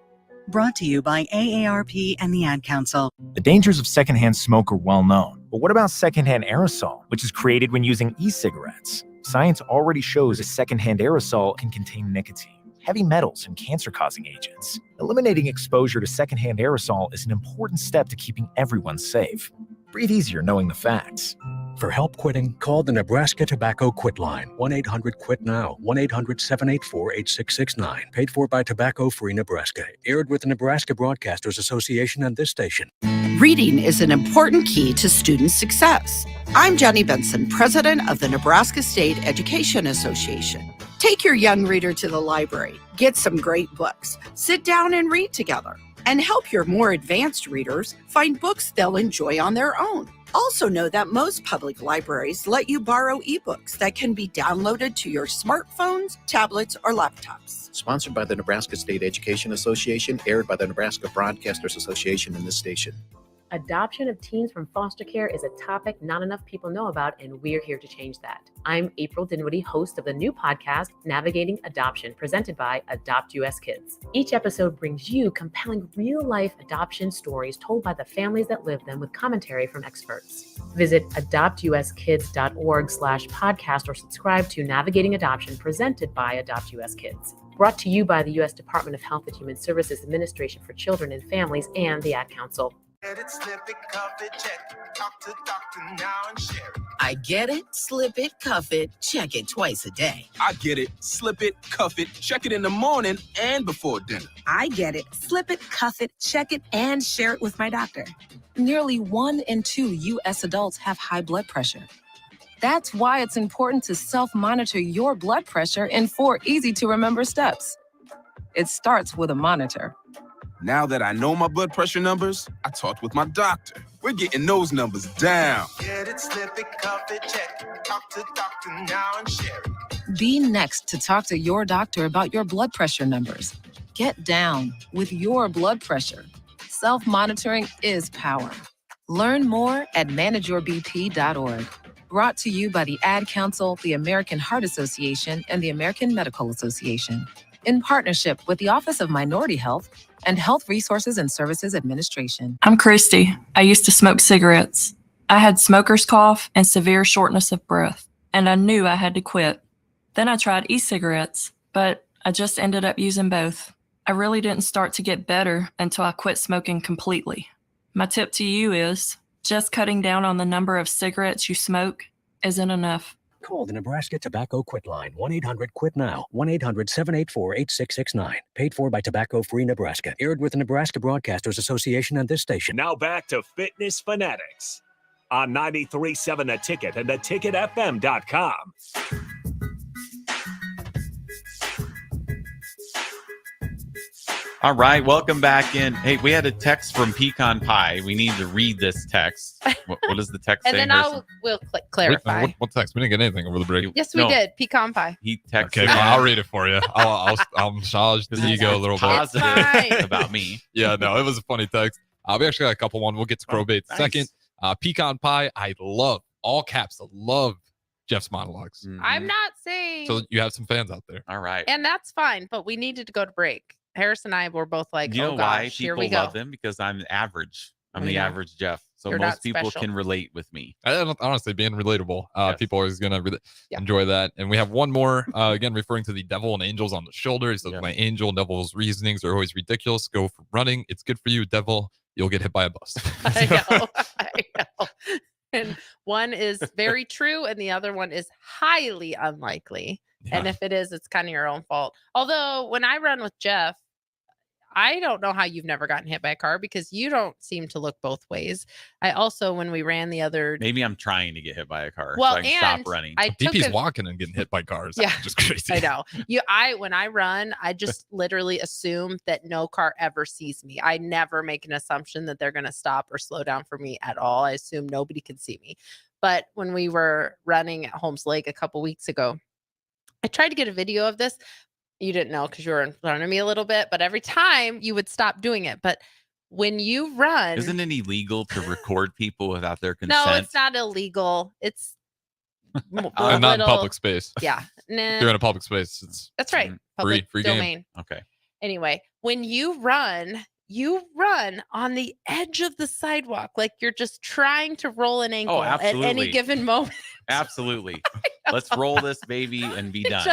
Speaker 15: Brought to you by AARP and the Ad Council.
Speaker 23: The dangers of secondhand smoke are well known. But what about secondhand aerosol, which is created when using e-cigarettes? Science already shows a secondhand aerosol can contain nicotine, heavy metals, and cancer-causing agents. Eliminating exposure to secondhand aerosol is an important step to keeping everyone safe. Breathe easier knowing the facts.
Speaker 17: For help quitting, call the Nebraska Tobacco Quit Line, 1-800-QUIT-NOW, 1-800-784-8669. Paid for by Tobacco Free Nebraska. Aired with the Nebraska Broadcasters Association and this station.
Speaker 2: Reading is an important key to student success. I'm Jenny Benson, president of the Nebraska State Education Association. Take your young reader to the library, get some great books, sit down and read together, and help your more advanced readers find books they'll enjoy on their own. Also know that most public libraries let you borrow ebooks that can be downloaded to your smartphones, tablets, or laptops.
Speaker 14: Sponsored by the Nebraska State Education Association, aired by the Nebraska Broadcasters Association and this station.
Speaker 18: Adoption of teens from foster care is a topic not enough people know about, and we're here to change that. I'm April Dinwiddie, host of the new podcast, Navigating Adoption, presented by Adopt US Kids. Each episode brings you compelling real-life adoption stories told by the families that live them with commentary from experts. Visit adoptuskids.org/podcast or subscribe to Navigating Adoption, presented by Adopt US Kids. Brought to you by the U.S. Department of Health and Human Services Administration for Children and Families and the Ad Council.
Speaker 10: Get it, slip it, cuff it, check it. Talk to doctor now and share it.
Speaker 19: I get it, slip it, cuff it, check it twice a day.
Speaker 8: I get it, slip it, cuff it, check it in the morning and before dinner.
Speaker 20: I get it, slip it, cuff it, check it, and share it with my doctor.
Speaker 9: Nearly 1 in 2 U.S. adults have high blood pressure. That's why it's important to self-monitor your blood pressure in 4 easy-to-remember steps. It starts with a monitor.
Speaker 8: Now that I know my blood pressure numbers, I talked with my doctor. We're getting those numbers down.
Speaker 10: Get it, slip it, cuff it, check it. Talk to doctor now and share it.
Speaker 9: Be next to talk to your doctor about your blood pressure numbers. Get down with your blood pressure. Self-monitoring is power. Learn more at manageyourbp.org. Brought to you by the Ad Council, the American Heart Association, and the American Medical Association, in partnership with the Office of Minority Health and Health Resources and Services Administration.
Speaker 22: I'm Christy. I used to smoke cigarettes. I had smoker's cough and severe shortness of breath, and I knew I had to quit. Then I tried e-cigarettes, but I just ended up using both. I really didn't start to get better until I quit smoking completely. My tip to you is just cutting down on the number of cigarettes you smoke isn't enough.
Speaker 17: Call the Nebraska Tobacco Quit Line, 1-800-QUIT-NOW, 1-800-784-8669. Paid for by Tobacco Free Nebraska. Aired with the Nebraska Broadcasters Association and this station.
Speaker 3: Now back to Fitness Fanatics on 93.7 The Ticket and theticketfm.com.
Speaker 4: All right, welcome back in. Hey, we had a text from Pecan Pie. We need to read this text. What does the text
Speaker 5: And
Speaker 4: say?
Speaker 5: then we'll clarify.
Speaker 6: What text? We didn't get anything over the break.
Speaker 5: Yes, we did. Pecan pie.
Speaker 4: He texted.
Speaker 6: Okay, well, I'll read it for you. I'll massage the ego a little bit.
Speaker 4: Positive about me.
Speaker 6: Yeah, no, it was a funny text. We actually got a couple one. We'll get to Crowbait
Speaker 4: nice.
Speaker 6: second. Pecan Pie, I love, all caps, I love Jeff's monologues.
Speaker 5: I'm not saying.
Speaker 6: So you have some fans out there.
Speaker 4: All right.
Speaker 5: And that's fine, but we needed to go to break. Harris and I were both like,
Speaker 4: You know
Speaker 5: oh
Speaker 4: why
Speaker 5: gosh, here
Speaker 4: people
Speaker 5: we go.
Speaker 4: love them? Because I'm average. I'm
Speaker 5: I
Speaker 4: the
Speaker 5: know.
Speaker 4: average Jeff. So
Speaker 5: You're
Speaker 4: most
Speaker 5: not
Speaker 4: people
Speaker 5: special.
Speaker 4: can relate with me.
Speaker 6: Honestly, being relatable.
Speaker 4: Yes.
Speaker 6: People are always going to
Speaker 5: Yeah.
Speaker 6: enjoy that. And we have one more, again, referring to the devil and angels on the shoulder. He says,
Speaker 4: Yeah.
Speaker 6: my angel, devil's reasonings are always ridiculous. Go for running. It's good for you, devil. You'll get hit by a bus.
Speaker 5: I know. And one is very true, and the other one is highly unlikely. And
Speaker 6: Yeah.
Speaker 5: if it is, it's kind of your own fault. Although when I run with Jeff, I don't know how you've never gotten hit by a car because you don't seem to look both ways. I also, when we ran the other,
Speaker 4: Maybe I'm trying to get hit by a car
Speaker 5: well,
Speaker 4: so I can stop
Speaker 5: and
Speaker 4: running.
Speaker 5: I took
Speaker 6: DP's
Speaker 5: a,
Speaker 6: walking and getting hit by cars.
Speaker 5: Yeah.
Speaker 6: Just crazy.
Speaker 5: I know. When I run, I just literally assume that no car ever sees me. I never make an assumption that they're going to stop or slow down for me at all. I assume nobody can see me. But when we were running at Holmes Lake a couple weeks ago, I tried to get a video of this. You didn't know because you were in front of me a little bit, but every time you would stop doing it. But when you run,
Speaker 4: Isn't it illegal to record people without their consent?
Speaker 5: no, it's not illegal. It's
Speaker 6: Not in public space.
Speaker 5: Yeah.
Speaker 6: If
Speaker 5: Nah.
Speaker 6: you're in a public space, it's
Speaker 5: That's right.
Speaker 6: free
Speaker 5: Public
Speaker 6: game.
Speaker 5: domain.
Speaker 4: Okay.
Speaker 5: Anyway, when you run on the edge of the sidewalk, like you're just trying to roll an ankle at any
Speaker 4: absolutely.
Speaker 5: given moment.
Speaker 4: Absolutely. Let's roll this baby and be done.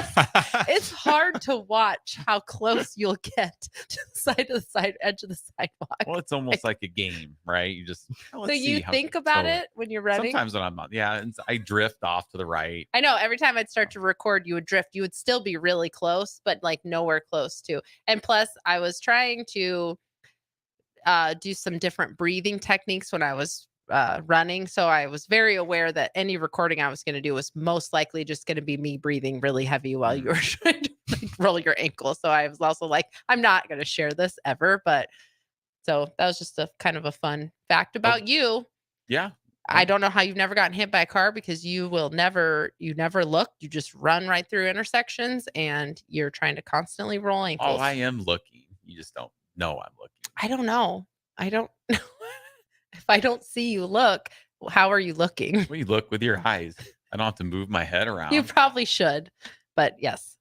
Speaker 5: It's hard to watch how close you'll get to the edge of the sidewalk.
Speaker 4: Well, it's almost like a game, right? You just
Speaker 5: So you think about it when you're running?
Speaker 4: Sometimes when I'm not, and I drift off to the right.
Speaker 5: I know every time I'd start to record, you would drift. You would still be really close, but like nowhere close to. And plus, I was trying to do some different breathing techniques when I was running. So I was very aware that any recording I was going to do was most likely just going to be me breathing really heavy while you were trying to roll your ankle. So I was also like, I'm not going to share this ever. But so that was just a kind of a fun fact about you.
Speaker 4: Yeah.
Speaker 5: I don't know how you've never gotten hit by a car because you never look. You just run right through intersections and you're trying to constantly roll
Speaker 4: Oh,
Speaker 5: ankles.
Speaker 4: I am looking. You just don't know I'm looking.
Speaker 5: I don't know. I don't know. If I don't see you look, how are you looking?
Speaker 4: Well, you look with your eyes. I don't have to move my head around.
Speaker 5: You probably should. But yes,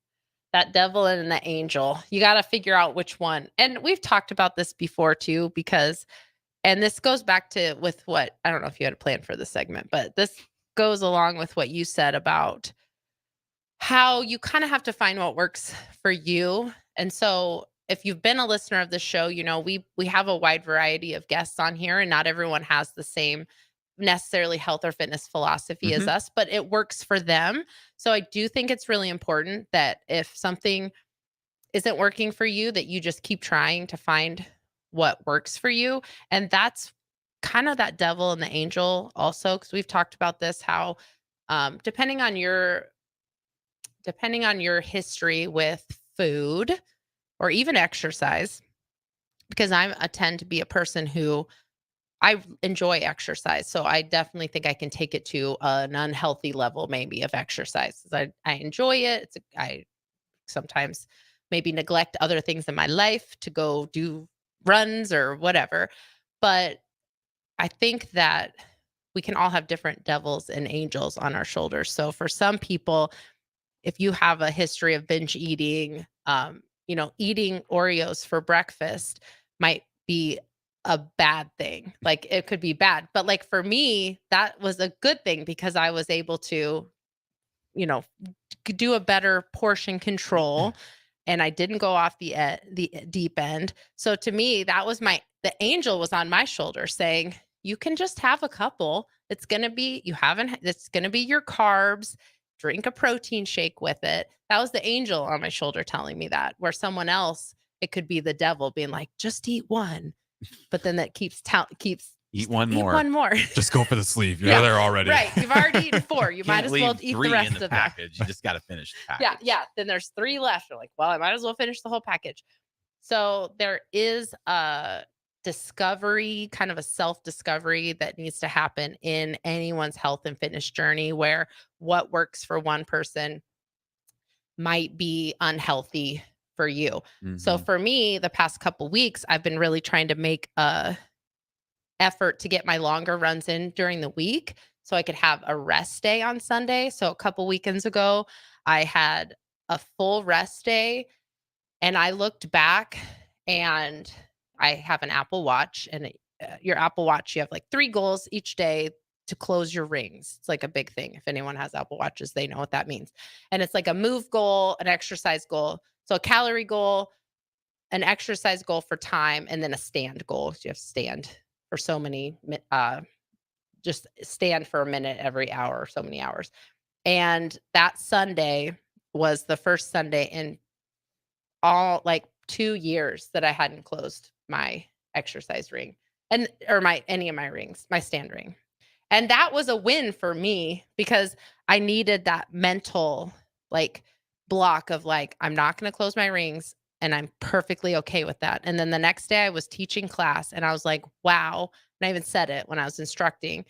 Speaker 5: that devil and the angel, you got to figure out which one. And we've talked about this before too, because, and this goes back to with what, I don't know if you had a plan for this segment, but this goes along with what you said about how you kind of have to find what works for you. And so if you've been a listener of the show, you know, we have a wide variety of guests on here and not everyone has the same necessarily health or fitness philosophy as us, but it works for them. So I do think it's really important that if something isn't working for you, that you just keep trying to find what works for you. And that's kind of that devil and the angel also, because we've talked about this, how depending on your history with food or even exercise, because I tend to be a person who I enjoy exercise. So I definitely think I can take it to an unhealthy level, maybe, of exercise. I enjoy it. I sometimes maybe neglect other things in my life to go do runs or whatever. But I think that we can all have different devils and angels on our shoulders. So for some people, if you have a history of binge eating, eating Oreos for breakfast might be a bad thing. Like it could be bad. But like for me, that was a good thing because I was able to, do a better portion control and I didn't go off the deep end. So to me, that was the angel was on my shoulder saying, you can just have a couple. It's going to be, it's going to be your carbs. Drink a protein shake with it. That was the angel on my shoulder telling me that, where someone else, it could be the devil being like, just eat one. But then that keeps
Speaker 4: eat one
Speaker 5: eat
Speaker 4: more.
Speaker 5: one more.
Speaker 6: Just go for the sleeve. You're there already.
Speaker 5: Right. You've already eaten 4. You might as well eat the rest of the
Speaker 4: package. You just got to finish the package.
Speaker 5: Yeah. Then there's 3 left. You're like, well, I might as well finish the whole package. So there is a discovery, kind of a self-discovery that needs to happen in anyone's health and fitness journey, where what works for one person might be unhealthy for you. So for me, the past couple weeks, I've been really trying to make a effort to get my longer runs in during the week so I could have a rest day on Sunday. So a couple weekends ago, I had a full rest day and I looked back, and I have an Apple Watch, and your Apple Watch, you have like 3 goals each day to close your rings. It's like a big thing. If anyone has Apple Watches, they know what that means. And it's like a move goal, an exercise goal. So a calorie goal, an exercise goal for time, and then a stand goal. So you have to stand for so many, just stand for a minute every hour, so many hours. And that Sunday was the first Sunday in all like 2 years that I hadn't closed my exercise ring or any of my rings, my stand ring. And that was a win for me because I needed that mental like block of like, I'm not going to close my rings and I'm perfectly okay with that. And then the next day I was teaching class and I was like, wow. And I even said it when I was instructing,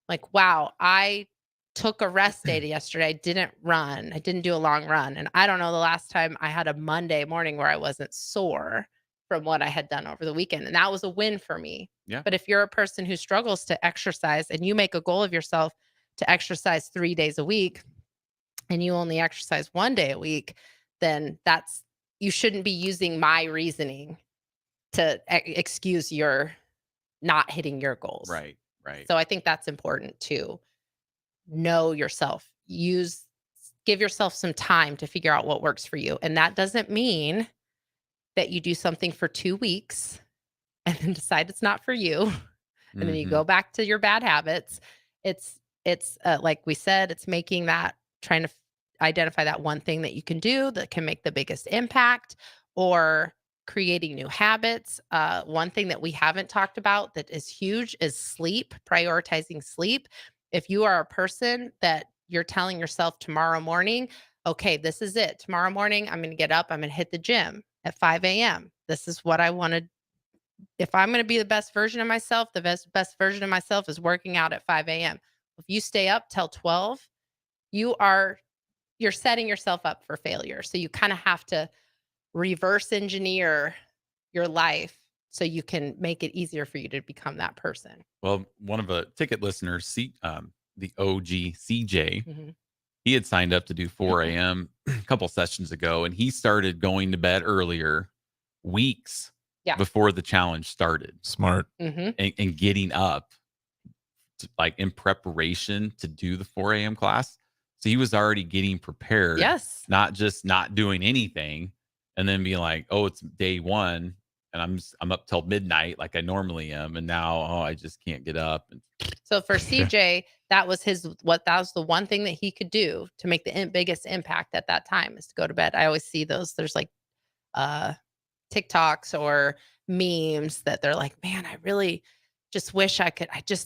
Speaker 5: like, wow, I took a rest day yesterday. I didn't run. I didn't do a long run. And I don't know the last time I had a Monday morning where I wasn't sore from what I had done over the weekend. And that was a win for me.
Speaker 4: Yeah.
Speaker 5: But if you're a person who struggles to exercise and you make a goal of yourself to exercise 3 days a week and you only exercise 1 day a week, then you shouldn't be using my reasoning to excuse your not hitting your goals.
Speaker 4: Right.
Speaker 5: So I think that's important too. Know yourself. Give yourself some time to figure out what works for you. And that doesn't mean that you do something for 2 weeks and then decide it's not for you. And then you go back to your bad habits. It's like we said, it's trying to identify that one thing that you can do that can make the biggest impact, or creating new habits. One thing that we haven't talked about that is huge is sleep, prioritizing sleep. If you are a person that you're telling yourself tomorrow morning, okay, this is it. Tomorrow morning, I'm going to get up. I'm going to hit the gym at 5 a.m. This is what I want to if I'm going to be the best version of myself, the best version of myself is working out at 5 a.m. If you stay up till 12, you're setting yourself up for failure. So you kind of have to reverse engineer your life so you can make it easier for you to become that person.
Speaker 4: Well, one of the ticket listeners, the OG CJ,
Speaker 5: Mm-hmm.
Speaker 4: he had signed up to do 4 a.m. a couple sessions ago, and he started going to bed earlier weeks before the challenge started.
Speaker 6: Smart.
Speaker 4: And getting up like in preparation to do the 4 a.m. class. So he was already getting prepared.
Speaker 5: Yes.
Speaker 4: Not just not doing anything and then being like, oh, it's day one and I'm up till midnight like I normally am. And now, I just can't get up. And
Speaker 5: so for CJ, that was the one thing that he could do to make the biggest impact at that time is to go to bed. I always see those. There's like TikToks or memes that they're like, man, I just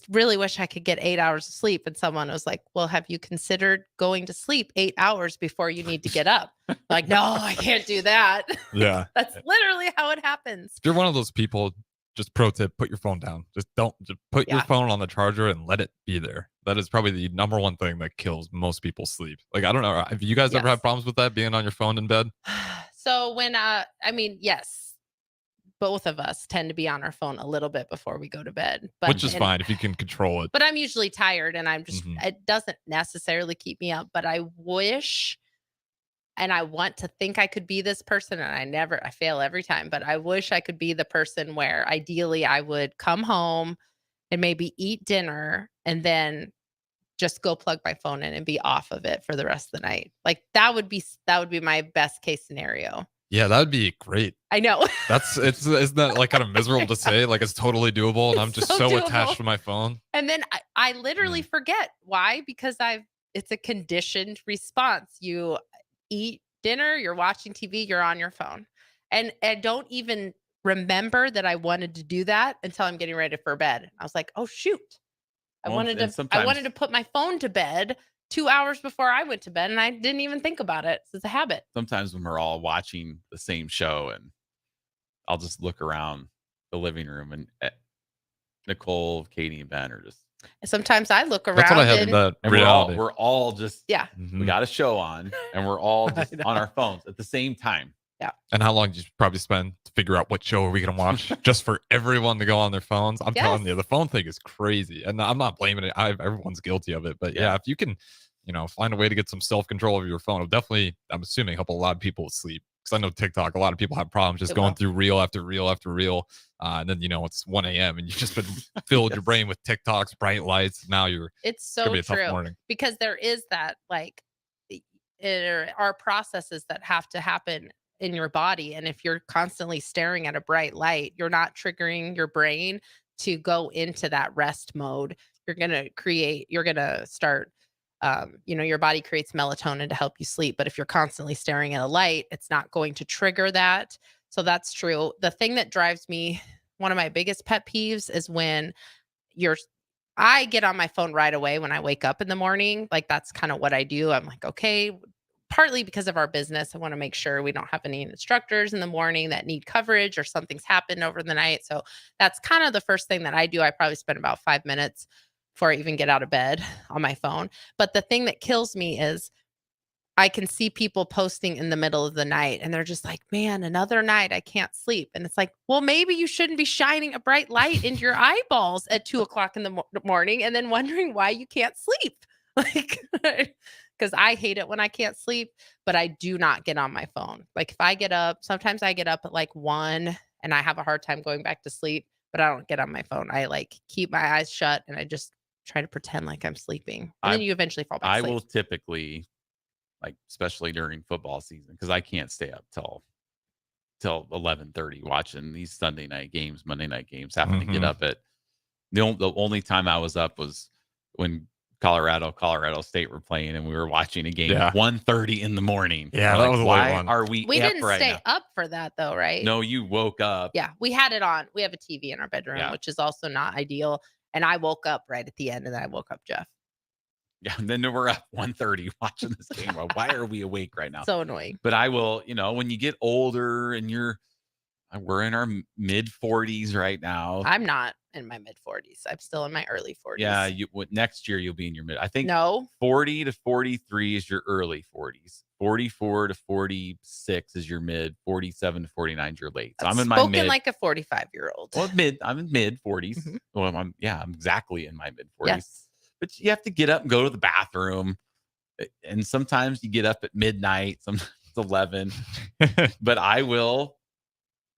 Speaker 5: really wish I could get 8 hours of sleep. And someone was like, well, have you considered going to sleep 8 hours before you need to get up? Like, no, I can't do that.
Speaker 6: Yeah.
Speaker 5: That's literally how it happens.
Speaker 6: If you're one of those people, just pro tip, put your phone down. Just put your phone on the charger and let it be there. That is probably the number one thing that kills most people's sleep. Like, I don't know. Have you guys ever had problems with that, being on your phone in bed?
Speaker 5: So when, yes. Both of us tend to be on our phone a little bit before we go to bed.
Speaker 6: Which is fine if you can control it.
Speaker 5: But I'm usually tired and I'm just, it doesn't necessarily keep me up. But I wish, and I want to think I could be this person, and I fail every time. But I wish I could be the person where ideally I would come home and maybe eat dinner and then just go plug my phone in and be off of it for the rest of the night. Like that would be my best case scenario.
Speaker 6: Yeah, that would be great.
Speaker 5: I know.
Speaker 6: Isn't that like kind of miserable to say? Like it's totally doable, and I'm just so attached to my phone.
Speaker 5: And then I literally forget why, because it's a conditioned response. You eat dinner, you're watching TV, you're on your phone, and I don't even remember that I wanted to do that until I'm getting ready for bed. I was like, oh shoot, I wanted to put my phone to bed 2 hours before I went to bed, and I didn't even think about it. So it's a habit.
Speaker 4: Sometimes when we're all watching the same show, and I'll just look around the living room, and Nicole, Katie, and Ben are just.
Speaker 5: Sometimes I look around.
Speaker 6: That's what I have in that reality.
Speaker 4: We're all just.
Speaker 5: Yeah.
Speaker 4: We got a show on, and we're all just on our phones at the same time.
Speaker 5: Yeah.
Speaker 6: And how long did you probably spend to figure out what show are we going to watch just for everyone to go on their phones? I'm telling you, the phone thing is crazy. And I'm not blaming it. Everyone's guilty of it. But yeah, if you can, find a way to get some self-control over your phone, it'll definitely, I'm assuming, help a lot of people with sleep. Because I know TikTok, a lot of people have problems just going through reel after reel after reel. And then, it's 1 a.m. and you've just been filled your brain with TikToks, bright lights. Now
Speaker 5: it's so
Speaker 6: gonna be a
Speaker 5: true.
Speaker 6: tough morning.
Speaker 5: Because there is that, like, there are processes that have to happen in your body. And if you're constantly staring at a bright light, you're not triggering your brain to go into that rest mode. You're going to start, your body creates melatonin to help you sleep. But if you're constantly staring at a light, it's not going to trigger that. So that's true. The thing that drives me, one of my biggest pet peeves is when I get on my phone right away when I wake up in the morning. Like that's kind of what I do. I'm like, okay, partly because of our business, I want to make sure we don't have any instructors in the morning that need coverage or something's happened over the night. So that's kind of the first thing that I do. I probably spend about 5 minutes before I even get out of bed on my phone. But the thing that kills me is I can see people posting in the middle of the night and they're just like, man, another night I can't sleep. And it's like, well, maybe you shouldn't be shining a bright light into your eyeballs at 2:00 in the morning and then wondering why you can't sleep. Like, because I hate it when I can't sleep, but I do not get on my phone. Like if I get up, sometimes I get up at like 1 and I have a hard time going back to sleep, but I don't get on my phone. I like keep my eyes shut and I just try to pretend like I'm sleeping. And then you eventually fall back asleep.
Speaker 4: I will typically, like especially during football season, because I can't stay up till 11:30 watching these Sunday night games, Monday night games, having to get up at the only time I was up was when Colorado State were playing and we were watching a game at 1:30 in the morning.
Speaker 6: Yeah, that was a late one.
Speaker 4: Are we
Speaker 5: didn't
Speaker 4: right
Speaker 5: stay
Speaker 4: now?
Speaker 5: up for that though, right?
Speaker 4: No, you woke up.
Speaker 5: Yeah, we had it on. We have a TV in our bedroom, which is also not ideal. And I woke up right at the end and then I woke up Jeff.
Speaker 4: Yeah, and then we're up 1:30 watching this game. Why are we awake right now?
Speaker 5: So annoying.
Speaker 4: But I will, when you get older and you're We're in our mid 40s right now.
Speaker 5: I'm not in my mid 40s. I'm still in my early 40s.
Speaker 4: Yeah, next year you'll be in your mid. I think
Speaker 5: no.
Speaker 4: 40 to 43 is your early 40s. 44 to 46 is your mid. 47 to 49 is your late. So I'm in my mid.
Speaker 5: Like a 45-year-old.
Speaker 4: Well, I'm in mid 40s. Mm-hmm. Well, I'm exactly in my mid 40s.
Speaker 5: Yes.
Speaker 4: But you have to get up and go to the bathroom. And sometimes you get up at midnight, sometimes 11. But I will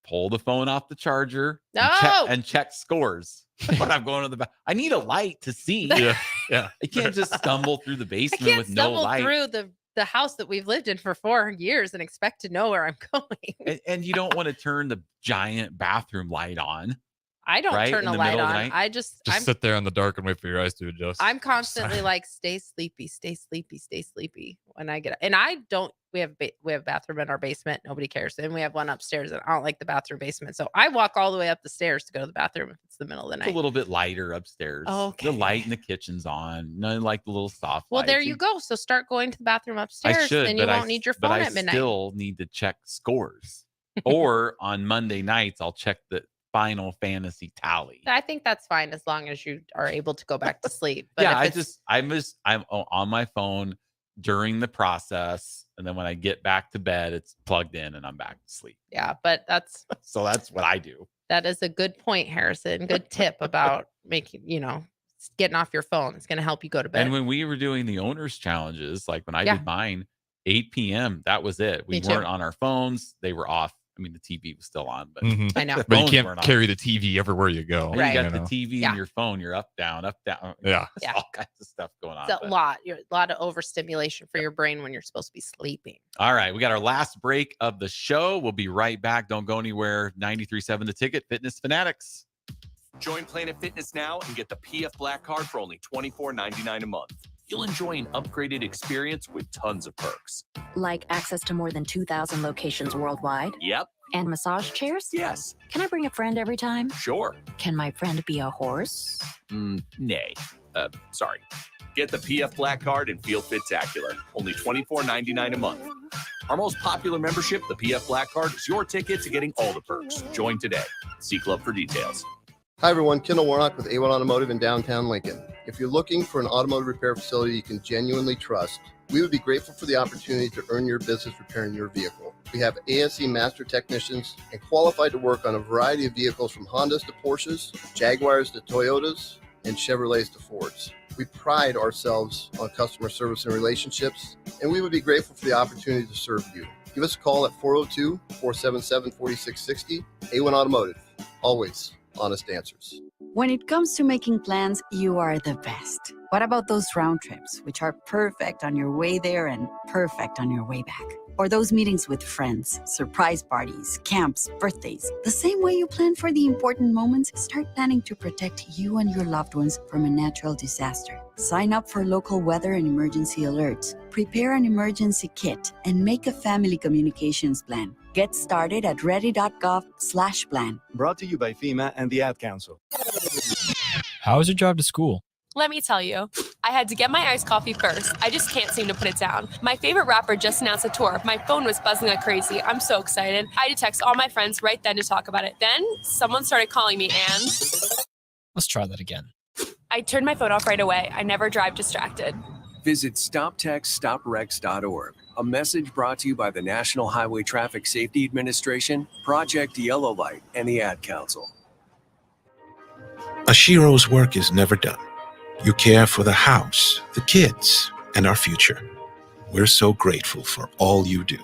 Speaker 4: pull the phone off the charger and check scores when I'm going to the bathroom. I need a light to see.
Speaker 6: Yeah.
Speaker 4: I can't just stumble through the basement with no light.
Speaker 5: Through the house that we've lived in for 4 years and expect to know where I'm going.
Speaker 4: And you don't want to turn the giant bathroom light on.
Speaker 5: I don't turn a light on. I just
Speaker 6: sit there in the dark and wait for your eyes to adjust.
Speaker 5: I'm constantly like, stay sleepy, stay sleepy, stay sleepy when I get up. And I don't. We have a bathroom in our basement. Nobody cares. And we have one upstairs, and I don't like the bathroom basement. So I walk all the way up the stairs to go to the bathroom if it's the middle of the night.
Speaker 4: It's a little bit lighter upstairs.
Speaker 5: Okay.
Speaker 4: The light in the kitchen's on. None like the little soft.
Speaker 5: Well,
Speaker 4: lights.
Speaker 5: there you go. So start going to the bathroom upstairs.
Speaker 4: I should,
Speaker 5: and you won't need your phone at midnight.
Speaker 4: I still need to check scores. Or on Monday nights, I'll check the Final Fantasy tally.
Speaker 5: I think that's fine as long as you are able to go back to sleep. But
Speaker 4: I'm on my phone during the process, and then when I get back to bed, it's plugged in and I'm back to sleep.
Speaker 5: Yeah, but that's
Speaker 4: what I do.
Speaker 5: That is a good point, Harrison. Good tip about making, getting off your phone. It's going to help you go to bed.
Speaker 4: And when we were doing the owners challenges, like when I did mine, 8 p.m. That was it. We weren't on our phones. They were off. I mean, the TV was still on, but
Speaker 5: I know.
Speaker 6: But you can't carry the TV everywhere you go.
Speaker 4: Right. You got the TV and your phone. You're up, down, up, down.
Speaker 6: Yeah.
Speaker 4: All kinds of stuff going on.
Speaker 5: It's a lot of overstimulation for your brain when you're supposed to be sleeping.
Speaker 4: All right. We got our last break of the show. We'll be right back. Don't go anywhere. 93.7 The Ticket, Fitness Fanatics.
Speaker 7: Join Planet Fitness now and get the PF Black Card for only $24.99 a month. You'll enjoy an upgraded experience with tons of perks.
Speaker 13: Like access to more than 2,000 locations worldwide?
Speaker 7: Yep.
Speaker 13: And massage chairs?
Speaker 7: Yes.
Speaker 13: Can I bring a friend every time?
Speaker 7: Sure.
Speaker 13: Can my friend be a horse?
Speaker 7: Nay. Sorry. Get the PF Black Card and feel fit-tacular. Only $24.99 a month. Our most popular membership, the PF Black Card, is your ticket to getting all the perks. Join today. See Club for details.
Speaker 16: Hi, everyone. Kendall Warnock with A1 Automotive in downtown Lincoln. If you're looking for an automotive repair facility you can genuinely trust, we would be grateful for the opportunity to earn your business repairing your vehicle. We have ASE master technicians and qualified to work on a variety of vehicles from Hondas to Porsches, Jaguars to Toyotas, and Chevrolets to Fords. We pride ourselves on customer service and relationships, and we would be grateful for the opportunity to serve you. Give us a call at 402-477-4660. A1 Automotive. Always honest answers.
Speaker 21: When it comes to making plans, you are the best. What about those round trips, which are perfect on your way there and perfect on your way back? Or those meetings with friends, surprise parties, camps, birthdays. The same way you plan for the important moments, start planning to protect you and your loved ones from a natural disaster. Sign up for local weather and emergency alerts. Prepare an emergency kit and make a family communications plan. Get started at ready.gov/plan.
Speaker 24: Brought to you by FEMA and the Ad Council.
Speaker 26: How was your drive to school?
Speaker 27: Let me tell you, I had to get my iced coffee first. I just can't seem to put it down. My favorite rapper just announced a tour. My phone was buzzing like crazy. I'm so excited. I had to text all my friends right then to talk about it. Then someone started calling me and...
Speaker 26: Let's try that again.
Speaker 27: I turned my phone off right away. I never drive distracted.
Speaker 28: Visit StopTextStopWrecks.org. A message brought to you by the National Highway Traffic Safety Administration, Project Yellow Light, and the Ad Council.
Speaker 29: Ashiro's work is never done. You care for the house, the kids, and our future. We're so grateful for all you do.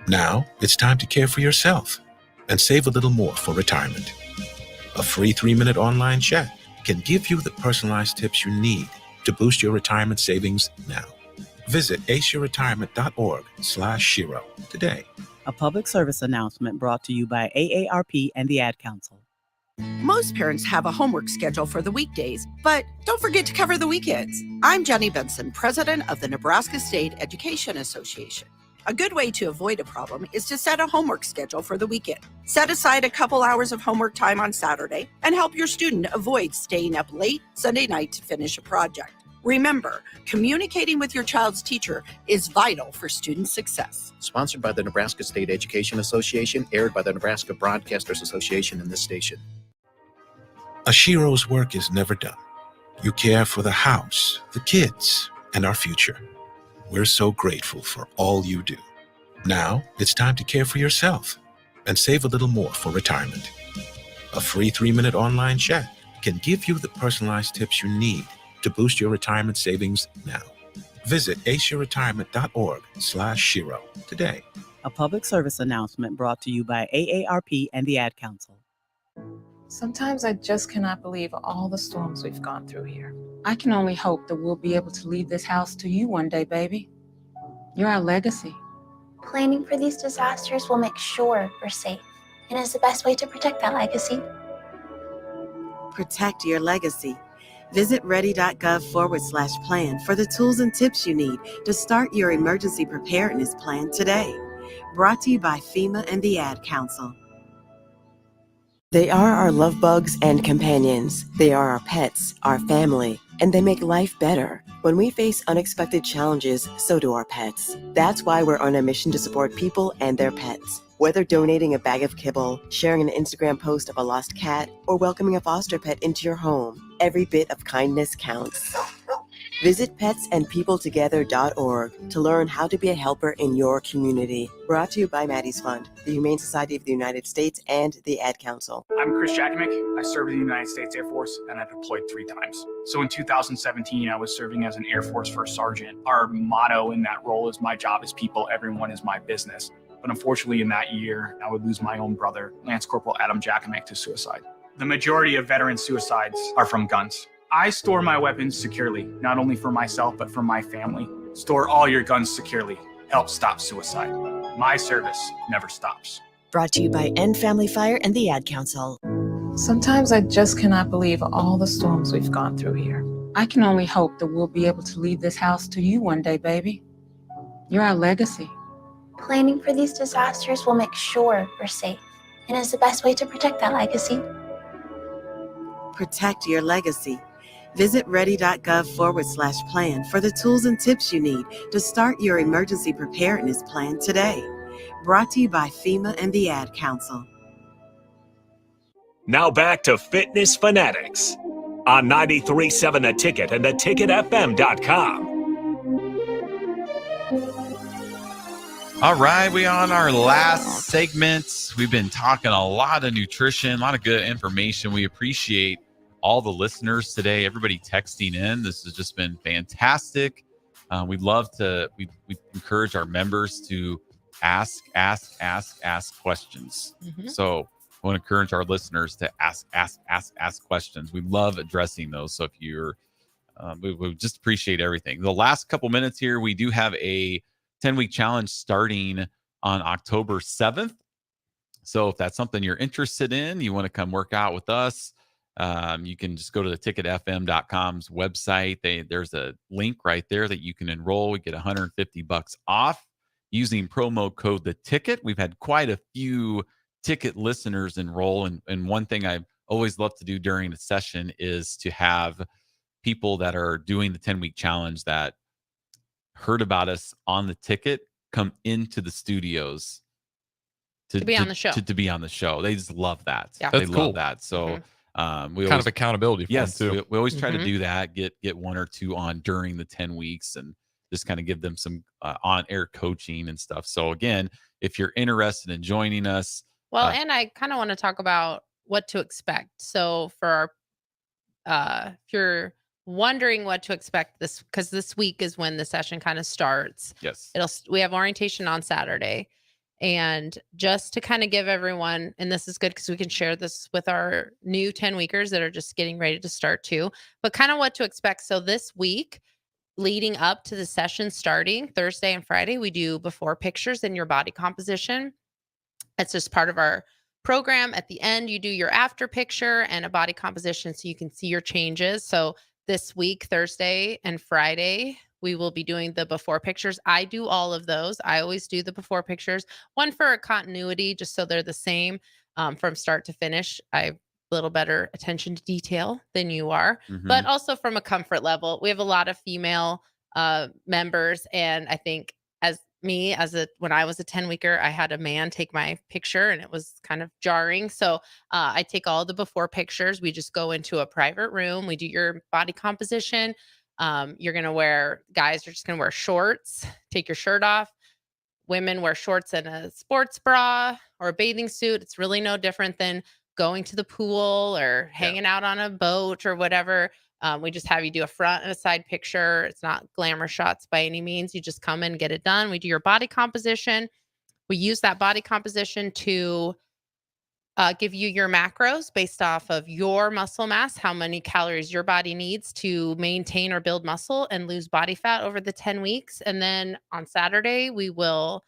Speaker 29: Now it's time to care for yourself and save a little more for retirement. A free 3-minute online chat can give you the personalized tips you need to boost your retirement savings now. Visit aceyourretirement.org/Shiro today.
Speaker 30: A public service announcement brought to you by AARP and the Ad Council.
Speaker 2: Most parents have a homework schedule for the weekdays, but don't forget to cover the weekends. I'm Jenny Benson, president of the Nebraska State Education Association. A good way to avoid a problem is to set a homework schedule for the weekend. Set aside a couple hours of homework time on Saturday and help your student avoid staying up late Sunday night to finish a project. Remember, communicating with your child's teacher is vital for student success.
Speaker 1: Sponsored by the Nebraska State Education Association, aired by the Nebraska Broadcasters Association and this station.
Speaker 29: A Shiro's work is never done. You care for the house, the kids, and our future. We're so grateful for all you do. Now it's time to care for yourself and save a little more for retirement. A free 3-minute online chat can give you the personalized tips you need to boost your retirement savings now. Visit aceyourretirement.org/Shiro today.
Speaker 30: A public service announcement brought to you by AARP and the Ad Council.
Speaker 11: Sometimes I just cannot believe all the storms we've gone through here. I can only hope that we'll be able to leave this house to you one day, baby. You're our legacy.
Speaker 12: Planning for these disasters will make sure we're safe, and is the best way to protect that legacy.
Speaker 14: Protect your legacy. Visit ready.gov/plan for the tools and tips you need to start your emergency preparedness plan today. Brought to you by FEMA and the Ad Council.
Speaker 15: They are our love bugs and companions. They are our pets, our family, and they make life better. When we face unexpected challenges, so do our pets. That's why we're on a mission to support people and their pets. Whether donating a bag of kibble, sharing an Instagram post of a lost cat, or welcoming a foster pet into your home, every bit of kindness counts. Visit petsandpeopletogether.org to learn how to be a helper in your community. Brought to you by Maddie's Fund, the Humane Society of the United States, and the Ad Council.
Speaker 18: I'm Chris Jackamick. I served in the United States Air Force, and I deployed 3 times. So in 2017, I was serving as an Air Force First Sergeant. Our motto in that role is, "My job is people, everyone is my business." But unfortunately, in that year, I would lose my own brother, Lance Corporal Adam Jackamick, to suicide. The majority of veteran suicides are from guns. I store my weapons securely, not only for myself, but for my family. Store all your guns securely. Help stop suicide. My service never stops.
Speaker 19: Brought to you by End Family Fire and the Ad Council.
Speaker 11: Sometimes I just cannot believe all the storms we've gone through here. I can only hope that we'll be able to leave this house to you one day, baby. You're our legacy.
Speaker 12: Planning for these disasters will make sure we're safe, and is the best way to protect that legacy.
Speaker 14: Protect your legacy. Visit ready.gov/plan for the tools and tips you need to start your emergency preparedness plan today. Brought to you by FEMA and the Ad Council.
Speaker 3: Now back to Fitness Fanatics on 93.7 The Ticket and theticketfm.com.
Speaker 4: All right, we on our last segment. We've been talking a lot of nutrition, a lot of good information. We appreciate all the listeners today, everybody texting in. This has just been fantastic. We'd love to, we encourage our members to ask questions. So I want to encourage our listeners to ask questions. We love addressing those. So if you're, we just appreciate everything. The last couple minutes here, we do have a 10-week challenge starting on October 7th. So if that's something you're interested in, you want to come work out with us, you can just go to the ticketfm.com's website. There's a link right there that you can enroll. We get $150 off using promo code The Ticket. We've had quite a few ticket listeners enroll. And one thing I always love to do during the session is to have people that are doing the 10-week challenge that heard about us on the ticket come into the studios
Speaker 5: to be on the show.
Speaker 4: To be on the show. They just love that.
Speaker 5: Yeah.
Speaker 4: They
Speaker 6: That's
Speaker 4: love
Speaker 6: cool.
Speaker 4: that. So we
Speaker 6: kind of accountability for
Speaker 4: yes,
Speaker 6: them too.
Speaker 4: we always try to do that, get 1 or 2 on during the 10 weeks and just kind of give them some on-air coaching and stuff. So again, if you're interested in joining us.
Speaker 5: Well, and I kind of want to talk about what to expect. So for our, if you're wondering what to expect because this week is when the session kind of starts.
Speaker 4: Yes.
Speaker 5: We have orientation on Saturday. And just to kind of give everyone, and this is good because we can share this with our new 10 weekers that are just getting ready to start too, but kind of what to expect. So this week, leading up to the session starting Thursday and Friday, we do before pictures in your body composition. It's just part of our program. At the end, you do your after picture and a body composition so you can see your changes. So this week, Thursday and Friday, we will be doing the before pictures. I do all of those. I always do the before pictures, one for continuity, just so they're the same from start to finish. I little better attention to detail than you are, but
Speaker 4: Mhm.
Speaker 5: also from a comfort level. We have a lot of female members, and I think when I was a 10-weeker, I had a man take my picture, and it was kind of jarring. So I take all the before pictures. We just go into a private room. We do your body composition. Guys are just gonna wear shorts. Take your shirt off. Women wear shorts and a sports bra or a bathing suit. It's really no different than going to the pool or hanging out on a boat or whatever. We just have you do a front and a side picture. It's not glamour shots by any means. You just come in, get it done. We do your body composition. We use that body composition to give you your macros based off of your muscle mass, how many calories your body needs to maintain or build muscle and lose body fat over the 10 weeks. And then on Saturday, we will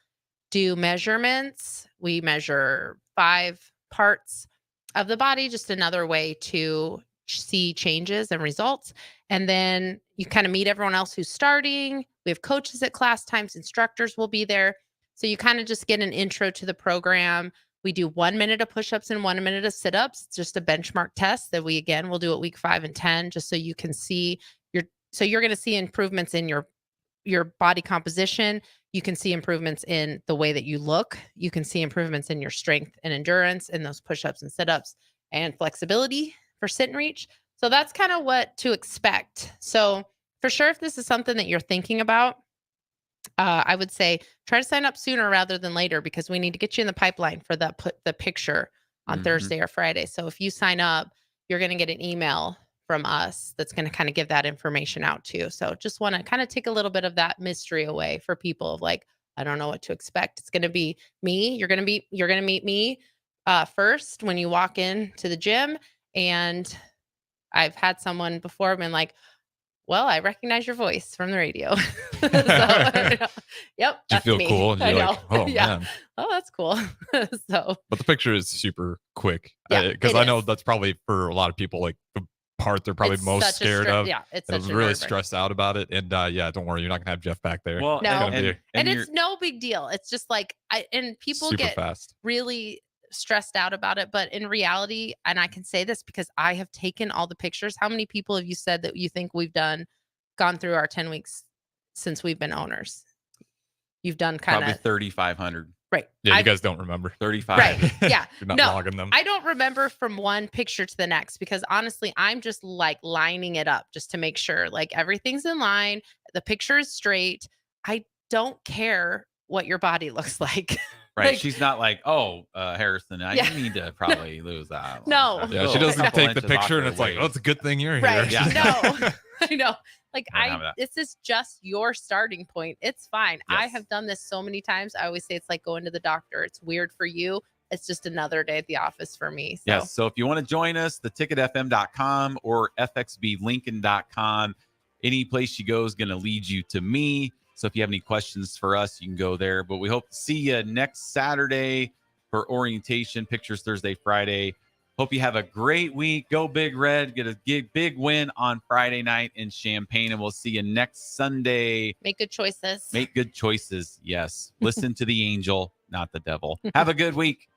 Speaker 5: do measurements. We measure 5 parts of the body, just another way to see changes and results. And then you kind of meet everyone else who's starting. We have coaches at class times, instructors will be there. So you kind of just get an intro to the program. We do 1 minute of push-ups and 1 minute of sit-ups. It's just a benchmark test that we, again, will do at week 5 and 10, just so you can see you're going to see improvements in your body composition. You can see improvements in the way that you look. You can see improvements in your strength and endurance in those push-ups and sit-ups and flexibility for sit and reach. So that's kind of what to expect. So for sure, if this is something that you're thinking about, I would say try to sign up sooner rather than later, because we need to get you in the pipeline for the picture on Thursday or Friday. So if you sign up, you're going to get an email from us that's going to kind of give that information out too. So just want to kind of take a little bit of that mystery away for people of like, I don't know what to expect. It's going to be me. You're going to meet me first when you walk in to the gym. And I've had someone before been like, well, I recognize your voice from the radio. So, yep.
Speaker 6: Do you feel
Speaker 5: me.
Speaker 6: cool? And
Speaker 5: I
Speaker 6: you're
Speaker 5: know.
Speaker 6: like, oh man.
Speaker 5: Oh, that's cool. So,
Speaker 6: But the picture is super quick.
Speaker 5: Yeah,
Speaker 6: Because
Speaker 5: it
Speaker 6: I know
Speaker 5: is.
Speaker 6: that's probably for a lot of people like the part they're probably
Speaker 5: It's
Speaker 6: most
Speaker 5: such a
Speaker 6: scared of.
Speaker 5: yeah, it's
Speaker 6: and
Speaker 5: such a
Speaker 6: really
Speaker 5: nerve-wracking-
Speaker 6: stressed out about it. And yeah, don't worry, you're not gonna have Jeff back there.
Speaker 4: Well,
Speaker 6: It's
Speaker 5: No.
Speaker 6: gonna be
Speaker 5: and it's no big deal. It's just like people
Speaker 6: super
Speaker 5: get
Speaker 6: fast.
Speaker 5: really stressed out about it, but in reality, and I can say this because I have taken all the pictures. How many people have you said that you think we've gone through our 10 weeks since we've been owners? You've done kind
Speaker 4: Probably
Speaker 5: of
Speaker 4: 3,500.
Speaker 5: right.
Speaker 6: Yeah, you guys don't remember.
Speaker 4: 35.
Speaker 5: Right. Yeah.
Speaker 6: You're not
Speaker 5: No,
Speaker 6: logging them.
Speaker 5: I don't remember from one picture to the next, because honestly, I'm just like lining it up just to make sure like everything's in line. The picture is straight. I don't care what your body looks like.
Speaker 4: Right.
Speaker 5: Like,
Speaker 4: She's not like, oh, Harrison, I
Speaker 5: Yeah.
Speaker 4: need to probably lose that.
Speaker 5: No.
Speaker 6: Yeah, she
Speaker 4: Little
Speaker 6: doesn't
Speaker 4: couple
Speaker 6: take the
Speaker 4: inches off
Speaker 6: picture and
Speaker 4: your
Speaker 6: it's like,
Speaker 4: waist.
Speaker 6: oh, it's a good thing you're
Speaker 5: right.
Speaker 6: here.
Speaker 5: No, I know. Like
Speaker 4: I don't have that.
Speaker 5: this is just your starting point. It's fine. I
Speaker 4: Yes.
Speaker 5: have done this so many times. I always say it's like going to the doctor. It's weird for you. It's just another day at the office for me. So.
Speaker 4: Yes. So if you want to join us, theticketfm.com or fxblincoln.com, any place you go is going to lead you to me. So if you have any questions for us, you can go there. But we hope to see you next Saturday for orientation, pictures Thursday, Friday. Hope you have a great week. Go Big Red. Get a big win on Friday night in Champaign. And we'll see you next Sunday.
Speaker 5: Make good choices.
Speaker 4: Make good choices. Yes. Listen to the angel, not the devil. Have a good week.